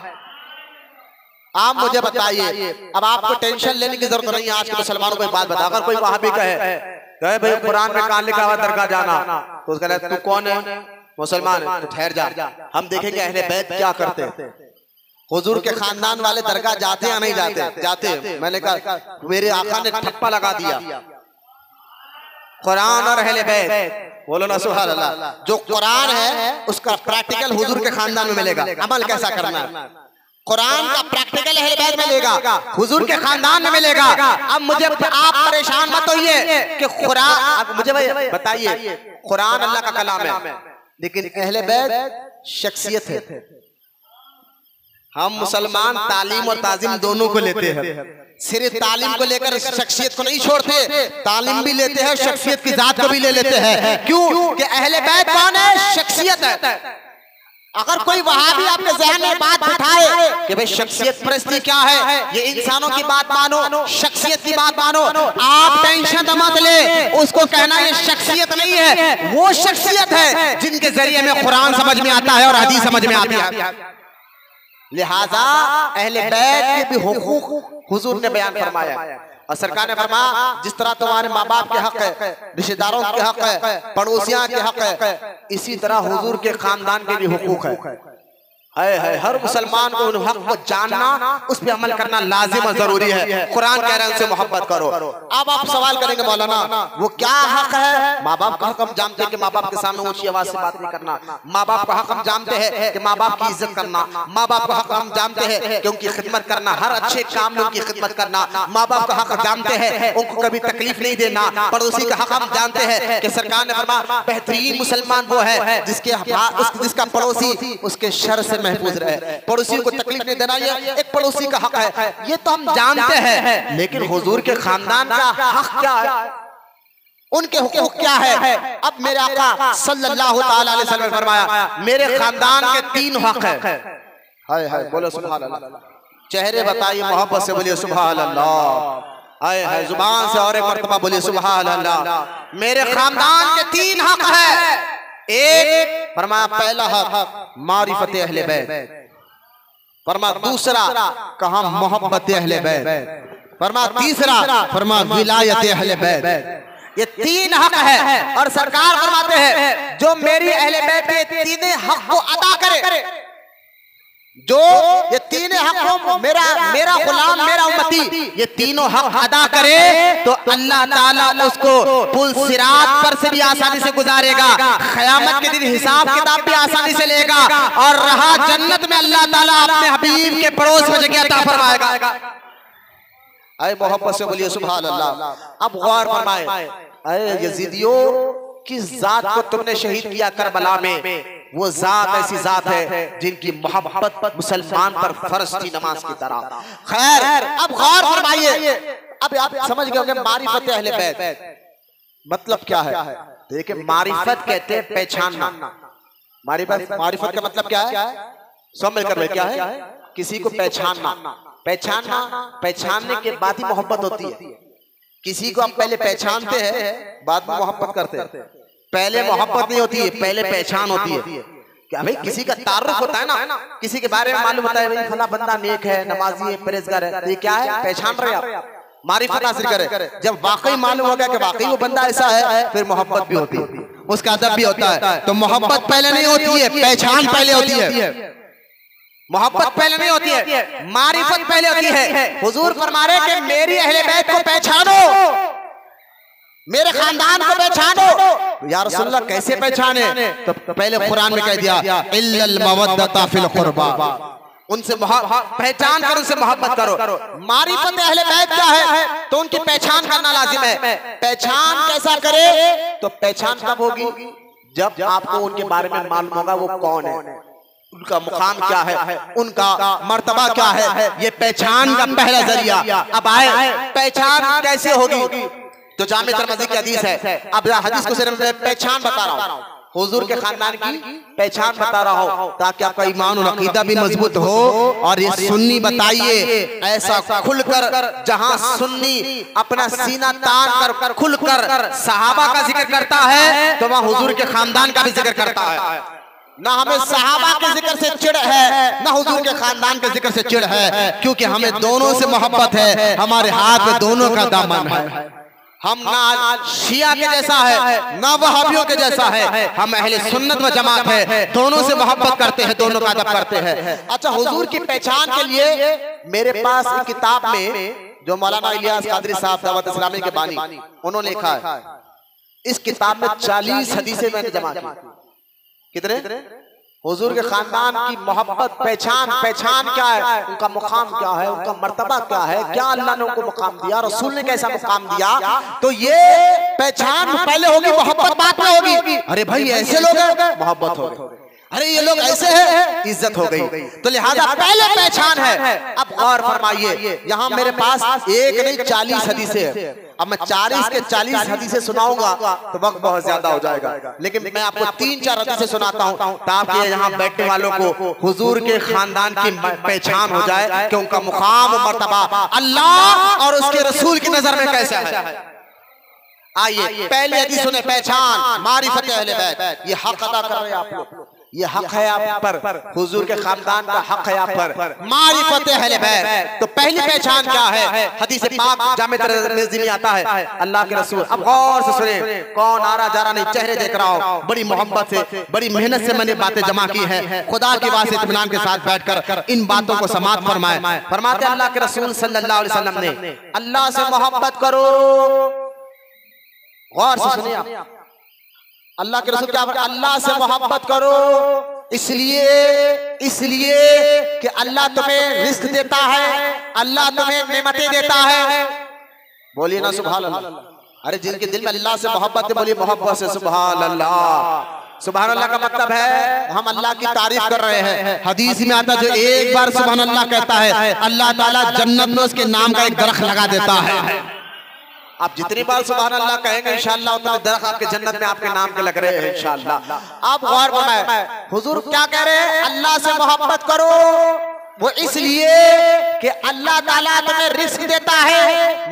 आप मुझे बताइए, अब आपको टेंशन लेने की जरूरत नहीं है। आज के मुसलमानों को एक बात बता, अगर कोई वहाबी कहे भाई कुरान में कहाँ लिखा हुआ दरगाह जाना, तो उसका कहता है तू कौन है? मुसलमान है। तो ठहर जा, हम देखेंगे अहले बैत क्या करते हैं। हुजूर के खानदान वाले दरगाह जाते या नहीं जाते? जाते। मैंने कहा मेरे आका ने ठप्पा लगा दिया कुरान और अहले बैत। बोलो ना सुभान अल्लाह। जो कुरान है उसका प्रैक्टिकल हुजूर के खानदान में मिलेगा, अमल कैसा करना है। कुरान का प्रैक्टिकल अहले बैत में मिलेगा, हुजूर के खानदान में मिलेगा। अब मुझे आप परेशान मत होइए कि कुरान, मुझे भाई बताइए कुरान अल्लाह का कलाम है लेकिन अहले बैत शख्सियत है। हम मुसलमान तालीम और ताजीम दोनों को लेते हैं, सिर्फ तालीम को लेकर शख्सियत को नहीं छोड़ते, तालीम भी लेते हैं, शख्सियत की जात को भी ले लेते हैं। क्यों कि अहले बैत कौन है? शख्सियत है। अगर कोई वहाबी आपके ज़हन में बात उठाए कि भाई शख्सियत परस्ती क्या है, ये इंसानों की बात मानो, शख्सियत की बात मानो, आप टेंशन मत ले, उसको कहना ये शख्सियत नहीं है, वो शख्सियत है जिनके जरिए में कुरान समझ में आता है और हदीस समझ में आती है। लिहाजा अहले बैत के भी हुकूक हुजूर ने बयान फरमाया और सरकार ने फरमाया जिस तरह तुम्हारे माँ बाप के हक है, रिश्तेदारों के हक है, पड़ोसियों के हक है, इसी तरह हुजूर के खानदान के भी हुकूक है। हर मुसलमान को उन हक को जानना, उस पर अमल करना लाजिम और जरूरी है। कुरान कह रहे हैं उनसे मोहब्बत करो। अब आप सवाल करेंगे मौलाना वो क्या हक है? माँ बाप का हक हम जानते हैं कि माँ बाप के सामने ऊंची आवाज से बात नहीं करना, माँ बाप का हक हम जानते हैं कि माँ बाप की इज्जत करना, माँ बाप का हक हम जानते हैं कि उनकी खिदमत करना, हर अच्छे काम में उनकी खिदमत करना, माँ बाप का हक जानते हैं उनको कभी तकलीफ नहीं देना, पड़ोसी का हक हम जानते हैं कि सरकार ने फरमाया बेहतरीन मुसलमान वो है जिसका पड़ोसी उसके शर से महफूज रहे, पड़ोसी को तकलीफ नहीं देना, ये एक पड़ोसी का हक है, ये तो हम जानते हैं। लेकिन हुजूर के खानदान का हक क्या है, उनके हुकूक क्या है? अब मेरे आका सल्लल्लाहु अलैहि वसल्लम ने फरमाया मेरे खानदान के 3 हक है। हाय हाय बोलो सुभान अल्लाह। चेहरे बताइए मोहब्बत से बोलिए सुभान अल्लाह। हाय हाय जुबान से और एक मर्तबा बोलिए सुभान अल्लाह। मेरे खानदान के 3 हक है। एक फरमाया पहला हक मारिफत अहले बैत, फरमाया दूसरा कहा मोहब्बत अहले बैत, फरमाया तीसरा फरमाया विलायत अहले बैत। ये 3 हक है और सरकार फरमाते हैं जो मेरी अहले बैत के 3 हक को अदा करे, जो ये तीन हक मेरा गुलाम मेरा उम्मती ये तीनों हक अदा करे तो अल्लाह ताला उसको पुल सिरात पर से भी आसानी से गुजारेगा, क़यामत के दिन हिसाब किताब भी आसानी से लेगा, और रहा जन्नत में अल्लाह ताला अपने हबीब के पड़ोस में जगह अता फरमाएगा। अरे मोहब्बत से बोलिए सुभान अल्लाह। अब गौर फरमाए, अरे यजीदियों किस जात को तुमने शहीद किया करबला में, वो जात ऐसी जात है जिनकी मोहब्बत मुसलमान पर फर्ज थी नमाज की तरह। खैर अब गौर फरमाइए, अब आप समझ गए होंगे मारिफत अहले बैत मतलब क्या है। देखिए मारिफत कहते हैं पहचानना। मारिफत का मतलब क्या है, सब मिलकर क्या है, किसी को पहचानना। पहचानने के बाद ही मोहब्बत होती है। किसी को आप पहले पहचानते हैं बाद में मोहब्बत करते हैं। पहले मोहब्बत नहीं होती है, पहले पहचान होती है। क्या भाई किसी का तारुफ होता है ना, किसी के बारे में मालूम होता है भाई फला बंदा नेक है, नमाजी है, परहेजगार है, तो ये क्या है, पहचान रहे आप, मारिफत हासिल करे। जब वाकई मालूम हो गया कि वाकई वो बंदा ऐसा है, फिर मोहब्बत भी होती है, उसका अदब भी होता है। तो मोहब्बत पहले नहीं होती है, पहचान पहले होती है। मोहब्बत पहले नहीं होती है, मारिफत पहले होती है। हुजूर फरमा रहे कि मेरी अहले बैत को पहचानो, मेरे खानदान को पहचानो। तो या रसूलल्लाह कैसे पहचाने, तो पहले कुरान में कह दिया इल्लल मवद्दता फिल कुर्बा, उनसे पहचान कर उनसे मोहब्बत करो। मारिफत अहले बैत क्या है, तो उनकी पहचान करना लाजिम है। पहचान कैसा करे, तो पहचान कब होगी, जब आपको उनके बारे में मालूम होगा वो कौन है, उनका मुकाम क्या है, उनका मर्तबा क्या है। ये पहचान का पहला जरिया। अब आए पहचान कैसे होगी, तो जामे तिरमिज़ी की हदीस है। अब हदीस को सिर्फ पहचान बता रहा हूँ, हुजूर के खानदान की पहचान बता रहा हूँ, ताकि आपका ईमान और अकीदा भी मजबूत हो। और ये सुन्नी बताइए ऐसा खुलकर, जहाँ सुन्नी अपना सीना तान कर खुलकर सहाबा का जिक्र करता है, तो वहाँ हुजूर के खानदान का भी जिक्र करता है। ना हमें सहाबा के जिक्र से चिढ़ है, ना हुजूर के खानदान के जिक्र से चिढ़ है, क्योंकि हमें दोनों से मोहब्बत है, हमारे हाथ में दोनों का दामन है। हम ना शिया के जैसा है, ना वहाबियों के जैसा है, हम अहले सुन्नत व जमात है, दोनों से मोहब्बत करते हैं, दोनों का अदब करते हैं। अच्छा, हुजूर की पहचान के लिए मेरे पास एक किताब में जो मौलाना इलियास कादरी साहब दावत इस्लामी के बानी, उन्होंने लिखा है। इस किताब में 40 हदीसें मैंने जमा की। कितने, हुजूर के खानदान की मोहब्बत, पहचान क्या है, उनका मुकाम क्या है, उनका मर्तबा क्या है, क्या अल्लाह ने उनको मुकाम दिया, रसूल ने कैसा मुकाम दिया। तो ये पहचान पहले होगी, मोहब्बत बाद में होगी। अरे भाई ऐसे लोग हैं, मोहब्बत हो गई। अरे ये लोग ऐसे हैं, इज्जत हो गई। तो लिहाजा पहले पहचान है। अब गौर फरमाइए, यहाँ मेरे पास एक नहीं 40 हदीसें हैं। अब मैं 40 के 40 हदीसें सुनाऊंगा तो वक्त बहुत ज्यादा हो जाएगा, लेकिन मैं आपको 3-4 हदीसें सुनाता हूँ, ताकि यहाँ बैठने वालों को हुजूर के खानदान की पहचान हो जाए कि उनका मुकाम और मर्तबा अल्लाह और उसके रसूल की नजर में कैसा है। आइए पहले हदीस सुने, पहचान मारिफत अहले बैत। ये हक अदा कर रहे हैं आप लोग, ये हक है आप पर, हुजूर के खानदान का हक है आप पर, मारिफत अहले बैत। तो पहली पहचान क्या है, हदीस पाक जामे तिरमिज़ी में आता है, अल्लाह के रसूल। अब गौर से सुने, कौन आ रहा जा रहा नहीं, चेहरे देख रहा हो, बड़ी मोहब्बत से, बड़ी मेहनत से मैंने बातें जमा की है। खुदा की बात से इत्मीनान के साथ बैठकर इन बातों को समाप्त फरमाए। फरमाते अल्लाह के रसूल सल्लल्लाहु अलैहि वसल्लम ने, अल्लाह से मोहब्बत करो। गौर से सुनिए आप, अल्लाह के रसूल क्या, अल्लाह से मोहब्बत करो इसलिए कि अल्लाह तुम्हें रिस्क देता है, अल्लाह तुम्हें नेमतें देता है। बोलिए ना सुभान अल्लाह। अरे जिनके दिल में अल्लाह से मोहब्बत है, बोलिए मोहब्बत से सुभान अल्लाह। सुभान अल्लाह का मतलब है हम अल्लाह की तारीफ कर रहे हैं। हदीस में आता जो एक बार सुभान अल्लाह कहता है, अल्लाह ताला जन्नत में उसके नाम का एक दरख्त लगा देता है। आप जितनी बार सुभान अल्लाह कहेंगे इंशाअल्लाह उतने दरख्त आपके जन्नत में आपके नाम के लग रहे हैं इंशाअल्लाह। आप गौर फरमाएं, हुजूर क्या कह रहे हैं, अल्लाह से मोहब्बत करो वो इसलिए कि अल्लाह ताला तुम्हें रिस्क देता है,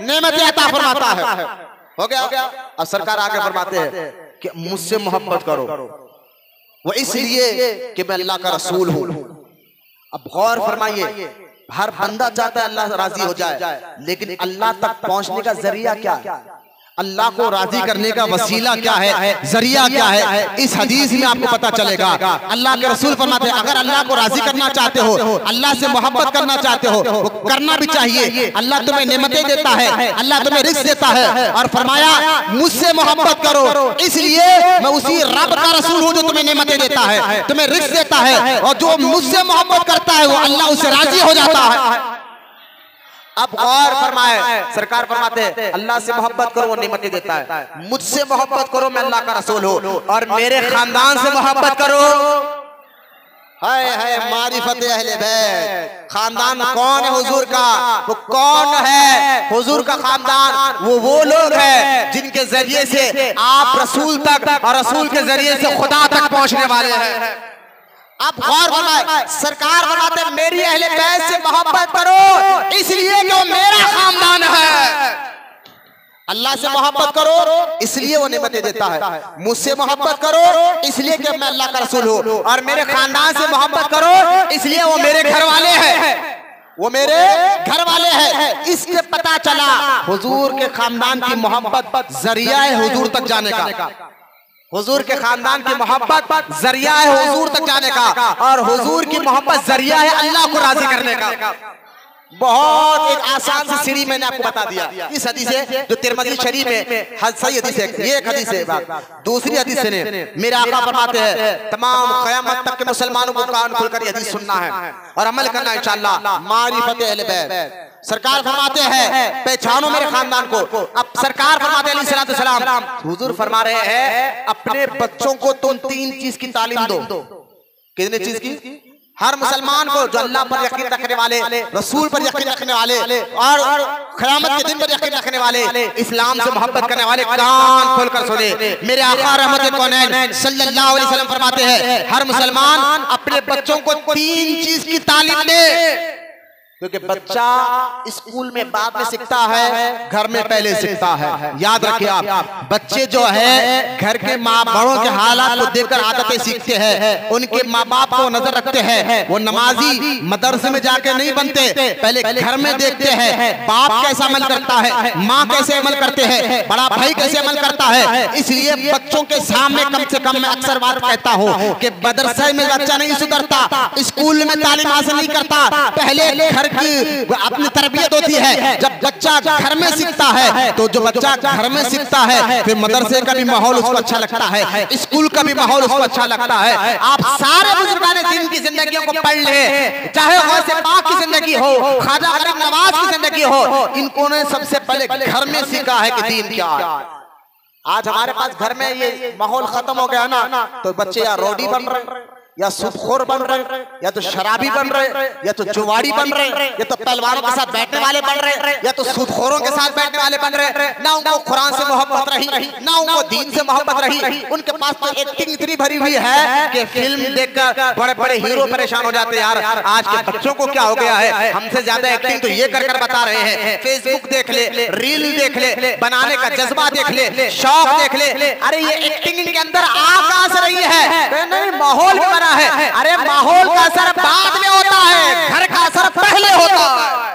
नेमतें अता फरमाता है। हो गया। अब सरकार आगे फरमाते हैं कि मुझसे मोहब्बत करो वो इसलिए कि मैं अल्लाह का रसूल हूं। अब गौर फरमाइए, हर बंदा चाहता है अल्लाह राजी हो जाए, लेकिन अल्लाह तक पहुंचने का जरिया क्या है? अल्लाह को राजी करने का वसीला क्या है, जरिया क्या है, इस हदीस में आपको पता चलेगा। अल्लाह के रसूल फरमाते हैं अगर अल्लाह को राजी करना चाहते हो, अल्लाह से मोहब्बत करना चाहते हो, वो करना भी चाहिए। अल्लाह तुम्हें नेमतें देता है, अल्लाह तुम्हें रिज़्क़ देता है, और फरमाया मुझसे मोहब्बत करो, इसलिए मैं उसी रब का रसूल हूँ जो तुम्हें नेमतें देता है, तुम्हें रिज़्क़ देता है, और जो मुझसे मोहब्बत करता है वो अल्लाह उससे राजी हो जाता है। अब गौर फरमाए, सरकार फरमाते हैं अल्लाह से मोहब्बत करो वो नेमतें देता है, मुझसे मोहब्बत करो मैं अल्लाह का रसूल हूँ, और मेरे खानदान से मोहब्बत करो। हाय हाय मारिफत अहले बैत। खानदान कौन है हुजूर का? वो कौन है हुजूर का खानदान? वो लोग हैं जिनके जरिए से आप रसूल तक और रसूल के जरिए से खुदा तक पहुंचने वाले हैं। आप गौर फरमाए, सरकार फरमाते मेरी अहले बैत से मोहब्बत करो इसलिए कि वो मेरा खानदान है। अल्लाह से मोहब्बत करो इसलिए वो नेमतें देता है, मुझसे मोहब्बत करो इसलिए कि मैं अल्लाह का रसूल हूँ, और मेरे खानदान से मोहब्बत करो इसलिए वो मेरे घर वाले हैं, वो मेरे घर वाले हैं। इसके पता चला हुजूर के खानदान की मोहब्बत जरिया है हुजूर तक जाने का। हुजूर के खानदान की मोहब्बत जरिया है हुजूर तक जाने का, और हुजूर की मोहब्बत जरिया है अल्लाह को राजी करने का। बहुत एक आसान सी सीढ़ी मैंने आपको बता दिया। इस हदीस से जो तिरमिज़ी शरीफ में सही हदीस है, ये एक हदीस है। दूसरी हदीस से मेरे आका फरमाते हैं तमाम क़यामत तक के मुसलमानों को कान खोलकर यह हदीस सुनना है और अमल करना है इंशाअल्लाह। मारिफत अहले बैत। सरकार फरमाते हैं पहचानो मेरे खानदान को। अब सरकार फरमाते हैं अलैहि सलाम, हुजूर फरमा रहे हैं अपने बच्चों को तुम 3 चीज की तालीम दो। कितने चीज की? हर मुसलमान को जो अल्लाह पर यकीन रखने वाले, रसूल पर यकीन रखने वाले और क़यामत के दिन पर यकीन रखने वाले, इस्लाम से मोहब्बत करने वाले कान खोलकर सुने। मेरे आका रहमत कौनैन सल्लल्लाहु अलैहि वसल्लम फरमाते हैं हर मुसलमान अपने बच्चों को 3 चीज की तालीम दे, क्योंकि बच्चा स्कूल में बाद में सीखता है, घर में पहले सीखता है। याद रखिए आप, बच्चे जो है घर के माँ बड़ों के हालात को देखकर आदतें सीखते हैं, उनके माँ बाप को नजर रखते हैं। वो नमाजी मदरसे में जाके नहीं बनते, पहले घर में देखते हैं बाप कैसा अमल करता है, माँ कैसे अमल करते हैं, बड़ा भाई कैसे अमल करता है। इसलिए बच्चों के सामने कम से कम मैं अक्सर बात कहता हूँ कि मदरसे में बच्चा नहीं सुधरता, स्कूल में तालीम हासिल नहीं करता, पहले घर की अपनी तरबियत होती है। जब बच्चा घर में सीखता है तो जो बच्चा घर में सीखता है फिर मदरसे का भी माहौल उसको अच्छा लगता है, स्कूल का भी माहौल उसको अच्छा लगता है। आप सारे बुजुर्गान दिन की जिंदगियों को पढ़ ले, चाहे गौसे पाक की जिंदगी हो, ख्वाजा गरीब नवाज की जिंदगी हो, इनको ने सबसे पहले घर में सीखा है कि दीन क्या है। आज हमारे पास घर में ये माहौल खत्म हो गया ना, तो बच्चे या रोडी बन रहे, या सूदखोर बन रहे, या तो शराबी बन रहे, या तो जुवाड़ी बन रहे, या तो पहलवानों के साथ बैठने वाले बन रहे, या तो सूदखोरों के साथ बैठने वाले बन रहे। ना उनको कुरान से मोहब्बत रही, ना उनको दीन से मोहब्बत रही। उनके पास तो एक्टिंग इतनी भरी हुई है कि फिल्म देखकर बड़े बड़े हीरो परेशान हो जाते हैं। यार आज के बच्चों को क्या हो गया है, हमसे ज्यादा एक्टिंग तो ये कर बता रहे हैं। फेसबुक देख ले, रील देख ले, बनाने का जज्बा देख ले, शौक देख ले। अरे ये एक्टिंग के अंदर आ कहां से रही है? नहीं, माहौल है। अरे माहौल का असर बाद में होता है, घर का असर पहले होता है।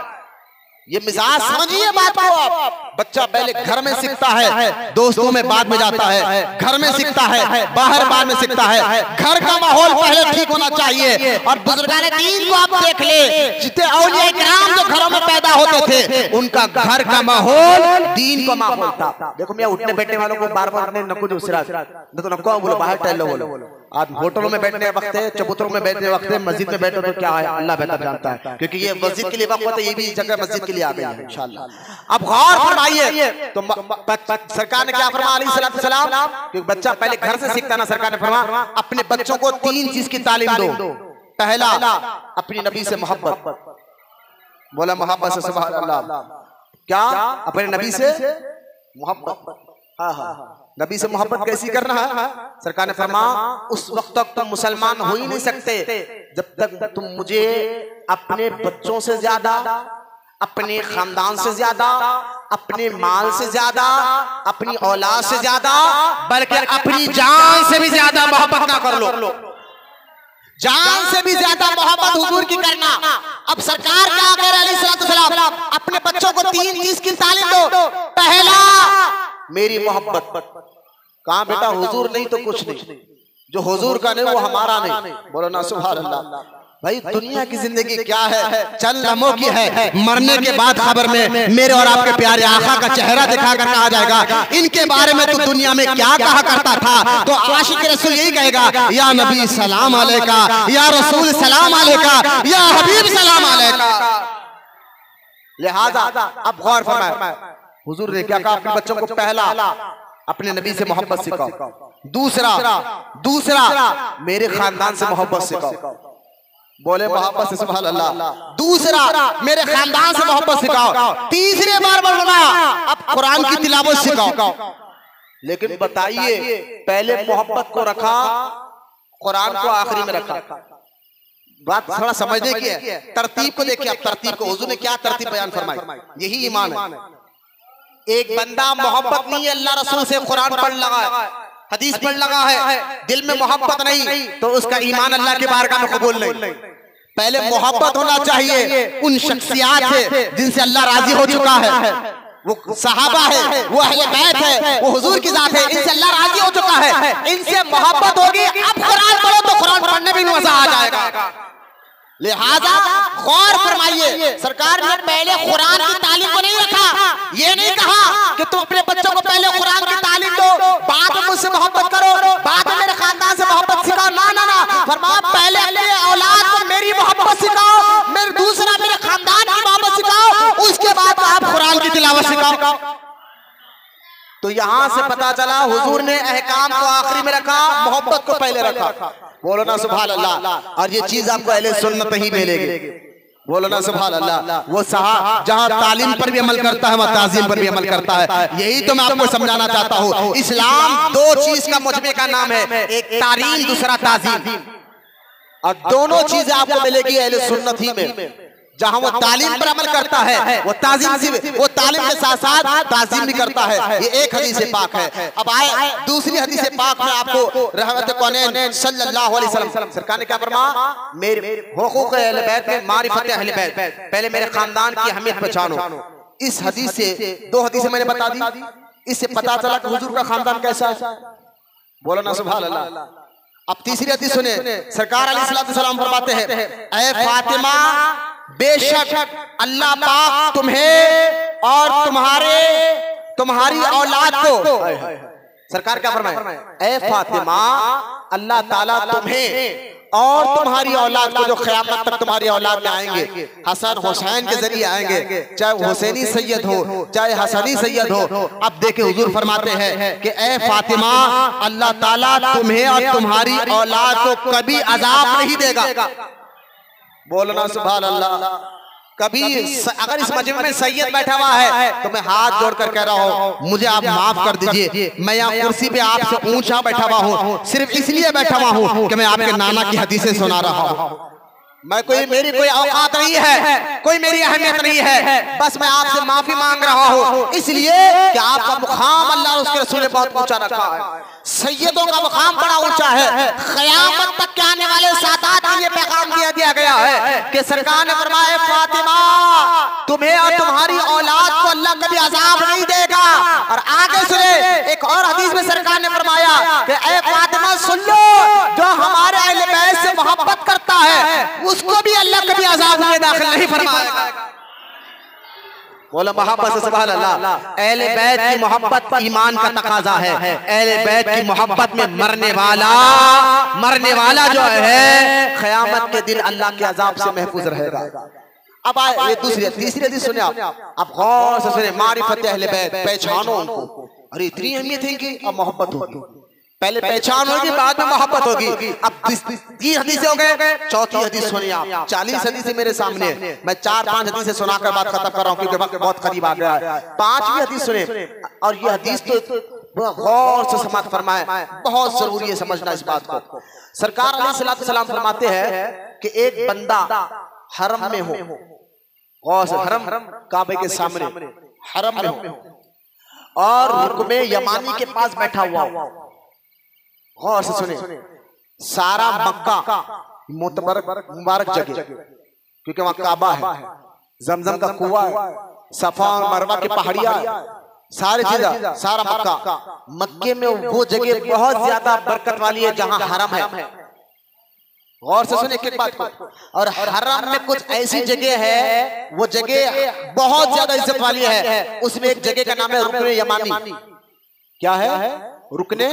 ये मिजाज समझिए बात को आप। बच्चा पहले घर में सीखता है, दोस्तों में बाद में जाता है, घर में सीखता है, बाहर बाद में सीखता है। घर का माहौल पहले ठीक होना चाहिए। और बुजुर्गान दीन को आप देख ले, जितने औलिया किराम जो घरों में पैदा होते थे उनका घर का माहौल दीन का माहौल था। देखो मैं उठने बैठने वालों को बार बार नको जो सिराज तो नको बोलो, बाहर टहलो बोलो। आज होटलों में बैठने वक्त है, चबूतरों में बैठने वक्त है, मस्जिद में बैठो तो क्या है अल्लाह बेहतर जानता है, क्योंकि ये मस्जिद के लिए वक्त होता है, ये भी जगह मस्जिद के लिए आ गई है इंशाअल्लाह। अब गौर फरमाइए तो सरकार ने क्या फरमाया अलैहि सलाम कि बच्चा पहले घर से सीखता ना। सरकार ने फरमाया अपने बच्चों को 3 चीज की तालीम दो। पहला अपनी नबी से मोहब्बत, बोला मोहब्बत से सुभान अल्लाह, क्या अपने नबी से मोहब्बत। हाँ, नबी से मोहब्बत कैसी करना है? सरकार ने फरमाया उस वक्त तक तुम मुसलमान हो ही नहीं सकते जब तक तुम मुझे अपने बच्चों से ज्यादा, अपने खानदान से ज्यादा, अपने माल से ज्यादा, अपनी औलाद से ज्यादा, बल्कि अपनी जान से भी ज्यादा मोहब्बत ना कर लो। जान से भी ज्यादा मोहब्बत हुजूर की करना। अब सरकार क्या कह रहे हैं अलैहि सलाम, अपने बच्चों को 3 चीज की तालीम दो। पहला मेरी मोहब्बत। कहाँ बेटा हुजूर नहीं तो कुछ नहीं, जो हुजूर का नहीं वो हमारा नहीं। बोलो ना सुभान अल्लाह। भाई दुनिया की जिंदगी क्या है, चंद लम्हों की है। मरने के बाद खबर में मेरे और आपके प्यारे आका का चेहरा दिखाकर कहा जाएगा इनके बारे में तो दुनिया में क्या कहा करता था। तो आशिक रसूल यही कहेगा, या नबी सलाम अलैका, या रसूल सलाम अलैका, या हबीब सलाम अलैका। लिहाजा अब गौर फरमाए, हुजूर ने क्या कहा अपने बच्चों को? पहला अपने नबी से मोहब्बत सिखाओ, दूसरा मेरे खानदान से मोहब्बत सिखाओ। बोले मोहब्बत से सुभान अल्लाह। दूसरा मेरे खानदान से मोहब्बत सिखाओ। तीसरे बार बोलना अब कुरान की तिलावत सिखाओ। लेकिन बताइए, पहले मोहब्बत को रखा, कुरान को आखिरी में रखा। बात थोड़ा समझने की है, तरतीब को देखिए। अब तरतीब को हुजूर ने क्या तरतीब बयान फरमाई, यही ईमान है। एक बंदा मोहब्बत नहीं है अल्लाह रसूल से, कुरान पढ़ लगा है, हदीस पढ़ लगा है, दिल में मोहब्बत नहीं, तो उसका ईमान अल्लाह के बारगाह में कबूल नहीं। पहले मोहब्बत होना चाहिए उन शख्सियात से जिनसे अल्लाह राजी हो चुका है। वो सहाबा है, वो अहले बैत है, वो हुजूर की जात है, इनसे अल्लाह राजी हो चुका है, इनसे मोहब्बत होगी। अब कुरान पढ़ो तो कुरान पढ़ने में भी मजा आ जाएगा। लिहाजा गौर फरमाइए, सरकार ने पहले कुरान की तालीम को नहीं रखा। ये नहीं कहा कि तुम अपने बच्चों को पहले कुरान की तालीम दो, बाद में मुझसे मोहब्बत करो, बाद में मेरे खानदान से मोहब्बत सिखाओ। ना ना ना, फरमाया पहले अपने औलाद को मेरी मोहब्बत सिखाओ, मेरे दूसरा मेरे खानदान की मोहब्बत सिखाओ, उसके बाद आप कुरान की तिलावत सिखाओ। तो यहाँ से पता चला हुजूर ने अहकाम को आखिरी में रखा, मोहब्बत को पहले रखा। बोलो ना सुभान अल्लाह। और ये चीज आपको अहले सुन्नत ही मिलेगी। बोलो ना सुभान अल्लाह। वो साहब जहाँ तालीम पर भी अमल करता है, वहाँ ताज़ीम पर भी अमल करता है। यही तो मैं आपको समझाना चाहता हूँ। इस्लाम दो चीज का मुजमे का नाम है, एक तालीम, दूसरा ताज़ीम। और दोनों चीजें आपको मिलेगी अहले सुन्नत ही में। जहां वो तालीम पर अमल करता है, वो तालीम के साथ साथ ताज़ीम भी करता है। ये एक हदीस पाक है। अब आए दूसरी हदीस पाक में आपको रहमत कौनैन सल्लल्लाहु अलैहि वसल्लम सरकार ने क्या फरमाया, मेरे हुकूक अहले बैत में मारिफत अहले बैत, पहले मेरे खानदान की अहमियत पहचानो। इस हदीस से दो हदीसें मैंने बता दी, इससे पता चला कि हुजूर का खानदान कैसा है। बोलो ना सुभान अल्लाह। अब तीसरी हदीस सुने, सरकार अलैहिस्सलाम फरमाते हैं, ऐ फातिमा, बेशक अल्लाह पाक तुम्हें और तुम्हारी औलाद को, सरकार क्या फरमाए, ऐ फातिमा अल्लाह ताला तुम्हें और तुम्हारी औलाद को, जो क़यामत तक तुम्हारी औलाद में आएंगे, हसन हुसैन के जरिए आएंगे, चाहे हुसैनी सैयद हो चाहे हसनी सैयद हो। अब देखे हुजूर फरमाते हैं कि ऐ फातिमा अल्लाह ताला तुम्हें और तुम्हारी औलाद को कभी अजाब नहीं देगा। बोलना सुभान अल्लाह। कभी अगर इस मजमे में सैयद बैठा हुआ है तो मैं हाथ जोड़कर कह रहा हूँ, मुझे आप माफ कर दीजिए, मैं यहाँ कुर्सी पे आपसे ऊंचा बैठा हुआ हूँ, सिर्फ इसलिए बैठा हुआ हूँ कि मैं आपके नाना की हदीसें सुना रहा हूँ। मैं मेरी कोई औकात नहीं है, कोई मेरी अहमियत नहीं है, बस मैं आपसे माफी मांग रहा हूँ, इसलिए कि आपका मुकाम अल्लाह और उसके रसूल ने बहुत ऊंचा रखा है। सैयदों का मुकाम बड़ा ऊंचा है। क़यामत तक के आने वाले सादात के लिए पैगाम दिया गया है कि सरकार ने फरमाया, फातिमा तुम्हें और तुम्हारी औलाद को अल्लाह कभी अजाब नहीं देगा। और आगे सुने, एक और हदीस में सरकार ने फरमाया कि ऐ फातिमा सुन लो, जो हमारे अहले बैत से मोहब्बत करता है उसको भी अल्लाह कभी अजाब में दाखिल नहीं फरमाएगा। बोला मोहब्बत से सुभान अल्लाह। अहले बैत की मोहब्बत ईमान का तकाजा है। अहले बैत की मोहब्बत में मरने वाला जो है क़यामत के दिन अल्लाह के अजाब से महफूज रहेगा। अब आए तीसरी हदीस सुने आप गौर से सुने, मारिफत अहले बैत, पहचानो उनको। अरे इतनी अहमियत है कि अब मोहब्बत होगी, पहले पहचान होगी बाद में मोहब्बत होगी। अब 3 हदीसें हो गए, चौथी हदीस सुनिए आप। 40 हदीसें मेरे सामने, मैं 4-5 हदीसें सुनाकर बात खत्म कर रहा हूँ क्योंकि वक्त बहुत करीब आ गया है। 5वीं हदीस सुने, और ये हदीस तो गौर से समाप्त फरमाए, बहुत जरूरी है समझना इस बात को। सरकार अलैहिस्सलाम फरमाते हैं कि एक बंदा हरम में हो, गौर से, हरम काबे के सामने हरम में हो और रुकबे यमानी के पास बैठा हुआ हो। गौर से सुने, सारा मक्का मुबारक जगह, क्योंकि वहां काबा है, जमजम का कुआं है, सफा और मरवा की पहाड़ियां, सारी चीज, सारा मक्का, मक्के में वो जगह बहुत ज्यादा बरकत वाली है जहां हरम है। गौर से सुने एक बात को, और हरम में कुछ ऐसी जगह है, वो जगह बहुत ज्यादा इज्जत वाली है। उसमें एक जगह का नाम है रुकने यमानी। क्या है? रुकने,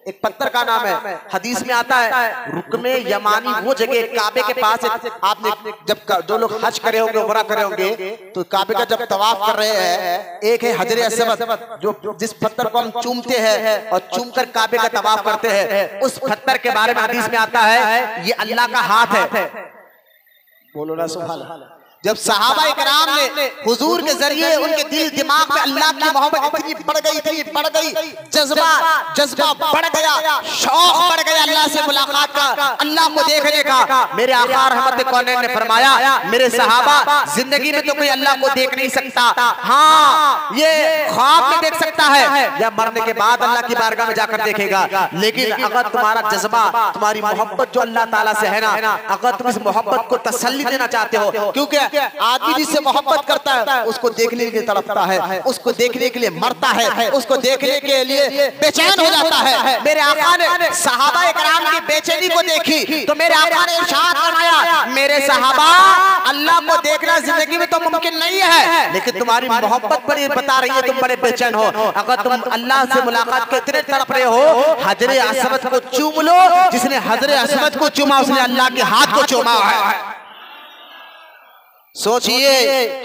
एक पत्थर का नाम है। हदीस में आता है रुकने यमानी वो जगह काबे के पास है। आपने जब जो लोग हज करे होंगे, उमरा करे होंगे, तो काबे का जब तवाफ कर रहे हैं, एक है हजरे अस्वद, जो जिस पत्थर को हम चूमते हैं और चूम कर काबे का तवाफ करते हैं, उस पत्थर के बारे में हदीस में आता है ये अल्लाह का हाथ है। बोलो ना सुभान अल्लाह। जब सहाबा इकराम ने हुजूर के जरिए उनके दिल दिमाग में अल्लाह की मोहब्बत इतनी बढ़ गई, जज्बा बढ़ गया, शौक बढ़ गया अल्लाह से मुलाकात का, अल्लाह को देखने का। मेरे आका रहमत कौनैन ने फरमाया मेरे सहाबा जिंदगी में तो कोई अल्लाह को देख नहीं सकता, हाँ ये ख्वाब में देख सकता है या मरने के बाद अल्लाह की बारगाह में जाकर देखेगा। लेकिन अगर तुम्हारा जज्बा, तुम्हारी मोहब्बत जो अल्लाह ताला से है ना, अगर तुम इस मोहब्बत को तसल्ली देना चाहते हो, क्योंकि आदमी जिससे मोहब्बत करता है उसको देखने के लिए तड़पता है, उसको देखने के लिए मरता है, उसको देखने के लिए बेचैन हो जाता है। मेरे आका ने सहाबा इकराम की बेचैनी को देखी तो मेरे आका ने इरशाद फरमाया मेरे सहाबा अल्लाह को देखना जिंदगी में तो मुमकिन नहीं है, लेकिन तुम्हारी मोहब्बत बड़ी बता रही है, तुम बड़े बेचैन हो। अगर तुम अल्लाह से मुलाकात के इतने तड़प रहे हो, हजरे अस्वद को चूम लो। जिसने हजरे अस्वद को चूमा उसने अल्लाह के हाथ को चूमा है। सोचिए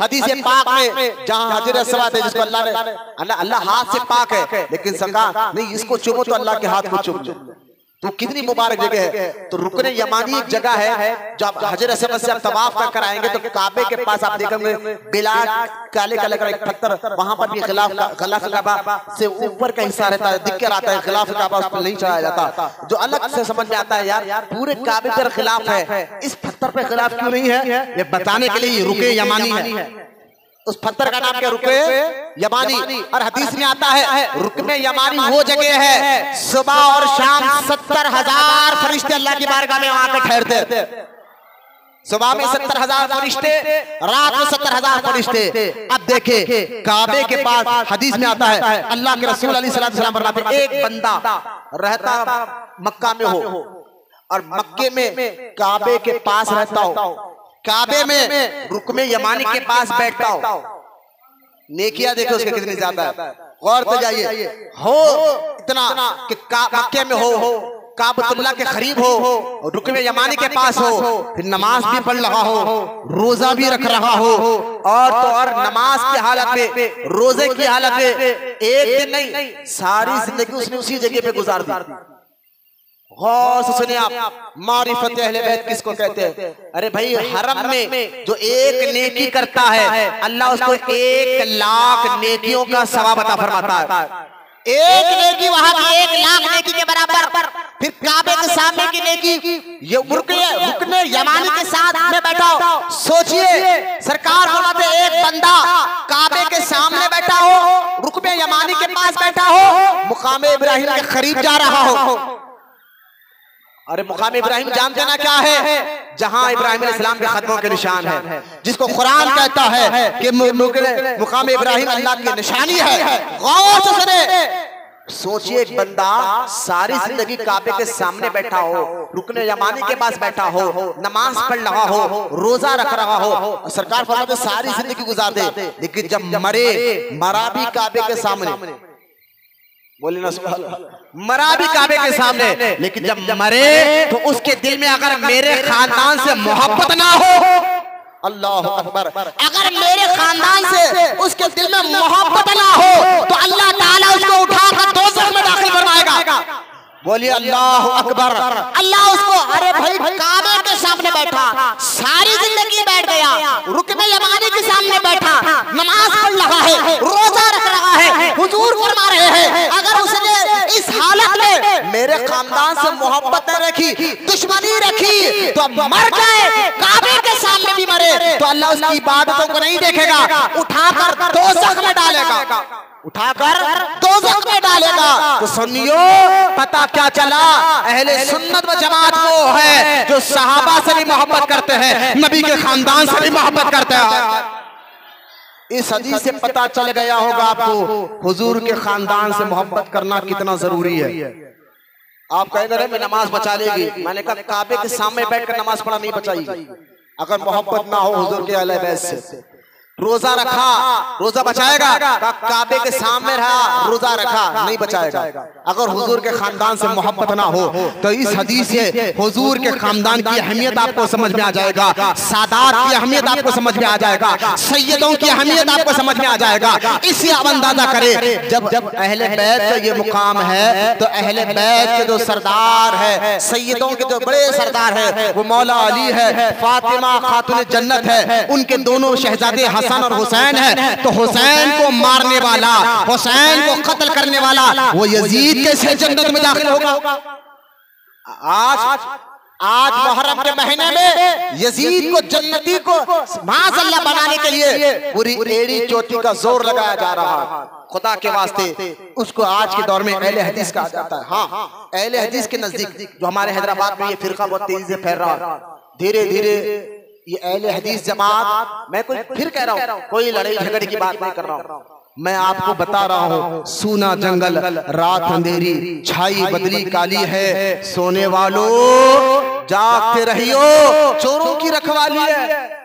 हदीस पाक में जहां हजर अस्वद है, जिसको अल्लाह हाथ से पाक है, लेकिन सरकार नहीं इसको चूमो तो अल्लाह के हाथ को चूम लो, तो कितनी मुबारक जगह है। तो रुकने यमानी एक जगह है, जब हजर अस्वद से आप तवाफ कर आएंगे तो काबे के पास आप देखेंगे बिलाल काले काले का एक पत्थर, वहां पर भी गिलाफ काबा से ऊपर का हिस्सा रहता है, दिख कर आता है, गिलाफ काबा उस पर नहीं चढ़ाया जाता। जो अलग से समझ में आता है यार पूरे काबे पर खिलाफ है, इस पत्थर पे खिलाफ क्यों नहीं है, ये बताने के लिए रुके यमानी है। उस पत्थर का नाम क्या? रुकने यमानी। और हदीस में आता है रुकने यमानी वो जगह है सुबह और शाम 70,000 फरिश्ते अल्लाह की बारगाह में वहां पर ठहरते। सुबह में 70,000 फरिश्ते, रात में 70,000 फरिश्ते। अब देखे काबे के पास हदीस में आता है अल्लाह के रसूल अलैहि सल्लल्लाहु अलैहि वसल्लम फरमाते एक बंदा रहता मक्का में हो और मक्के में काबे के पास रहता हो, काबे में रुकने यमानी के पास बैठता हो, नेकियां देखो उसके कितनी ज्यादा है। गौर से जाइए हो इतना कि मक्के में हो, काबतुल्लाह के करीब हो, रुकने यमानी के पास हो, फिर नमाज भी पढ़ रहा हो, रोजा भी रख रहा हो, और तो और नमाज की हालत में, रोजे की हालत में एक दिन नहीं सारी जिंदगी उसने उसी जगह पे गुजार दी। गौर से सुनिए आप मारिफत अहले बैत किसको कहते हैं? अरे भाई हरम में जो एक नेकी करता है अल्लाह उसको 1 लाख नेकियों का सवाब अता फरमाता है। एक नेकी वहां की 1 लाख नेकी के बराबर। फिर काबे के सामने की नेकी, ये रुकने यमानी के साथ में बैठा हो। सोचिए सरकार फरमाते एक बंदा काबे के सामने बैठा हो, रुकने यमानी के पास बैठा हो, मुकाम इब्राहिम के करीब जा रहा हो। अरे मुकाम इब्राहिम जानते ना क्या है? जहां इब्राहिम अलैहिस्सलाम के कदमों के निशान है, जिसको कुरान कहता है कि मुकाम इब्राहिम अल्लाह की निशानी है। गौर से सुने, सोचिए एक बंदा सारी जिंदगी काबे के सामने बैठा हो, रुकने यमानी के पास बैठा हो, नमाज पढ़ रहा हो, रोजा रख रहा हो, सरकार फरमाते सारी जिंदगी गुजार दे, लेकिन जब मरा भी काबे के सामने, बोले ना सुभान अल्लाह, मरा भी काबे के सामने, लेकिन जब मरे तो उसके दिल में अगर मेरे खानदान से मोहब्बत ना हो, अल्लाह अकबर, अगर मेरे खानदान से उसके दिल में मोहब्बत ना हो तो अल्लाह ताला उसको उठाकर दोज़ख में दाखिल फरमाएगा। बोलिए अल्लाह अकबर। अल्लाह उसको, अरे भाई काबे के सामने बैठा, सारी जिंदगी बैठ गया, रुकने यमानी के सामने बैठा, नमाज पढ़ रहा है, रोजा रख रहा है, हुजूर फरमा रहे हैं अगर उसने इस हालत में मेरे खानदान से मोहब्बत न रखी, दुश्मनी रखी, तो मर जाए, काबे के सामने भी मरे तो अल्लाह उसकी इबादतों को नहीं देखेगा, उठाकर दोज़ख में डालेगा, उठाकर दोज़ख में डालेगा। तो सुनियो पता क्या चला, अहले सुन्नत व जमात वो है जो सहाबा से भी मोहब्बत करते हैं, नबी के खानदान से भी मोहब्बत करते हैं। इस हदीस से पता चल गया होगा आपको हुजूर के खानदान से मोहब्बत करना कितना जरूरी है। आप कहेंगे मैं नमाज बचा लेगी, मैंने कहा काबे के सामने बैठकर नमाज पढ़ा नहीं बचाई अगर मोहब्बत ना हो हुजूर के अहले बैत से। रोजा रखा, रोजा बचाएगा, काबे के सामने रहा रोजा रखा नहीं बचाएगा। अगर हुजूर के खानदान से मोहब्बत ना हो तो इस हदीस से हुजूर के खानदान की अहमियत आपको समझ में आ जाएगा, सादात की अहमियत आपको समझ में आ जाएगा, सैयदों की अहमियत आपको समझ में आ जाएगा। इससे आप अंदाजा करें जब अहले बैत का ये मुकाम है तो अहले बैत के जो सरदार है, सैयदों के जो बड़े सरदार है वो मौला अली है, फातिमा खातून जन्नत है, उनके दोनों शहजादे हसन और हुसैन है। तो हुसैन को मारने वाला, हुसैन को कत्ल करने वाला वो यजीद कैसे जन्नत में दाखिल होगा? आज मुहर्रम के महीने में यजीद को जन्नती को माज़अल्लाह बनाने के लिए पूरी एड़ी चोटी का जोर लगाया जा रहा है। खुदा के वास्ते उसको आज के दौर में अहले हदीस कहा जाता है। हाँ, अहले हदीस के नजदीक जो हमारे हैदराबाद में ये फिरका बहुत तेजी से फैल रहा है, धीरे धीरे ये अहले हदीस जमात, मैं कोई फिर कह रहा हूँ, कोई लड़ाई झगड़े की बात नहीं कर रहा हूँ, मैं आपको बता रहा हूँ सूना जंगल रात अंधेरी छाई बदली काली है, सोने वालों जागते रहियो चोरों की रखवाली है।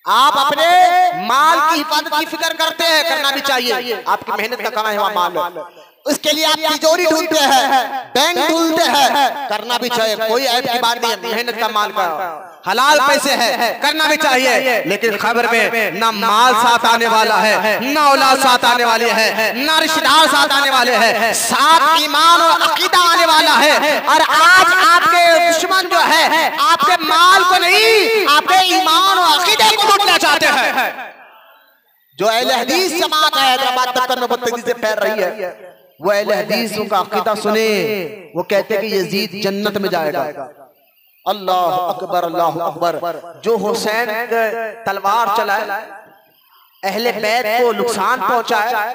आप अपने माल की हिफाजत की फिक्र करते हैं, करना भी चाहिए, आपकी मेहनत का कमाया हुआ माल है, उसके लिए आप तिजोरी ढूंढते हैं, बैंक ढूंढते हैं, करना भी चाहिए, कोई ऐप की बात नहीं है, मेहनत का माल का हलाल पैसे है, करना भी चाहिए। लेकिन खबर में ना माल साथ आने वाला है, ना औलाद साथ आने वाली है, ना रिश्तेदार साथ आने वाले हैं, साथ ईमान और अकीदा आने वाला है। और आज आपके दुश्मन जो है आपके माल को नहीं, आपके ईमान और अकीदे को लूटना चाहते हैं। जो अहले हदीस जमात है हैदराबाद तक में बदतमीजी से फैल रही है, वो अहले हदीस का अकीदा सुने, वो कहते हैं कि यजीद जन्नत में जाएगा। अल्लाह अकबर, अल्लाह अकबर। जो हुसैन तलवार चलाए, अहले बैत को नुकसान पहुंचाए,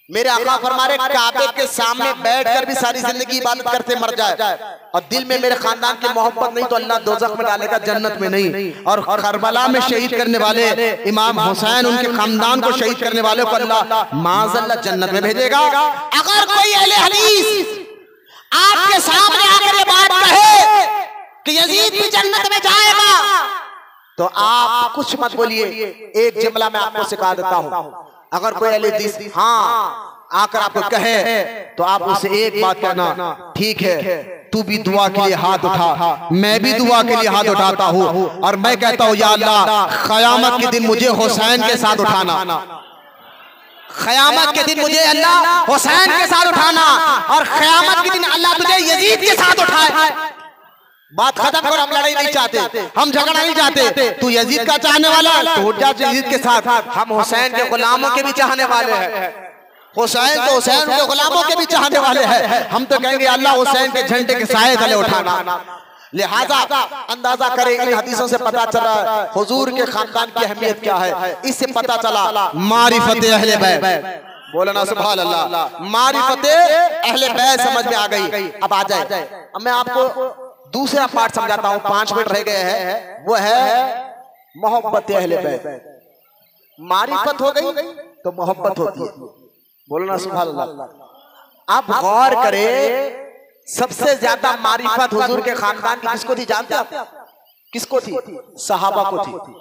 मेरे आका फरमाए काबे के सामने बैठकर भी सारी जिंदगी इबादत करते मर जाए और दिल में मेरे खानदान की मोहब्बत नहीं तो अल्लाह दोज़ख में डालेगा, जन्नत में नहीं। और करबला में शहीद करने वाले इमाम हुसैन, उनके खानदान को शहीद करने वाले को अल्लाह माज़अल्लाह जन्नत में भेजेगा। अगर कोई अहले हदीस आपके सामने आकर ये बात कहे कि यजीद भी जन्नत में जाएगा तो आप कुछ मत बोलिए, एक जुमला मैं आपको सिखा देता हूं। अगर कोई अहले हदीस हाँ आकर आपको कहे तो आप उसे एक बात कहना, ठीक है तू भी दुआ के लिए हाथ उठा, मैं भी दुआ के लिए हाथ उठाता हूँ और मैं कहता हूँ या अल्लाह क़यामत के दिन मुझे हुसैन के साथ उठाना, क़यामत के दिन मुझे अल्लाह हुसैन के साथ उठाना और क़यामत के दिन अल्लाह तुझे यजीद के साथ उठाए। बात खत्म करो, हम लड़ाई नहीं चाहते, हम झगड़ा नहीं चाहते। तू यजीद का चाहने वाला तो उठ जा यजीद के साथ, हम हुसैन के गुलामों के भी चाहने वाले हैं। हुसैन तो हुसैन के गुलामों के भी चाहने वाले हैं। हम तो कहेंगे अल्लाह हुसैन के झंडे के साए तले उठाना। लिहाजा अंदाजा करें, इन हदीसों से पता चला हुजूर के खानदान की अहमियत क्या है। इससे पता चला मारिफत अहले बैत, बोलना सुभान अल्लाह, मारिफत अहले बैत समझ में आ गई। अब आ जाए, अब मैं आपको दूसरा पार्ट समझाता हूं, 5 मिनट रह गए हैं, वो है मोहब्बत अहले बैत। मारिफत हो गई तो मोहब्बत होती है, बोलना सुभान अल्लाह। आप गौर करें, सबसे ज्यादा मारिफत हुजूर के खानदान की किसको थी जानते हैं? किसको थी? सहाबा को थी।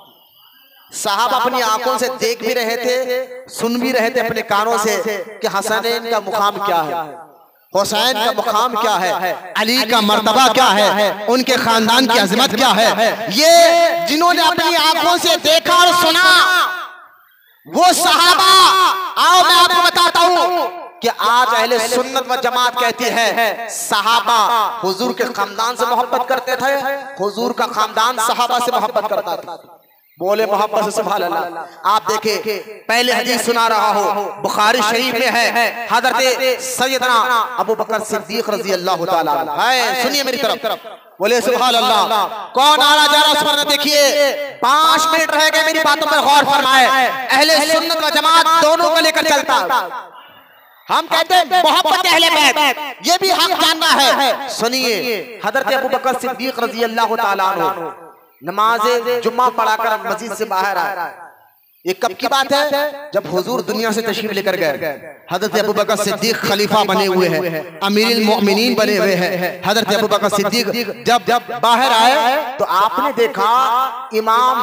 साहब अपनी आंखों से देख भी रहे थे, सुन भी रहे थे अपने कानों से कि हसनैन का मुकाम क्या है, हुसैन का मुकाम क्या है, अली का मर्तबा क्या है, उनके खानदान की अजमत क्या है। ये जिन्होंने अपनी आंखों से देखा और सुना वो सहाबा, आओ मैं आपको बताता हूं कि आज अहले सुन्नत व जमात कहती है सहाबा हुजूर के खानदान से मोहब्बत करते थे, हुजूर का खानदान सहाबा से मोहब्बत करता था। बोले मोहब्बत से सुभान अल्लाह। आप देखे, पहले हदीस सुना रहा हो, बुखारी शरीफ में है, हजरत सैयदना अबू बकर सिद्दीक रजी अल्लाह तआला है। सुनिए मेरी तरफ, बोले सुभान अल्लाह। कौन आ रहा जा रहा उस पर देखिए। 5 मिनट रह गए, मेरी बातों पर गौर फरमाए। अहले सुन्नत व जमात दोनों को लेकर चलता, हम कहते हैं मोहब्बत अहले बैत, ये भी हक जानना है। सुनिए, हजरत अबू बकर सिद्दीक रजी अल्लाह तआला अन्हु नमाज जुम्मा पढ़ाकर मस्जिद से बाहर आए, ये कब की बात है? जब हुजूर दुनिया से तशरीफ लेकर गए, हजरत अबू बकर सिद्दीक खलीफा बने हुए हैं, अमीरुल मोमिनीन बने हुए हैं। हजरत अबू बकर सिद्दीक जब बाहर आए तो आपने देखा इमाम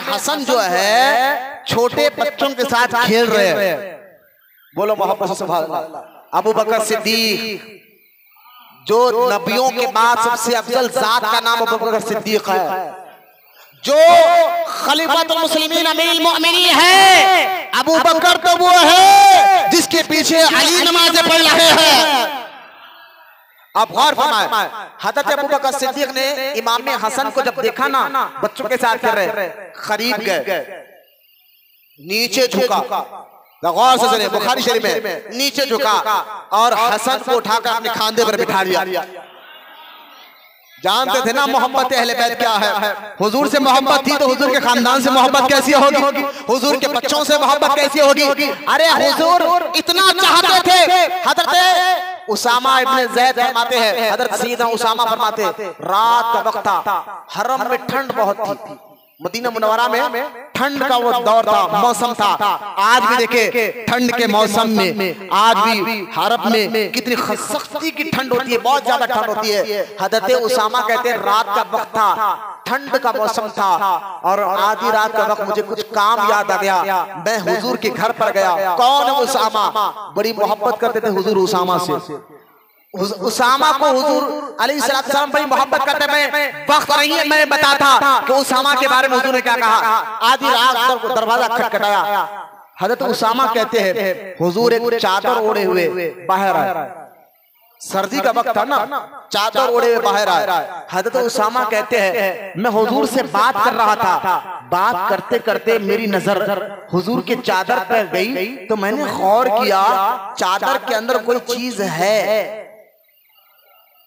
हसन जो है छोटे बच्चों के साथ खेल रहे हैं। बोलो मोहब्बत से सुभान अल्लाह। अबू बकर सिद्दीक जो नबियों के बाद सबसे अफजल जात का नाम अबू बकर सिद्दीक है, जो खलीफातुल मुस्लिमीन अमीरुल मोमिनीन है। अबू बकर तो वो है जिसके पीछे अली नमाज़ पढ़ रहे हैं। अब गौर फरमाए, हजरत अबू बकर सिद्दीक ने इमाम हसन को जब देखा ना बच्चों के साथ कर रहे, करीब गए, नीचे झुका, गौर से सुनिए बुखारी शरीफ में, नीचे झुका और हसन को उठाकर अपने खांधे पर बिठा लिया। जानते थे ना मोहब्बत अहले बैत क्या है। हुजूर से मोहब्बत थी तो हुजूर के खानदान से मोहब्बत कैसी होगी, हुजूर के बच्चों से मोहब्बत कैसी होगी। अरे हुजूर इतना चाहते थे। हजरत उसामा इब्ने ज़ैद फरमाते हैं, हजरत सैयदना उसामा फरमाते, रात का वक्त था, हरम में ठंड बहुत थी, मदीना मुनव्वरा में ठंड का वो दौर था, मौसम था। आज भी देखे ठंड के मौसम में आज भी हरम में कितनी सख्ती की ठंड होती है, बहुत ज्यादा ठंड होती है। हजरत उसामा कहते हैं रात का वक्त था, ठंड का मौसम था और आधी रात का वक्त मुझे कुछ काम याद आ गया, मैं हुजूर के घर पर गया। कौन है उसामा? बड़ी मोहब्बत करते थे हुजूर उसामा से। उसामा को हुजूर अलैहिस्सलाम बड़ी मोहब्बत करते। मैं वक्त नहीं है मैं बताता कि उसामा के बारे में हुजूर ने क्या कहा। आधी रात दरवाजा खटखटाया, हजरत उसामा कहते हैं हुजूर एक चादर ओढ़े हुए बाहर आए, सर्दी का वक्त था ना, चादर ओढ़े हुए बाहर आए। हजरत उसामा कहते हैं मैं हुजूर से बात कर रहा था, बात करते करते मेरी नजर हुजूर के चादर पर गई तो मैंने गौर किया चादर के अंदर कोई चीज है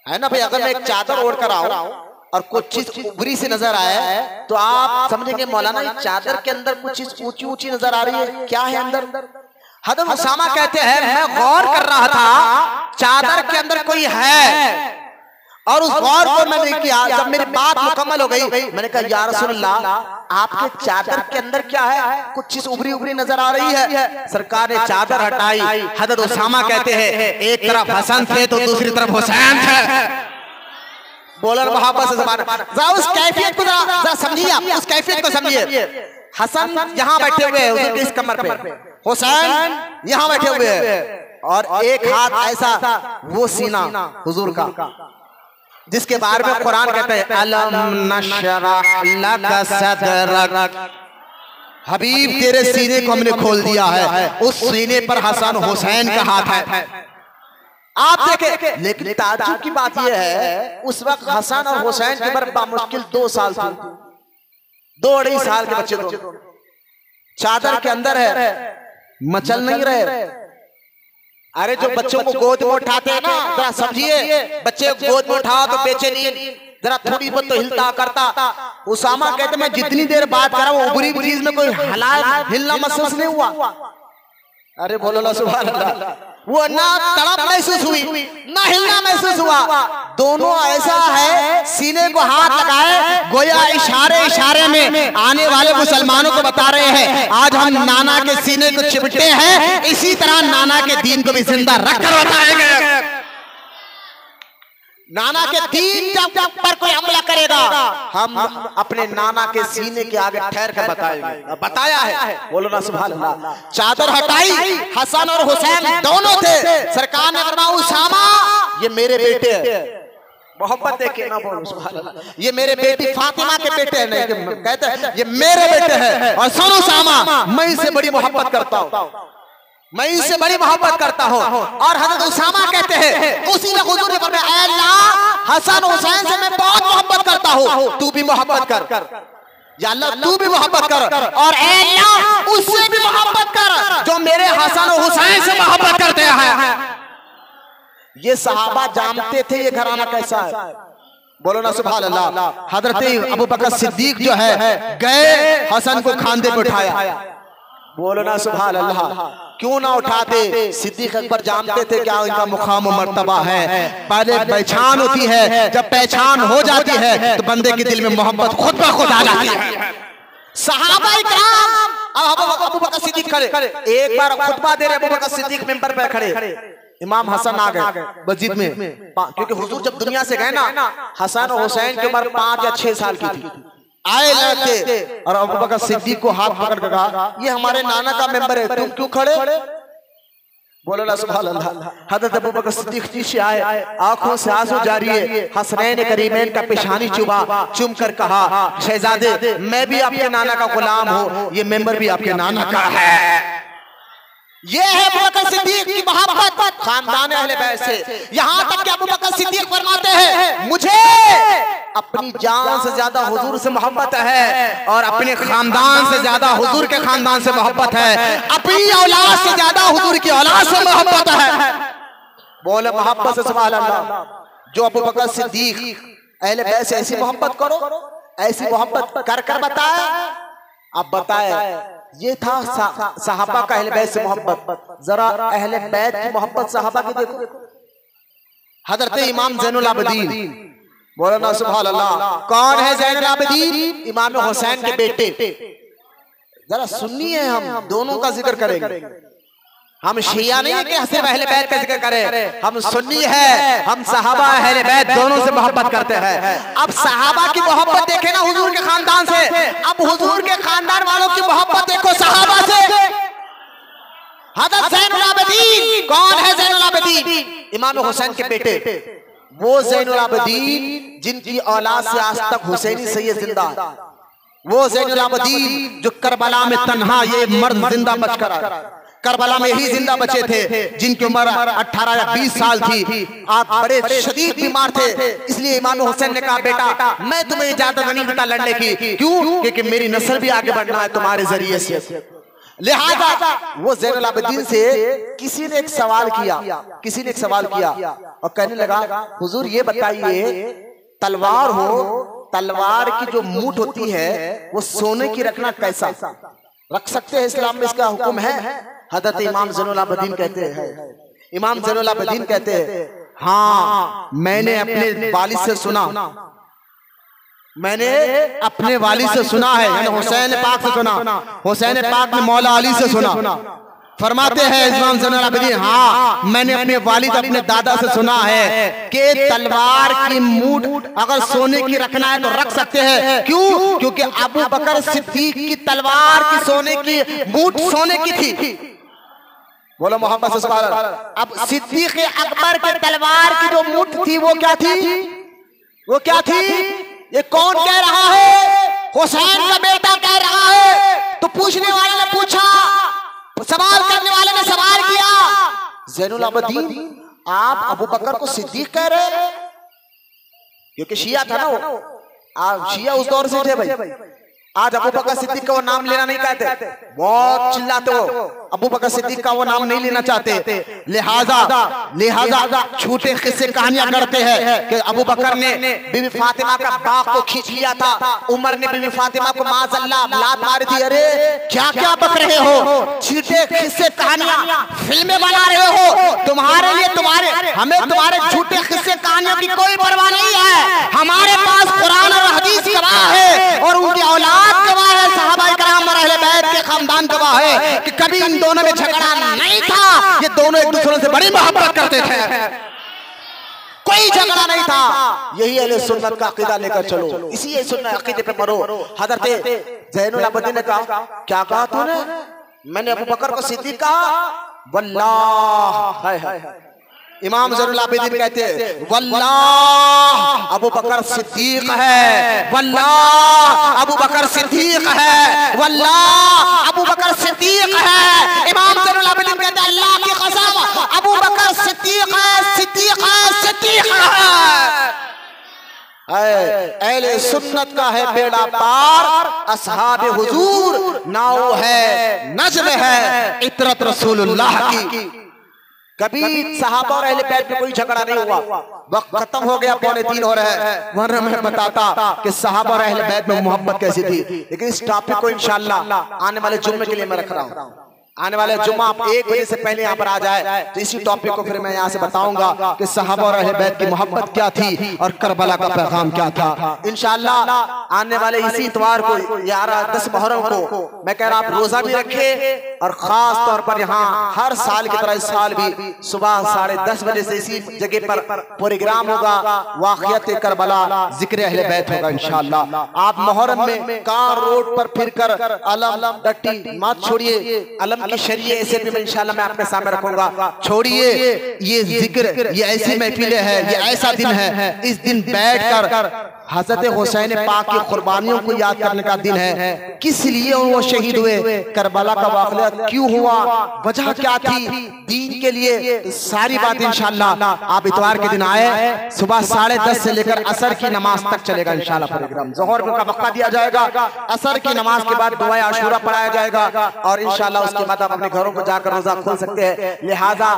ना भाई। अगर मैं एक चादर ओढ़ कर आऊं और कुछ चीज उभरी से नजर आए तो आप समझेंगे मौलाना ये चादर के अंदर कुछ चीज ऊंची ऊंची नजर आ रही है, क्या है अंदर? हजरत उसामा कहते हैं मैं गौर कर रहा था चादर के अंदर कोई है और उस गौर को मैंने किया। जब मेरी बात मुकम्मल हो गई मैंने कहा या रसूलल्लाह आपके चादर के अंदर क्या है? कुछ चीज उभरी उभरी नजर आ रही है। सरकार ने चादर हटाई। हजरत उसामा कहते हैं एक तरफ हसन थे तो दूसरी तरफ हुसैन थे। बोलर मोहब्बत से ज़बान जरा उस कैफियत को जरा समझिए, आप उस कैफियत को समझिए। हसन यहाँ बैठे हुए हैं हुजूर के इस कमर पे, हुसैन यहाँ बैठे हुए हैं और एक हाथ ऐसा वो सीना हुजूर का जिसके बारे में कुरान कहते हैं अलम नशरह लक सदरक, हबीब तेरे सीने को हमने खोल दिया है। उस सीने पर हसन हुसैन का हाथ है। आप देखें, लेकिन ताज्जुब की बात यह है उस वक्त हसन और हुसैन की उम्र बामुश्किल 2 साल थी, 2-2.5 साल के बच्चे दोनों चादर के अंदर है, मचल नहीं रहे। अरे जो बच्चों को गोद में उठाते हैं ना, जरा समझिए, बच्चे गोद में उठाओ तो बेचैनी जरा थोड़ी बहुत तो हिलता करता। उसामा कहते मैं जितनी देर बात कर रहा हूँ उबरी चीज में कोई हिलना महसूस नहीं हुआ। अरे बोलो ना सुभान अल्लाह। वो ना तड़प महसूस हुई ना हिलना महसूस हुआ, दोनों ऐसा है सीने को हाथ लगाए गोया इशारे में आने वाले मुसलमानों को बता रहे हैं आज हम नाना के सीने को चिपटे हैं, इसी तरह नाना के दीन को भी जिंदा रखकर बताएंगे। नाना के दीन जब पर कोई हमला करेगा हम अपने नाना के सीने के आगे ठहर कर बताएंगे। बताया है, बोलो ना सुभान अल्लाह। चादर हटाई, हसन और हुसैन दोनों थे। सरकार ने फरमाया उसामा ये मेरे बेटे हैं, मोहब्बत देखे ना बोलो सुभान अल्लाह। ये मेरे बेटी फातिमा के बेटे हैं, नहीं कहते हैं ये मेरे बेटे हैं और सुनो उसामा मैं इससे बड़ी मोहब्बत करता हूँ, मैं इनसे बड़ी मोहब्बत करता हूँ। और हजरत उसामा कहते हैं उसी ने हुजूर ने फरमाया अल्लाह हसन हुसैन से मैं बहुत मोहब्बत करता हूँ, तू भी मोहब्बत कर या अल्लाह तू भी मोहब्बत कर और अल्लाह उससे भी मोहब्बत कर जो मेरे हसन और हुसैन से मोहब्बत करते हैं। ये सहाबा जानते थे ये घराना कैसा है, बोलो ना सुभान अल्लाह। हजरत अबू बकर सिद्दीक जो है गए हसन को खांधे पे उठाया, बोलो ना सुभान अल्लाह। क्यों ना उठाते, सिद्दीक अकबर जानते थे क्या इनका मुकाम मर्तबा है। पहले पहचान होती है, जब पहचान हो जाती है तो बंदे के दिल में मोहब्बत खुद ब खुद आ जाती है। सहाबाए किराम, अब अबू बकर सिद्दीक खड़े, एक बार खुतबा दे रहे अबू बकर सिद्दीक मिंबर पे खड़े, इमाम हसन आ गए मस्जिद में, क्योंकि हुजूर जब दुनिया से गए ना, हसन और हुसैन की उम्र 5 या 6 साल की थी। आए लड़के और अबू बकर सिद्दीक को हाथ पकड़ कर कहा, ये हमारे नाना का मेंबर है, तुम क्यों खड़े? बोला सुभान अल्लाह। हज़रत अबू बकर सिद्दीक जी से आए, आंखों से आंसू जारी है, हसनैन करीमैन का पेशानी चूम कर कहा, शहजादे मैं भी आपके नाना का गुलाम हूँ, ये मेंबर भी आपके नाना का है। ये है अबू बकर सिद्दीक की मोहब्बत खानदान अहले बैत से। यहाँ तक कि अबू बकर सिद्दीक फरमाते हैं, मुझे अपनी जान से ज्यादा हुजूर से मोहब्बत है, और अपने खानदान से ज्यादा हुजूर के खानदान से मोहब्बत है, अपनी औलाद से ज्यादा हुजूर की औलाद से मोहब्बत है। बोले मोहब्बत से सुभान अल्लाह। जो अबू बकर सिद्दीक अहले बैत से ऐसी मोहब्बत करो, ऐसी मोहब्बत कर कर बताए। अब बताए, ये था सहाबा का अहले बैत से मोहब्बत। जरा अहले बैत की मोहब्बत सहाबा की देखो। हजरत इमाम ज़ैनुल आबिदीन, बोलो ना सुभान अल्लाह। कौन है ज़ैनुल आबिदीन? इमाम हुसैन के बेटे। जरा सुनिए, हम दोनों का जिक्र करेंगे। हम शिया नहीं है कि सिर्फ अहले बैत का जिक्र करें, हम सुन्नी है, हम सहाबा अहले बैत दोनों से मोहब्बत करते हैं। अब सहाबा की मोहब्बत देखे ना हुजूर के खानदान से, अब हुजूर के खानदान वालों की मोहब्बत देखो सहाबा से। हज़रत ज़ैनुल आबिदीन, कौन है ज़ैनुल आबिदीन? इमाम हुसैन के बेटे, वो ज़ैनुल आबिदीन जिनकी औलाद से आज तक हुसैनी सैयद जिंदा है, वो ज़ैनुल आबिदीन जो करबला में तन्हा ये मर्द जिंदा बचकर आया, करबला में ही जिंदा बचे थे, जिनकी उम्र 18 या 20 साल थी। आप बड़े शदीद बीमार थे, इसलिए इमाम हुसैन ने कहा, बेटा मैं तुम्हें इजाजत नहीं देता लड़ने की। क्यों? क्योंकि मेरी नस्ल भी आगे बढ़ना है तुम्हारे जरिए से। लिहाजा वो ज़ैनुल आबिदीन से किसी ने एक सवाल किया, और कहने लगा, हुजूर ये बताइए, तलवार हो, तलवार की जो मूठ होती है वो सोने की रखना कैसा? रख सकते हैं? इस्लाम में इसका हुक्म है? हज़रत इमाम ज़ैनुल आबिदीन कहते हैं, इमाम ज़ैनुल आबिदीन कहते हैं, हाँ मैंने अपने वालिद से सुना, मैंने अपने वालिद से सुना है, यानी हुसैन पाक से सुना, हुसैन पाक ने मौला अली से सुना। फरमाते हैं इमाम ज़ैनुल आबिदीन, हाँ मैंने अपने वालिद अपने दादा से सुना है कि तलवार की मूठ अगर सोने की रखना है तो रख सकते हैं। क्यों? क्योंकि अबू बकर सिद्दीक की तलवार की सोने की मूठ सोने की थी। बोलो मोहब्बत से सुभान अल्लाह। अब सिद्दीक अकबर के तलवार की जो मूठ थी वो क्या थी? वो क्या थी? ये कौन कह रहा है? हुसैन का बेटा कह रहा है। तो पूछने वाले ने पूछा, सवाल करने वाले ने सवाल किया, ज़ैनुल आबिदीन आप अबू बकर को सिद्दीक कह रहे हैं? क्योंकि शिया था ना वो, आप शिया उस दौर से थे भाई। आज अबू बकर सिद्दीक का वो नाम लेना नहीं कहते, बहुत चिल्लाते हो, अबू बकर सिद्दीक का वो नाम नहीं लेना चाहते। लिहाजा झूठे किस्से कहानियां करते हैं कि अबू बकर ने बीबी फातिमा का बाग को खींच लिया था, उमर ने बीबी फातिमा को माज़अल्लाह लात मारी थी। अरे क्या क्या बक रहे हो? झूठे किस्से कहानियां फिल्में बना रहे हो। तुम्हारे लिए हमें तुम्हारे झूठे किस्से कहानियों की कोई परवाह नहीं है। हमारे पास कुरान और हदीस गवाह है, और उनकी औलाद गवाह है, सहाबाए किराम और अहले बैत के खानदान गवाह है कि कभी इन दोनों में झगड़ा नहीं था। ये दोनों एक दूसरे से बड़ी मोहब्बत करते थे, कोई झगड़ा नहीं था। यही अहले सुन्नत का अकीदा लेकर चलो, इसी सुन्नत अकीदे पे मरो। हज़रत ज़ैनुल आबिदीन ने कहा, क्या कहा तूने? मैंने अबू बकर को सिद्दीक कहा। वल्लाह, इमाम ज़ैनुल आबिदीन कहते हैं, वल्लाह अबू बकर सिद्दीक है, वल्लाह अबू बकर सिद्दीक है, वल्लाह अबू बकर सिद्दीक है। इमाम ज़ैनुल आबिदीन कहते हैं, अल्लाह की कसम अबू बकर सिद्दीक है, सिद्दीक है, सिद्दीक है। अहले सुन्नत का है बेड़ा पार, असहाबे हुजूर नाव है, नज्म है इतरत रसूलुल्लाह की। कभी सहाबा और अहले बैत में कोई झगड़ा नहीं हुआ। वक्त खत्म हो गया, 2:45 हो रहा है, वरना मैं बताता कि सहाबा और अहले बैत में मोहब्बत कैसी थी। लेकिन इस टॉपिक को इंशाअल्लाह आने वाले जुम्मे के लिए मैं रख रहा हूँ। आने वाले जुम्मा आप 1 बजे से पहले यहाँ पर आ जाए तो इसी टॉपिक को फिर मैं यहाँ से बताऊंगा कि सहाबा और अहले बैत की मोहब्बत क्या थी और करबला का पैगाम क्या था। इंशाअल्लाह आने वाले इसी इतवार को 11-10 मुहर्रम को मैं कह रहा आप रोजा भी रखे और खास तौर पर यहाँ हर साल की तरह इस साल भी सुबह 10:30 बजे से इसी जगह पर प्रोग्राम होगा, वाक़ियत करबला, जिक्र अहले बैत होगा इंशाअल्लाह। आप मुहर्रम में कार रोड पर फिर कर अलम डट्टी मत छोड़िए, अलम की शरीयत ऐसे भी मैं इंशाअल्लाह मैं आपके सामने रखूंगा। छोड़िए ये जिक्र, ये ऐसी महफिलें हैं, ये ऐसा दिन है, इस दिन बैठकर हजरत हुसैन पाक की कुर्बानियों को याद करने का दिन है। किस लिए वो शहीद हुए, करबला का वाक़या क्यों हुआ, वजह क्या थी दीन के लिए, सारी बात इंशाअल्लाह आप इतवार के दिन आए। सुबह 10:30 से लेकर असर की नमाज तक चलेगा इंशाअल्लाह प्रोग्राम। ज़ोहर का वक्ता दिया जाएगा, असर की नमाज के बाद दुआ आशूरा पढ़ाया जाएगा और इंशाअल्लाह उसके बाद आप अपने घरों को जाकर रोजा खोल सकते हैं। लिहाजा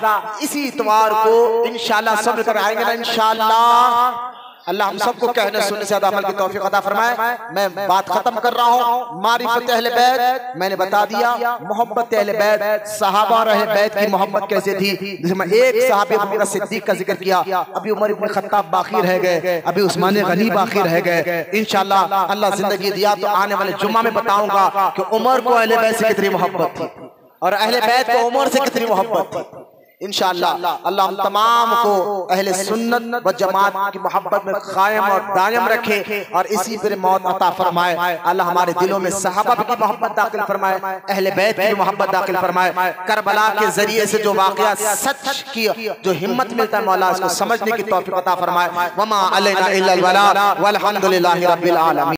इसी इतवार को इंशाअल्लाह सब कर आएंगे ना इंशाअल्लाह। अल्लाह हम सबको कहने सुनने से ज्यादा अमल की तौफीक अता फरमाए। मैं बात खत्म कर रहा हूँ। मारिफत अहले बैत मैंने बता दिया, मोहब्बत अहले बैत, सहाबा और अहले बैत की मोहब्बत कैसे थी, जिसमें एक सहाबी अबू बकर सिद्दीक का जिक्र किया, अभी उमर इब्न खत्ताब बाकी रह गए, अभी उस्मान गनी बाकी रह गए। इंशाअल्लाह अल्लाह जिंदगी दिया तो आने वाले जुम्मा में बताऊंगा कि उमर को अहले बैत से कितनी मोहब्बत थी और अहले बैत को उमर से कितनी मोहब्बत थी। इंशाअल्लाह अल्लाह हम तमाम को अहले सुन्नत व जमात की मोहब्बत में कायम और दायम रखे और इसी पर मौत अता फरमाए। अल्लाह हमारे दिलों में सहाबा की मोहब्बत दाखिल फरमाए, अहले बैत की मोहब्बत दाखिल फरमाए। करबला के जरिए से जो वाक़या सच की जो हिम्मत मिलता है मौला उसको समझने की तौफीक अता फरमाए। वमा अलैना इल्लल बलाग वल्हम्दुलिल्लाहि रब्बिल आलमीन।